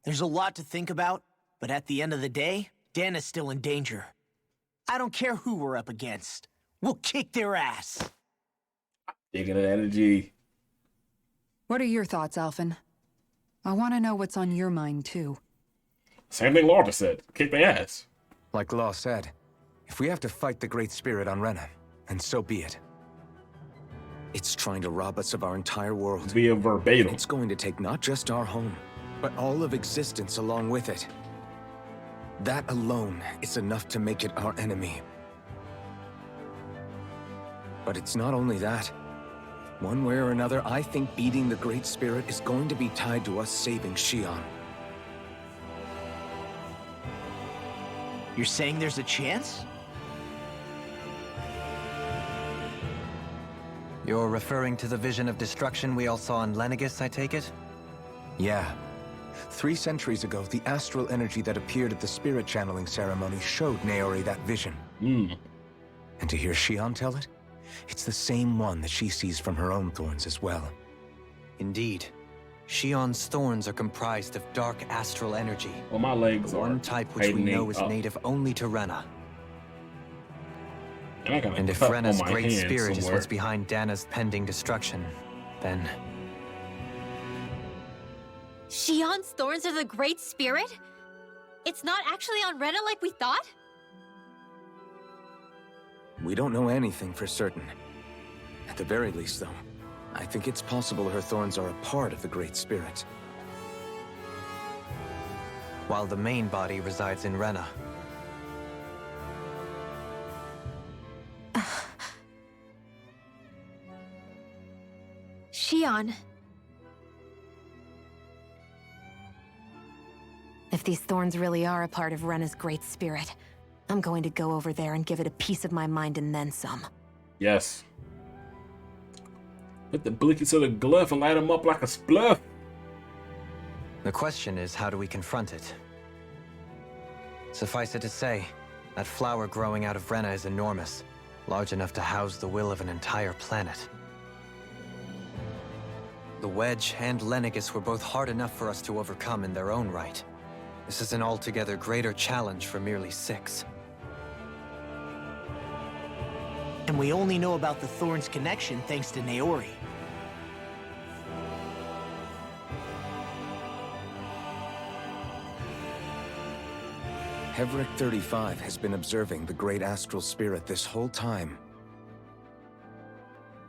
There's a lot to think about, but at the end of the day, Dan is still in danger. I don't care who we're up against. We'll kick their ass. Digging the energy. What are your thoughts, Alfin? I want to know what's on your mind, too. Same thing Laura said. Kick their ass. Like Law said, if we have to fight the Great Spirit on Rena, then so be it. It's trying to rob us of our entire world. Be a verbatim. It's going to take not just our home, but all of existence along with it. That alone is enough to make it our enemy. But it's not only that. One way or another, I think beating the Great Spirit is going to be tied to us saving Shion. You're saying there's a chance? You're referring to the vision of destruction we all saw in Lenegis, I take it? Yeah. 3 centuries ago, the astral energy that appeared at the spirit channeling ceremony showed Naori that vision. And to hear Shion tell it, it's the same one that she sees from her own thorns as well. Indeed. Shion's thorns are comprised of dark astral energy. Well, my legs are one type which we know is native only to Rena. And if Rena's great spirit is what's behind Dana's pending destruction, then... Shion's thorns are the Great Spirit? It's not actually on Rena like we thought? We don't know anything for certain. At the very least, though, I think it's possible her thorns are a part of the Great Spirit. While the main body resides in Rena. Shion. If these thorns really are a part of Rena's Great Spirit, I'm going to go over there and give it a piece of my mind and then some. Yes. Put the blicky to the glove and light him up like a spliff. The question is, how do we confront it? Suffice it to say, that flower growing out of Rena is enormous, large enough to house the will of an entire planet. The Wedge and Lenegis were both hard enough for us to overcome in their own right. This is an altogether greater challenge for merely 6. And we only know about the Thorns' connection thanks to Maori. Hevric 35 has been observing the Great Astral Spirit this whole time.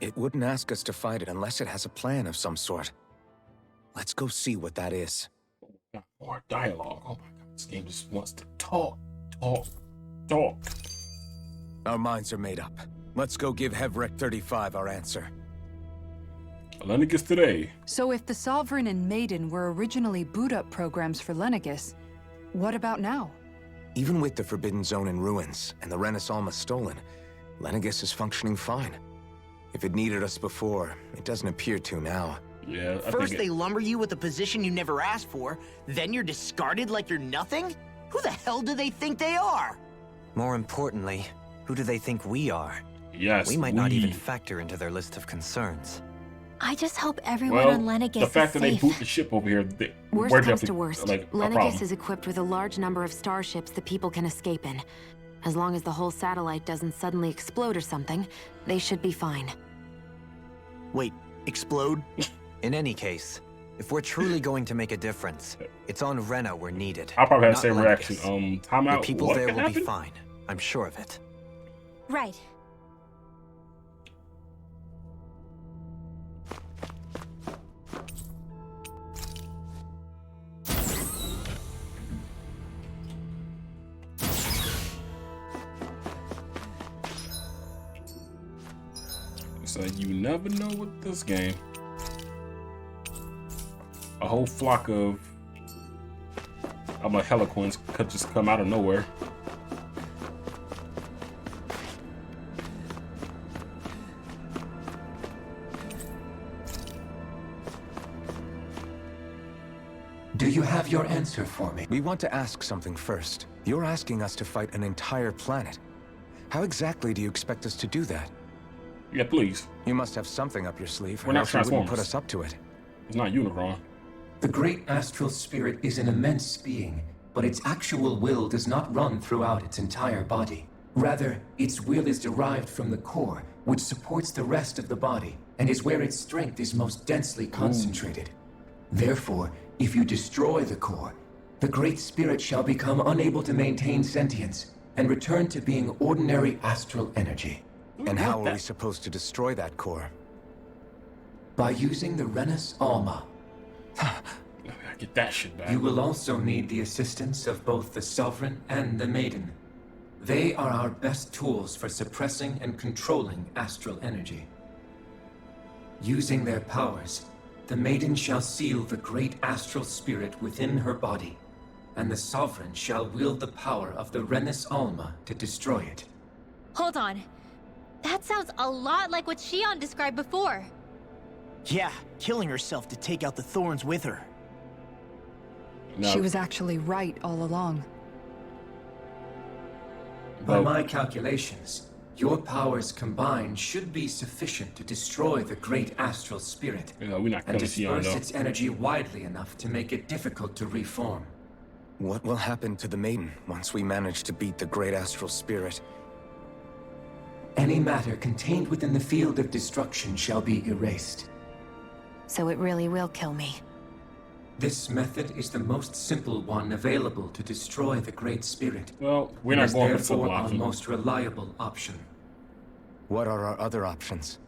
It wouldn't ask us to fight it unless it has a plan of some sort. Let's go see what that is. More dialogue. Oh my god, this game just wants to talk. Our minds are made up. Let's go give Hevric 35 our answer. Lenegis today. So if the Sovereign and Maiden were originally boot-up programs for Lenegis, what about now? Even with the Forbidden Zone in ruins and the Renis Alma stolen, Lenegis is functioning fine. If it needed us before, it doesn't appear to now. Yeah, First they lumber you with a position you never asked for, then you're discarded like you're nothing? Who the hell do they think they are? More importantly, who do they think we are? Yes, we might not even factor into their list of concerns. I just hope everyone on Lenegis the fact is that they safe. boot the ship over here, Worst comes to worst, Lenegis is equipped with a large number of starships that people can escape in. As long as the whole satellite doesn't suddenly explode or something, they should be fine. Wait, explode? In any case, if we're truly going to make a difference, it's on Rena we're needed. I'll probably have the same Lenegis. reaction. Time out. The people what there will happened? be fine. I'm sure of it. Right. So you never know with this game. A whole flock of Helicoins could just come out of nowhere. Do you have your answer for me? We want to ask something first. You're asking us to fight an entire planet. How exactly do you expect us to do that? Yeah, please. You must have something up your sleeve. We're not else you wouldn't Transformers. put us up to it. It's not Unicron. The great astral spirit is an immense being, but its actual will does not run throughout its entire body. Rather, its will is derived from the core, which supports the rest of the body, and is where its strength is most densely concentrated. Therefore, if you destroy the core, the great spirit shall become unable to maintain sentience, and return to being ordinary astral energy. And how are we supposed to destroy that core? By using the Renis Alma. Get that shit back. You will also need the assistance of both the Sovereign and the Maiden. They are our best tools for suppressing and controlling astral energy. Using their powers, the Maiden shall seal the great astral spirit within her body, and the Sovereign shall wield the power of the Renis Alma to destroy it. Hold on. That sounds a lot like what Shion described before. Yeah, killing herself to take out the Thorns with her. No. She was actually right all along. By my calculations, Your powers combined should be sufficient to destroy the great astral spirit and disperse its energy widely enough to make it difficult to reform. What will happen to the maiden once we manage to beat the great astral spirit? Any matter contained within the field of destruction shall be erased. So it really will kill me. This method is the most simple one available to destroy the Great Spirit. Well, we're not going for the simple therefore option. our most reliable option. What are our other options?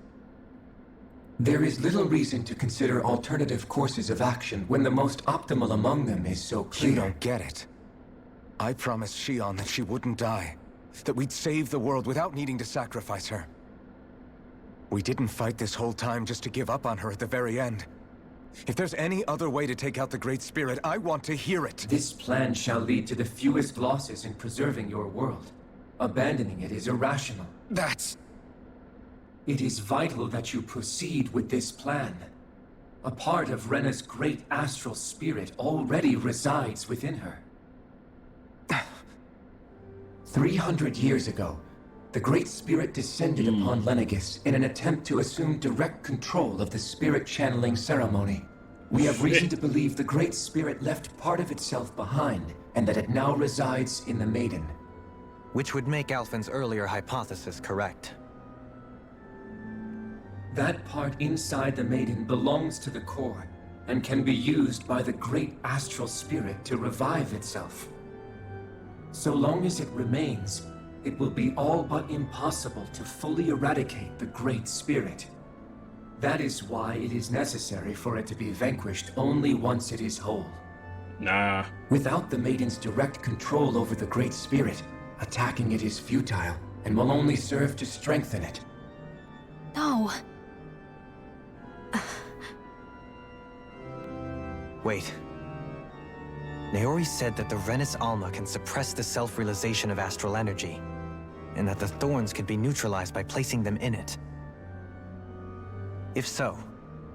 There is little reason to consider alternative courses of action when the most optimal among them is so clear. You don't get it. I promised Shion that she wouldn't die. That we'd save the world without needing to sacrifice her. We didn't fight this whole time just to give up on her at the very end. If there's any other way to take out the Great Spirit, I want to hear it. This plan shall lead to the fewest losses in preserving your world. Abandoning it is irrational. It is vital that you proceed with this plan. A part of Rena's great astral spirit already resides within her. 300 years ago, the Great Spirit descended upon Lenegis in an attempt to assume direct control of the spirit channeling ceremony. We have reason to believe the Great Spirit left part of itself behind, and that it now resides in the Maiden. Which would make Alfin's earlier hypothesis correct. That part inside the Maiden belongs to the core, and can be used by the Great Astral Spirit to revive itself. So long as it remains, it will be all but impossible to fully eradicate the Great Spirit. That is why it is necessary for it to be vanquished only once it is whole. Nah. Without the Maiden's direct control over the Great Spirit, attacking it is futile and will only serve to strengthen it. No. Wait. Maori said that the Renis Alma can suppress the self-realization of astral energy, and that the thorns could be neutralized by placing them in it. If so,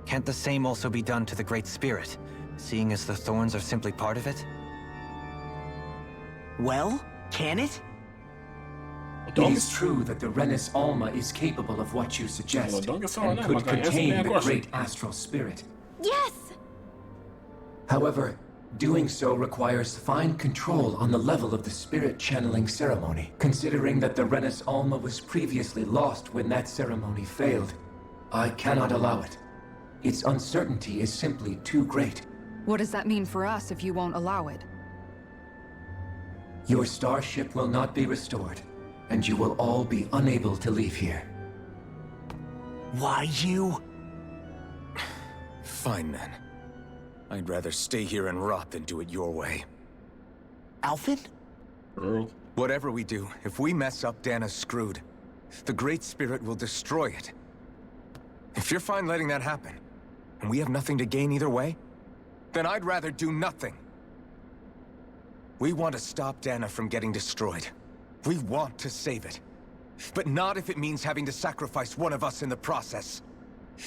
can't the same also be done to the Great Spirit, seeing as the thorns are simply part of it? Well, can it? It is true that the Renis Alma is capable of what you suggest, and could contain the Great Astral Spirit. Yes! However, doing so requires fine control on the level of the spirit channeling ceremony, considering that the Renis Alma was previously lost when that ceremony failed. I cannot allow it. Its uncertainty is simply too great. What does that mean for us if you won't allow it? Your starship will not be restored, and you will all be unable to leave here. Why you? Fine then. I'd rather stay here and rot than do it your way. Alfin? Earl. Whatever we do, if we mess up, Dana's screwed. The Great Spirit will destroy it. If you're fine letting that happen, and we have nothing to gain either way, then I'd rather do nothing. We want to stop Dana from getting destroyed. We want to save it. But not if it means having to sacrifice one of us in the process.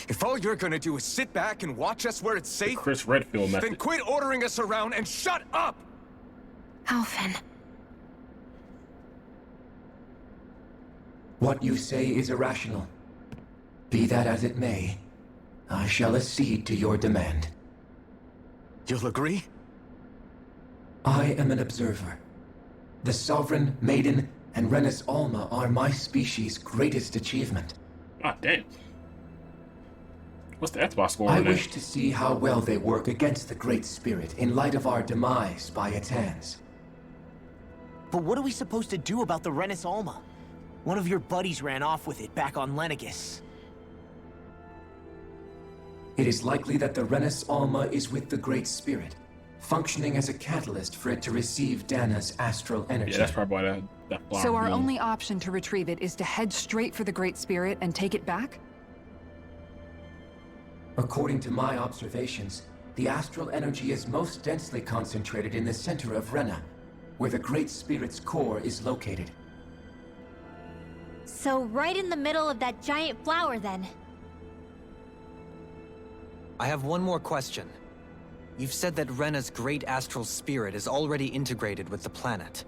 If all you're gonna do is sit back and watch us where it's safe, the Chris Redfield method, then quit ordering us around and shut up! Alfin. What you say is irrational. Be that as it may, I shall accede to your demand. You'll agree? I am an observer. The Sovereign, Maiden, and Renis Alma are my species' greatest achievement. Ah, damn. What's the Xbox score I on that? wish to see how well they work against the Great Spirit in light of our demise by its hands. But what are we supposed to do about the Renis Alma? One of your buddies ran off with it back on Lenegis. It is likely that the Renis Alma is with the Great Spirit, functioning as a catalyst for it to receive Dana's astral energy. Yeah, that's probably why that flower So our bloomed. only option to retrieve it is to head straight for the Great Spirit and take it back? According to my observations, the astral energy is most densely concentrated in the center of Rena, where the Great Spirit's core is located. So right in the middle of that giant flower, then. I have one more question. You've said that Rena's great astral spirit is already integrated with the planet.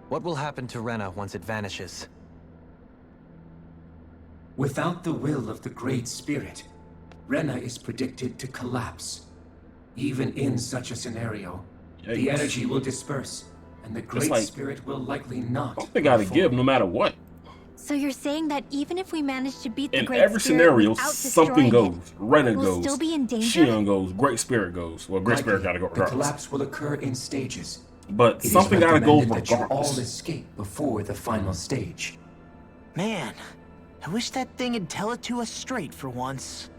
What will happen to Rena once it vanishes? Without the will of the Great Spirit, Rena is predicted to collapse. Even in such a scenario, the energy will disperse, and the Great Spirit will likely not. They gotta give no matter what. So you're saying that even if we manage to beat the In Great every Spirit scenario, without something destroying goes. Rena we'll goes. still be in danger? Shion goes. Great Spirit goes. Well, Great Spirit gotta go The regardless. collapse will occur in stages. But It is something gotta go recommended that you regardless. all escape before the final stage. Man, I wish that thing'd tell it to us straight for once.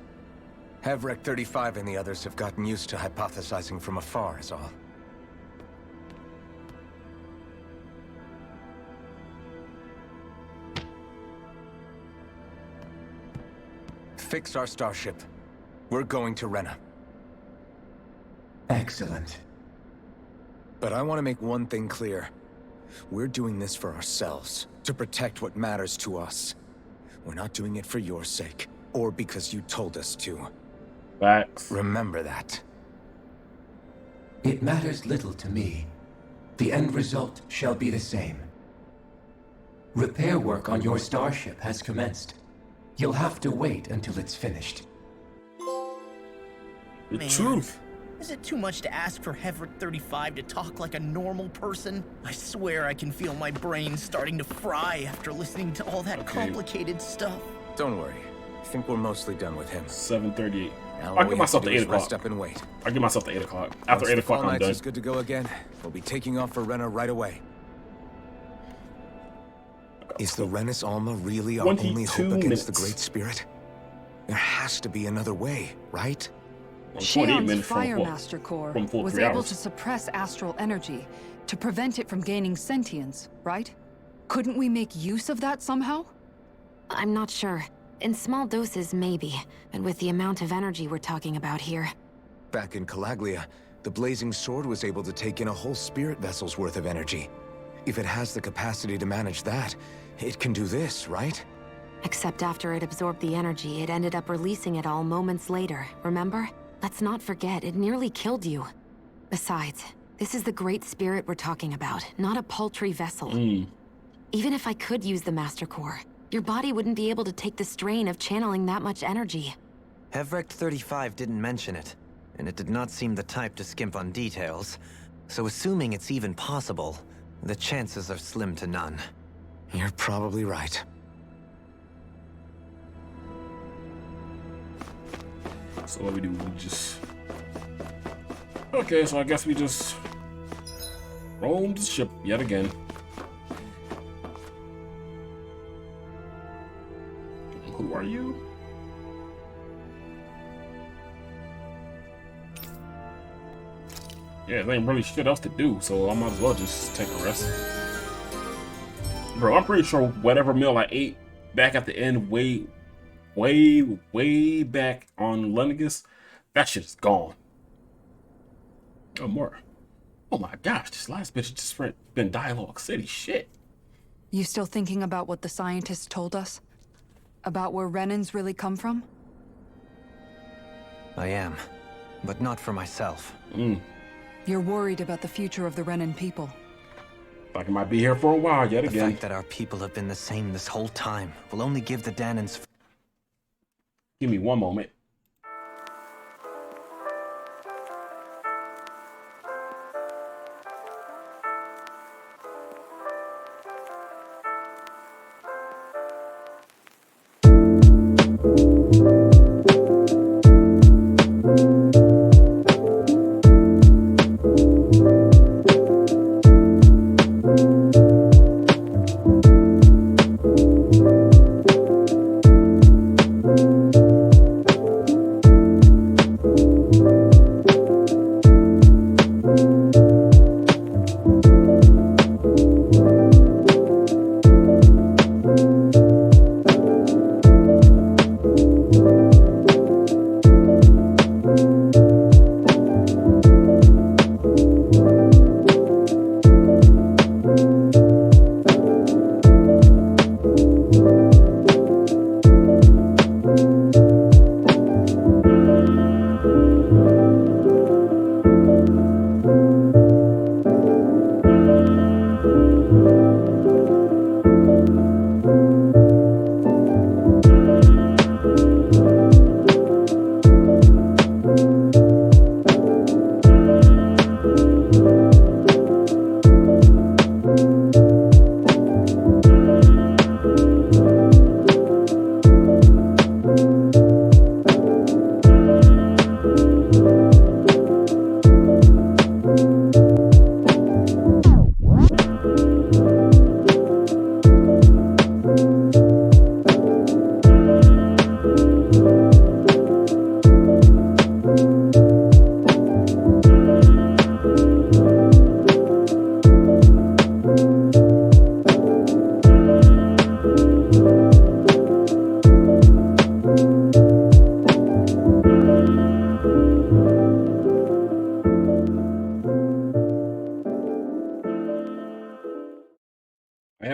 Hevrek 35 and the others have gotten used to hypothesizing from afar, is all. Fix our starship. We're going to Rena. Excellent. But I want to make one thing clear. We're doing this for ourselves, to protect what matters to us. We're not doing it for your sake, or because you told us to. Facts. Remember that. It matters little to me. The end result shall be the same. Repair work on your starship has commenced. You'll have to wait until it's finished. The truth. Is it too much to ask for Hevrek 35 to talk like a normal person? I swear I can feel my brain starting to fry after listening to all that complicated stuff. Don't worry. I think we're mostly done with him. 7:38. Now I'll give myself to 8 Rest o'clock. up and wait. I'll give myself to 8 o'clock. After Once 8 the o'clock, Fall I'm Knights done. is good to go again. We'll be taking off for Rena right away. Is the Renis Alma really our only hope against the Great Spirit? There has to be another way, right? Shion's Fire Master Core from full was 3 able hours. to suppress astral energy to prevent it from gaining sentience, right? Couldn't we make use of that somehow? I'm not sure. In small doses, maybe. But with the amount of energy we're talking about here. Back in Calaglia, the Blazing Sword was able to take in a whole spirit vessel's worth of energy. If it has the capacity to manage that, it can do this, right? Except after it absorbed the energy, it ended up releasing it all moments later, remember? Let's not forget, it nearly killed you. Besides, this is the Great Spirit we're talking about, not a paltry vessel. Even if I could use the Master Core, your body wouldn't be able to take the strain of channeling that much energy. Hevrek 35 didn't mention it, and it did not seem the type to skimp on details. So assuming it's even possible, the chances are slim to none. You're probably right. So what we do, we just... Okay, so I guess we just roam the ship yet again. Who are you? Yeah, there ain't really shit else to do, so I might as well just take a rest. Bro, I'm pretty sure whatever meal I ate back at the end, way back on Lennigus, that shit is gone. Oh, more. Oh my gosh, this last bitch just been Dialogue City. Shit. You still thinking about what the scientists told us? About where Renans really come from? I am, but not for myself. You're worried about the future of the Renan people. Like I might be here for a while yet The again. fact that our people have been the same this whole time will only give the Danans... Give me one moment.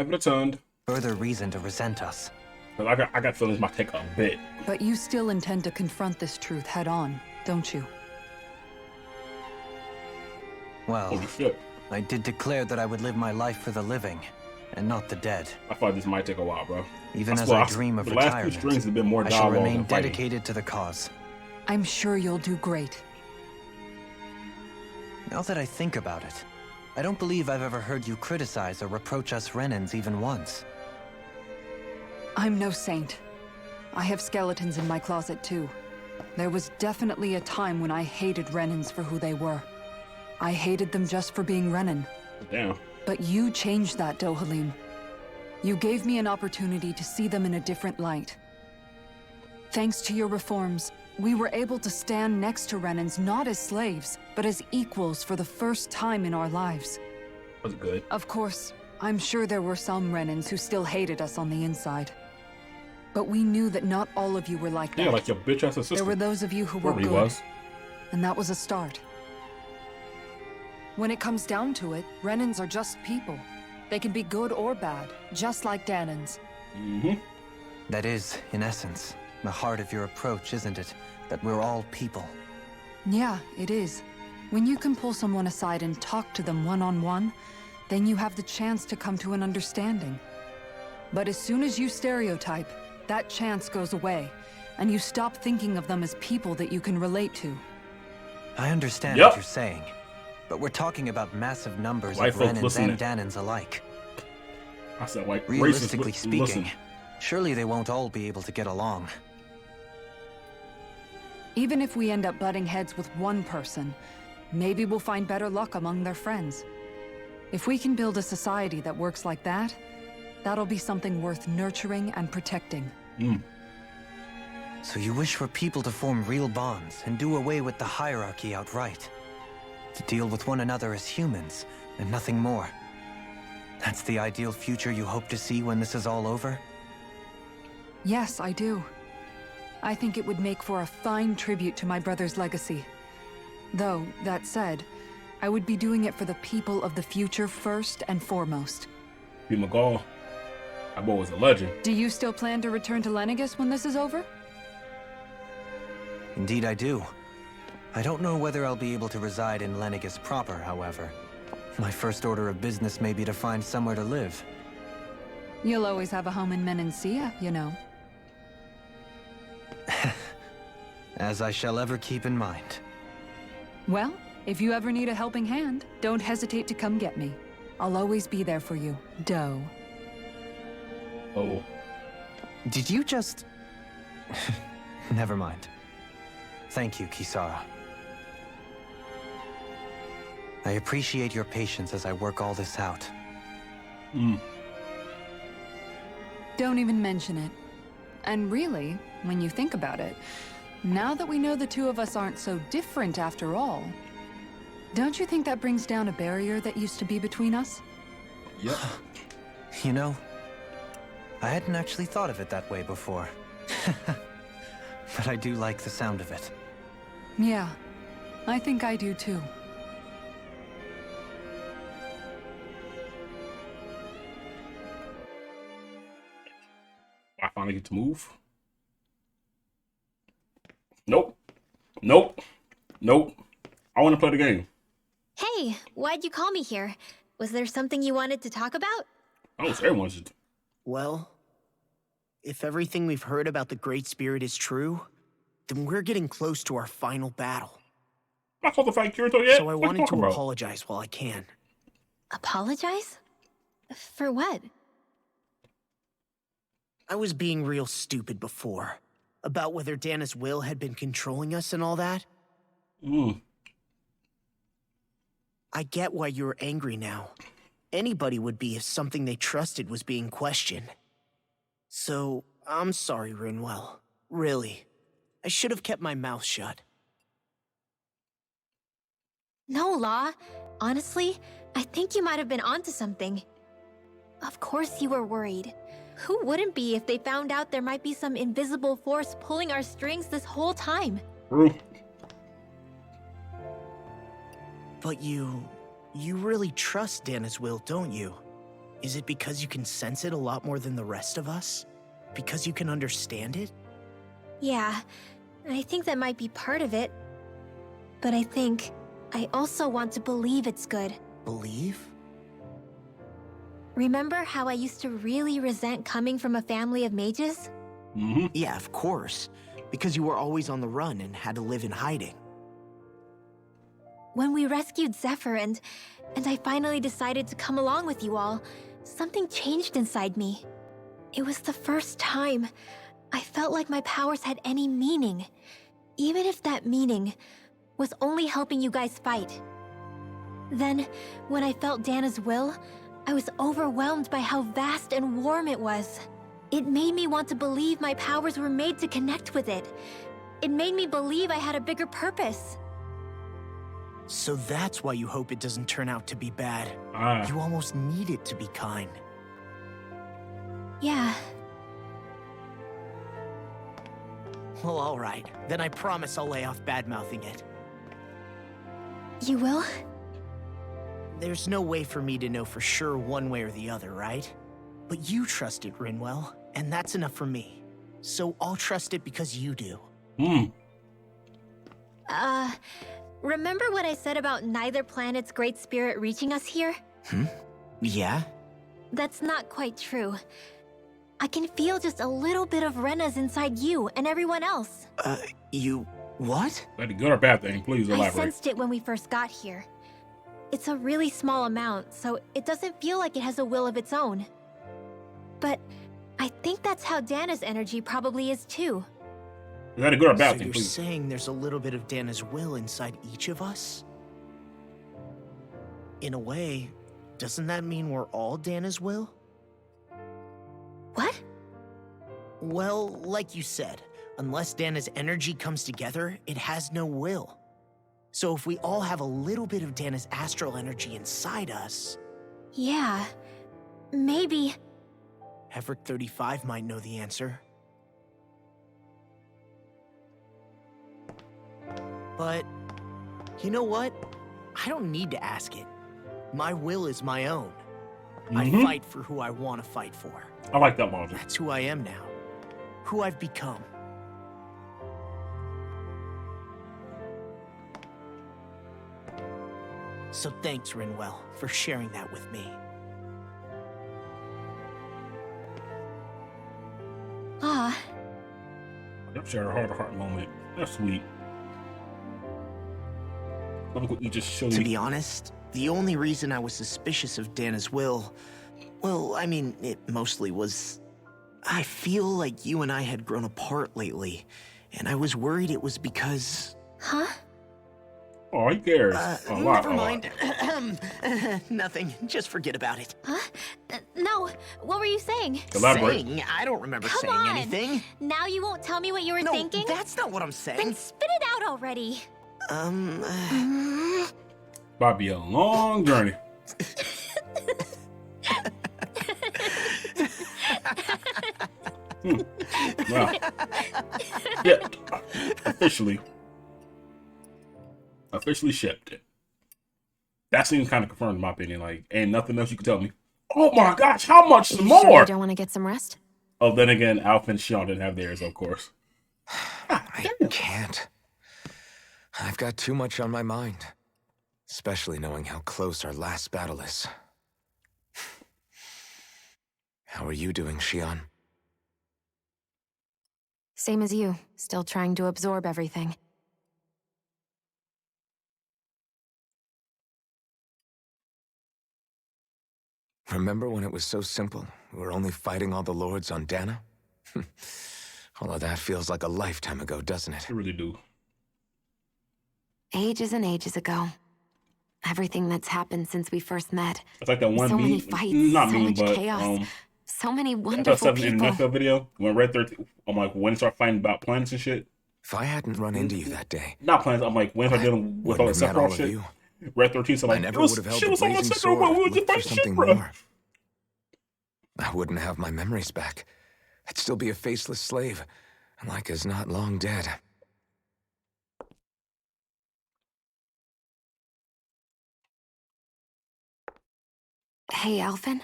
Half of the ton. Further reason to resent us. But I got feelings might take a bit. But you still intend to confront this truth head on, don't you? Well, I did declare that I would live my life for the living, and not the dead. I thought this might take a while, bro. Even as I dream of retirement, last 2 strings have been more I shall remain dedicated to the cause. I'm sure you'll do great. Now that I think about it, I don't believe I've ever heard you criticize or reproach us Renans even once. I'm no saint. I have skeletons in my closet too. There was definitely a time when I hated Renans for who they were. I hated them just for being Renan. Damn. But you changed that, Dohalim. You gave me an opportunity to see them in a different light. Thanks to your reforms, we were able to stand next to Renans not as slaves, but as equals for the first time in our lives. That's good. Of course, I'm sure there were some Renans who still hated us on the inside. But we knew that not all of you were like that. Yeah, like your bitch-ass assistant. There were those of you who were good, and that was a start. When it comes down to it, Renans are just people. They can be good or bad, just like Danans. Mm-hmm. That is, in essence, the heart of your approach, isn't it? That we're all people. Yeah, it is. When you can pull someone aside and talk to them one-on-one, then you have the chance to come to an understanding. But as soon as you stereotype, that chance goes away, and you stop thinking of them as people that you can relate to. I understand what you're saying, but we're talking about massive numbers of Renans and Danans alike. I said, like, realistically speaking, surely they won't all be able to get along. Even if we end up butting heads with one person, maybe we'll find better luck among their friends. If we can build a society that works like that, that'll be something worth nurturing and protecting. So you wish for people to form real bonds and do away with the hierarchy outright? To deal with one another as humans, and nothing more? That's the ideal future you hope to see when this is all over? Yes, I do. I think it would make for a fine tribute to my brother's legacy. Though, that said, I would be doing it for the people of the future first and foremost. B. McGall. That boy was a legend. Do you still plan to return to Lenegis when this is over? Indeed I do. I don't know whether I'll be able to reside in Lenegis proper, however. My first order of business may be to find somewhere to live. You'll always have a home in Menancia, you know. As I shall ever keep in mind. Well, if you ever need a helping hand, don't hesitate to come get me. I'll always be there for you, Doe. Oh. Did you just... Never mind. Thank you, Kisara. I appreciate your patience as I work all this out. Don't even mention it. And really, when you think about it, now that we know the two of us aren't so different after all, don't you think that brings down a barrier that used to be between us? Yep. You know, I hadn't actually thought of it that way before. But I do like the sound of it. Yeah, I think I do too. I finally get to move. Nope. Nope. Nope. I want to play the game. Hey, why'd you call me here? Was there something you wanted to talk about? Oh, so everyone should. Well, if everything we've heard about the Great Spirit is true, then we're getting close to our final battle. Not supposed to fight Kirito yet? So I wanted to apologize while I can. Apologize? For what? I was being real stupid before. About whether Dana's will had been controlling us and all that. I get why you're angry now. Anybody would be if something they trusted was being questioned. So, I'm sorry, Rinwell. Really. I should have kept my mouth shut. No, Law. Honestly, I think you might have been onto something. Of course you were worried. Who wouldn't be if they found out there might be some invisible force pulling our strings this whole time? But you really trust Dana's will, don't you? Is it because you can sense it a lot more than the rest of us? Because you can understand it? Yeah, I think that might be part of it. But I think I also want to believe it's good. Believe? Remember how I used to really resent coming from a family of mages? Mm-hmm. Yeah, of course. Because you were always on the run and had to live in hiding. When we rescued Zephyr and I finally decided to come along with you all, something changed inside me. It was the first time I felt like my powers had any meaning, even if that meaning was only helping you guys fight. Then, when I felt Dana's will, I was overwhelmed by how vast and warm it was. It made me want to believe my powers were made to connect with it. It made me believe I had a bigger purpose. So that's why you hope it doesn't turn out to be bad. You almost need it to be kind. Yeah. Well, alright. Then I promise I'll lay off bad-mouthing it. You will? There's no way for me to know for sure one way or the other, right? But you trust it, Rinwell, and that's enough for me. So I'll trust it because you do. Remember what I said about neither planet's great spirit reaching us here? Yeah? That's not quite true. I can feel just a little bit of Rena's inside you and everyone else. You... what? That a good or bad thing? Please I elaborate. sensed it when we first got here. It's a really small amount, so it doesn't feel like it has a will of its own. But I think that's how Dana's energy probably is too. Is that a good or bad So thing? you're Please. saying there's a little bit of Dana's will inside each of us? In a way, doesn't that mean we're all Dana's will? What? Well, like you said, unless Dana's energy comes together, it has no will. So if we all have a little bit of Dana's astral energy inside us... Yeah, maybe... Everett 35 might know the answer. But, you know what? I don't need to ask it. My will is my own. I fight for who I want to fight for. I like that logic. That's who I am now. Who I've become. So thanks, Rinwell, for sharing that with me. Yep, share a heart-to-heart moment. That's sweet. You just showed To be honest, the only reason I was suspicious of Dana's will, well, I mean, it mostly was... I feel like you and I had grown apart lately, and I was worried it was because... Huh? Oh, he cares. A lot, never mind. Nothing. Just forget about it. Huh? No, what were you saying? Elaborate. Saying? I don't remember Come saying on. anything. Now you won't tell me what you were No, thinking? that's not what I'm saying. Then spit it out already. About to be a long journey. Wow. Yeah, officially shipped it. That seems kind of confirmed in my opinion. Like, ain't nothing else you can tell me. Oh my gosh, how much more? Sure you don't want to get some rest? Oh, then again, Alfin and Sean didn't have theirs, of course. I can't. I've got too much on my mind. Especially knowing how close our last battle is. How are you doing, Xion? Same as you, still trying to absorb everything. Remember when it was so simple? We were only fighting all the lords on Dana? All of that feels like a lifetime ago, doesn't it? I really do. Ages and ages ago. Everything that's happened since we first met. It's like that one so many meme, fights, not so meme, much but chaos, so many that wonderful stuff in the people. NFL video when Red 13, I'm like, when they start fighting about planets and shit. If I hadn't run into you that day, not planets. I'm like, when they're dealing with all the Sephiroth shit. You. Red 13, so like, I never would have held the blazing sword. We would just For fight something shit, bro. more. I wouldn't have my memories back. I'd still be a faceless slave, like as not long dead. Hey, Alfin?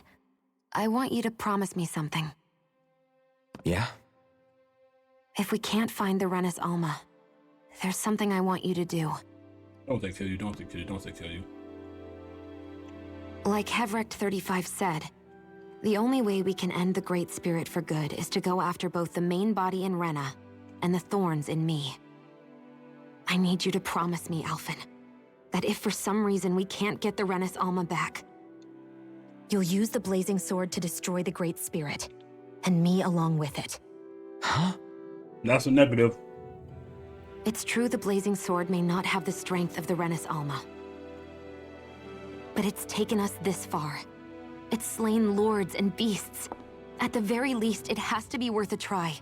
I want you to promise me something. Yeah? If we can't find the Rena's Alma, there's something I want you to do. Don't they kill you, don't they kill you, don't they kill you. Like Hevrect 35 said, the only way we can end the Great Spirit for good is to go after both the main body in Rena and the thorns in me. I need you to promise me, Alfin, that if for some reason we can't get the Rena's Alma back, you'll use the Blazing Sword to destroy the Great Spirit, and me along with it. Huh? That's a negative. It's true the Blazing Sword may not have the strength of the Rena's Alma, but it's taken us this far. It's slain lords and beasts. At the very least, it has to be worth a try.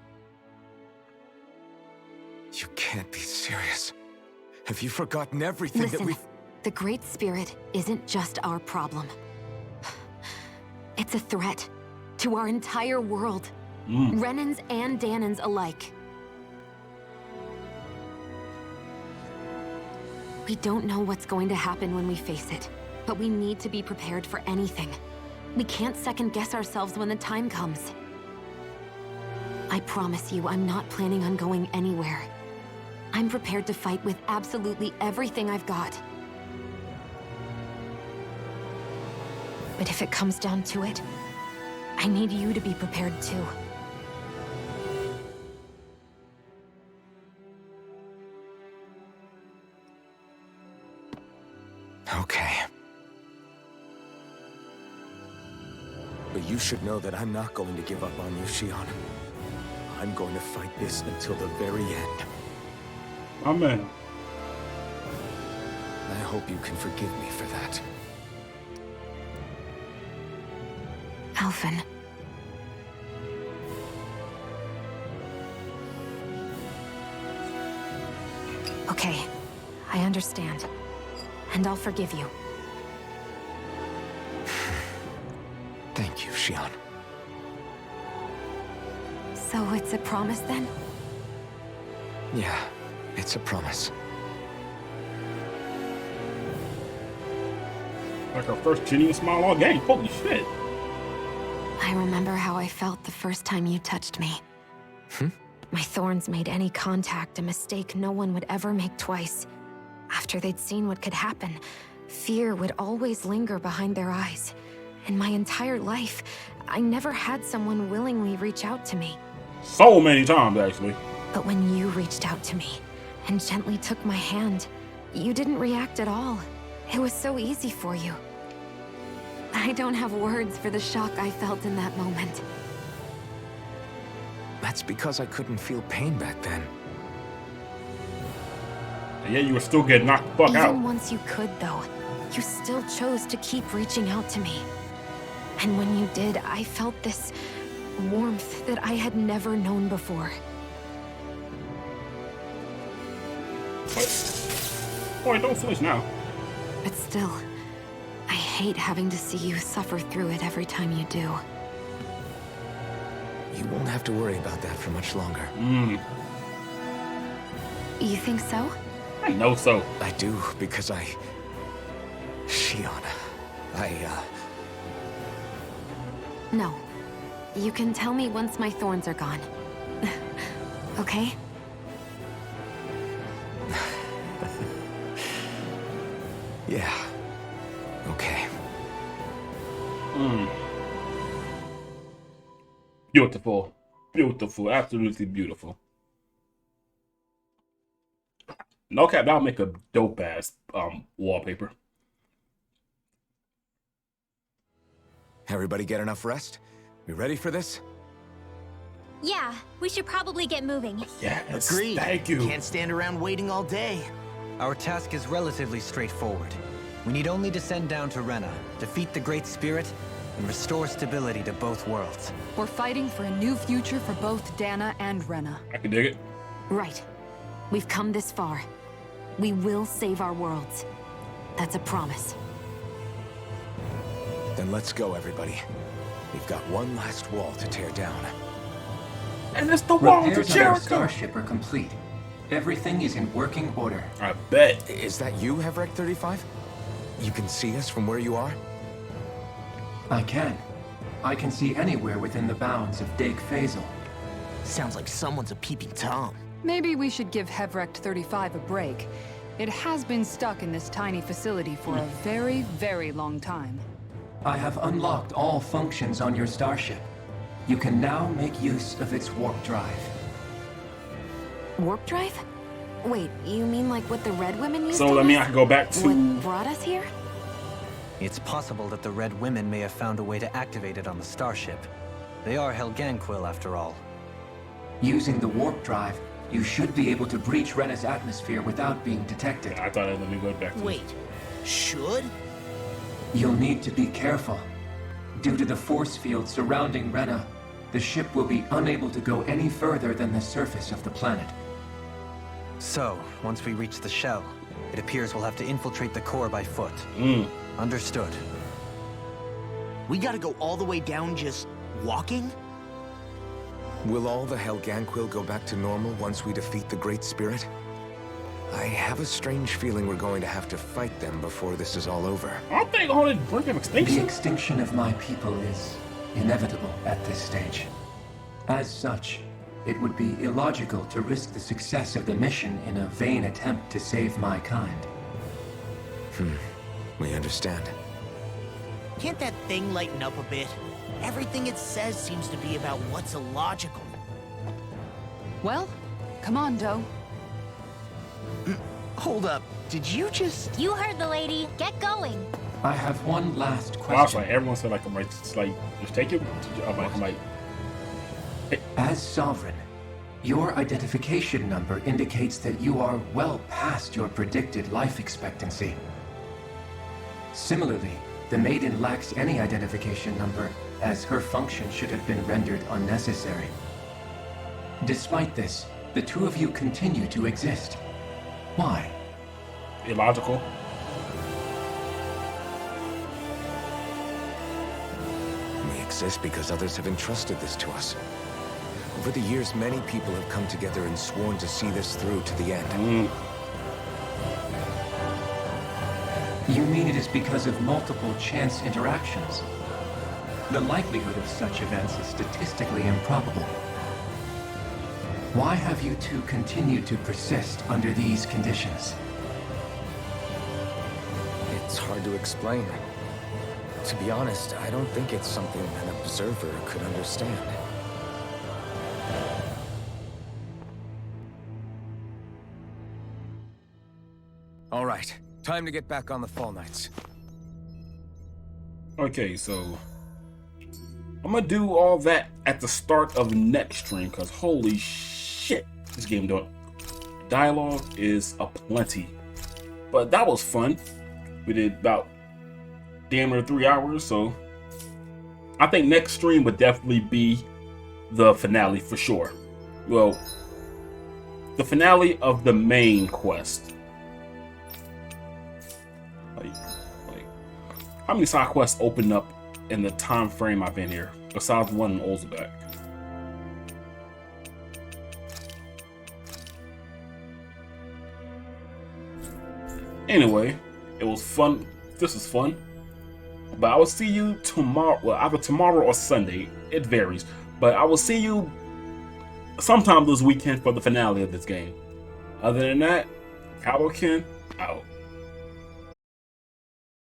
You can't be serious. Have you forgotten everything Listen, that we've... the Great Spirit isn't just our problem. It's a threat to our entire world. Renans and Danans alike. We don't know what's going to happen when we face it, but we need to be prepared for anything. We can't second-guess ourselves when the time comes. I promise you, I'm not planning on going anywhere. I'm prepared to fight with absolutely everything I've got. But if it comes down to it, I need you to be prepared too. Okay. But you should know that I'm not going to give up on you, Shion. I'm going to fight this until the very end. Amen. I hope you can forgive me for that. Alfin. Okay, I understand. And I'll forgive you. Thank you, Shion. So it's a promise then? Yeah, it's a promise. Like our first genuine smile all game. Holy shit. I remember how I felt the first time you touched me. My thorns made any contact a mistake no one would ever make twice. After they'd seen what could happen, fear would always linger behind their eyes. In my entire life, I never had someone willingly reach out to me. So many times, actually. But when you reached out to me and gently took my hand, you didn't react at all. It was so easy for you. I don't have words for the shock I felt in that moment. That's because I couldn't feel pain back then. And yet you were still getting knocked the fuck out. Even once you could, though, you still chose to keep reaching out to me. And when you did, I felt this warmth that I had never known before. Boy, don't finish now. But still, I hate having to see you suffer through it every time you do. You won't have to worry about that for much longer. You think so? I know so. I do, because Shion, No. You can tell me once my thorns are gone. Okay? Yeah. Okay. Beautiful. Beautiful. Absolutely beautiful. No cap, that'll make a dope ass wallpaper. Everybody get enough rest? We ready for this? Yeah, we should probably get moving. Yes, agreed. Thank you. Can't stand around waiting all day. Our task is relatively straightforward. We need only descend down to Rena, defeat the Great Spirit, and restore stability to both worlds. We're fighting for a new future for both Dana and Rena. I can dig it. Right. We've come this far. We will save our worlds. That's a promise. Then let's go, everybody. We've got one last wall to tear down. And it's the wall to Repairs of our Jericho. starship are complete. Everything is in working order. I bet. Is that you, Hevrect 35? You can see us from where you are? I can. I can see anywhere within the bounds of Dake Faisal. Sounds like someone's a peeping Tom. Maybe we should give Hevrect 35 a break. It has been stuck in this tiny facility for a very, very long time. I have unlocked all functions on your starship. You can now make use of its warp drive. Warp drive? Wait, you mean like what the Red Women used So to that means us? I can go back to... What brought us here? It's possible that the Red Women may have found a way to activate it on the starship. They are Helganquil, after all. Using the warp drive, you should be able to breach Rena's atmosphere without being detected. I thought I'd let me go back to... Wait, should? You'll need to be careful. Due to the force field surrounding Rena, the ship will be unable to go any further than the surface of the planet. So, once we reach the shell, it appears we'll have to infiltrate the core by foot. Understood. We gotta go all the way down just walking? Will all the Helganquil go back to normal once we defeat the Great Spirit? I have a strange feeling we're going to have to fight them before this is all over. Aren't they on the brink of extinction? The extinction of my people is inevitable at this stage. As such, it would be illogical to risk the success of the mission in a vain attempt to save my kind. We understand. Can't that thing lighten up a bit? Everything it says seems to be about what's illogical. Well, come on, Doe. Hold up, did you just... You heard the lady. Get going. I have one last question. Well, I was like, everyone said like I'm right. It's like, just take it. I'm like, As Sovereign, your identification number indicates that you are well past your predicted life expectancy. Similarly, the Maiden lacks any identification number, as her function should have been rendered unnecessary. Despite this, the two of you continue to exist. Why? illogical. We exist because others have entrusted this to us. Over the years, many people have come together and sworn to see this through to the end. You mean it is because of multiple chance interactions? The likelihood of such events is statistically improbable. Why have you two continued to persist under these conditions? It's hard to explain. To be honest, I don't think it's something an observer could understand. All right, time to get back on the Fall Knights. Okay, so I'm gonna do all that at the start of next stream, because holy shit, this game doing dialogue is aplenty. But that was fun. We did about damn near 3 hours, so I think next stream would definitely be the finale for sure. Well, the finale of the main quest. Like how many side quests opened up in the time frame I've been here, besides the one in Olzebek? Anyway, it was fun. This is fun. But I will see you tomorrow. Well, either tomorrow or Sunday. It varies. But I will see you sometime this weekend for the finale of this game. Other than that, Cowboy Ken out.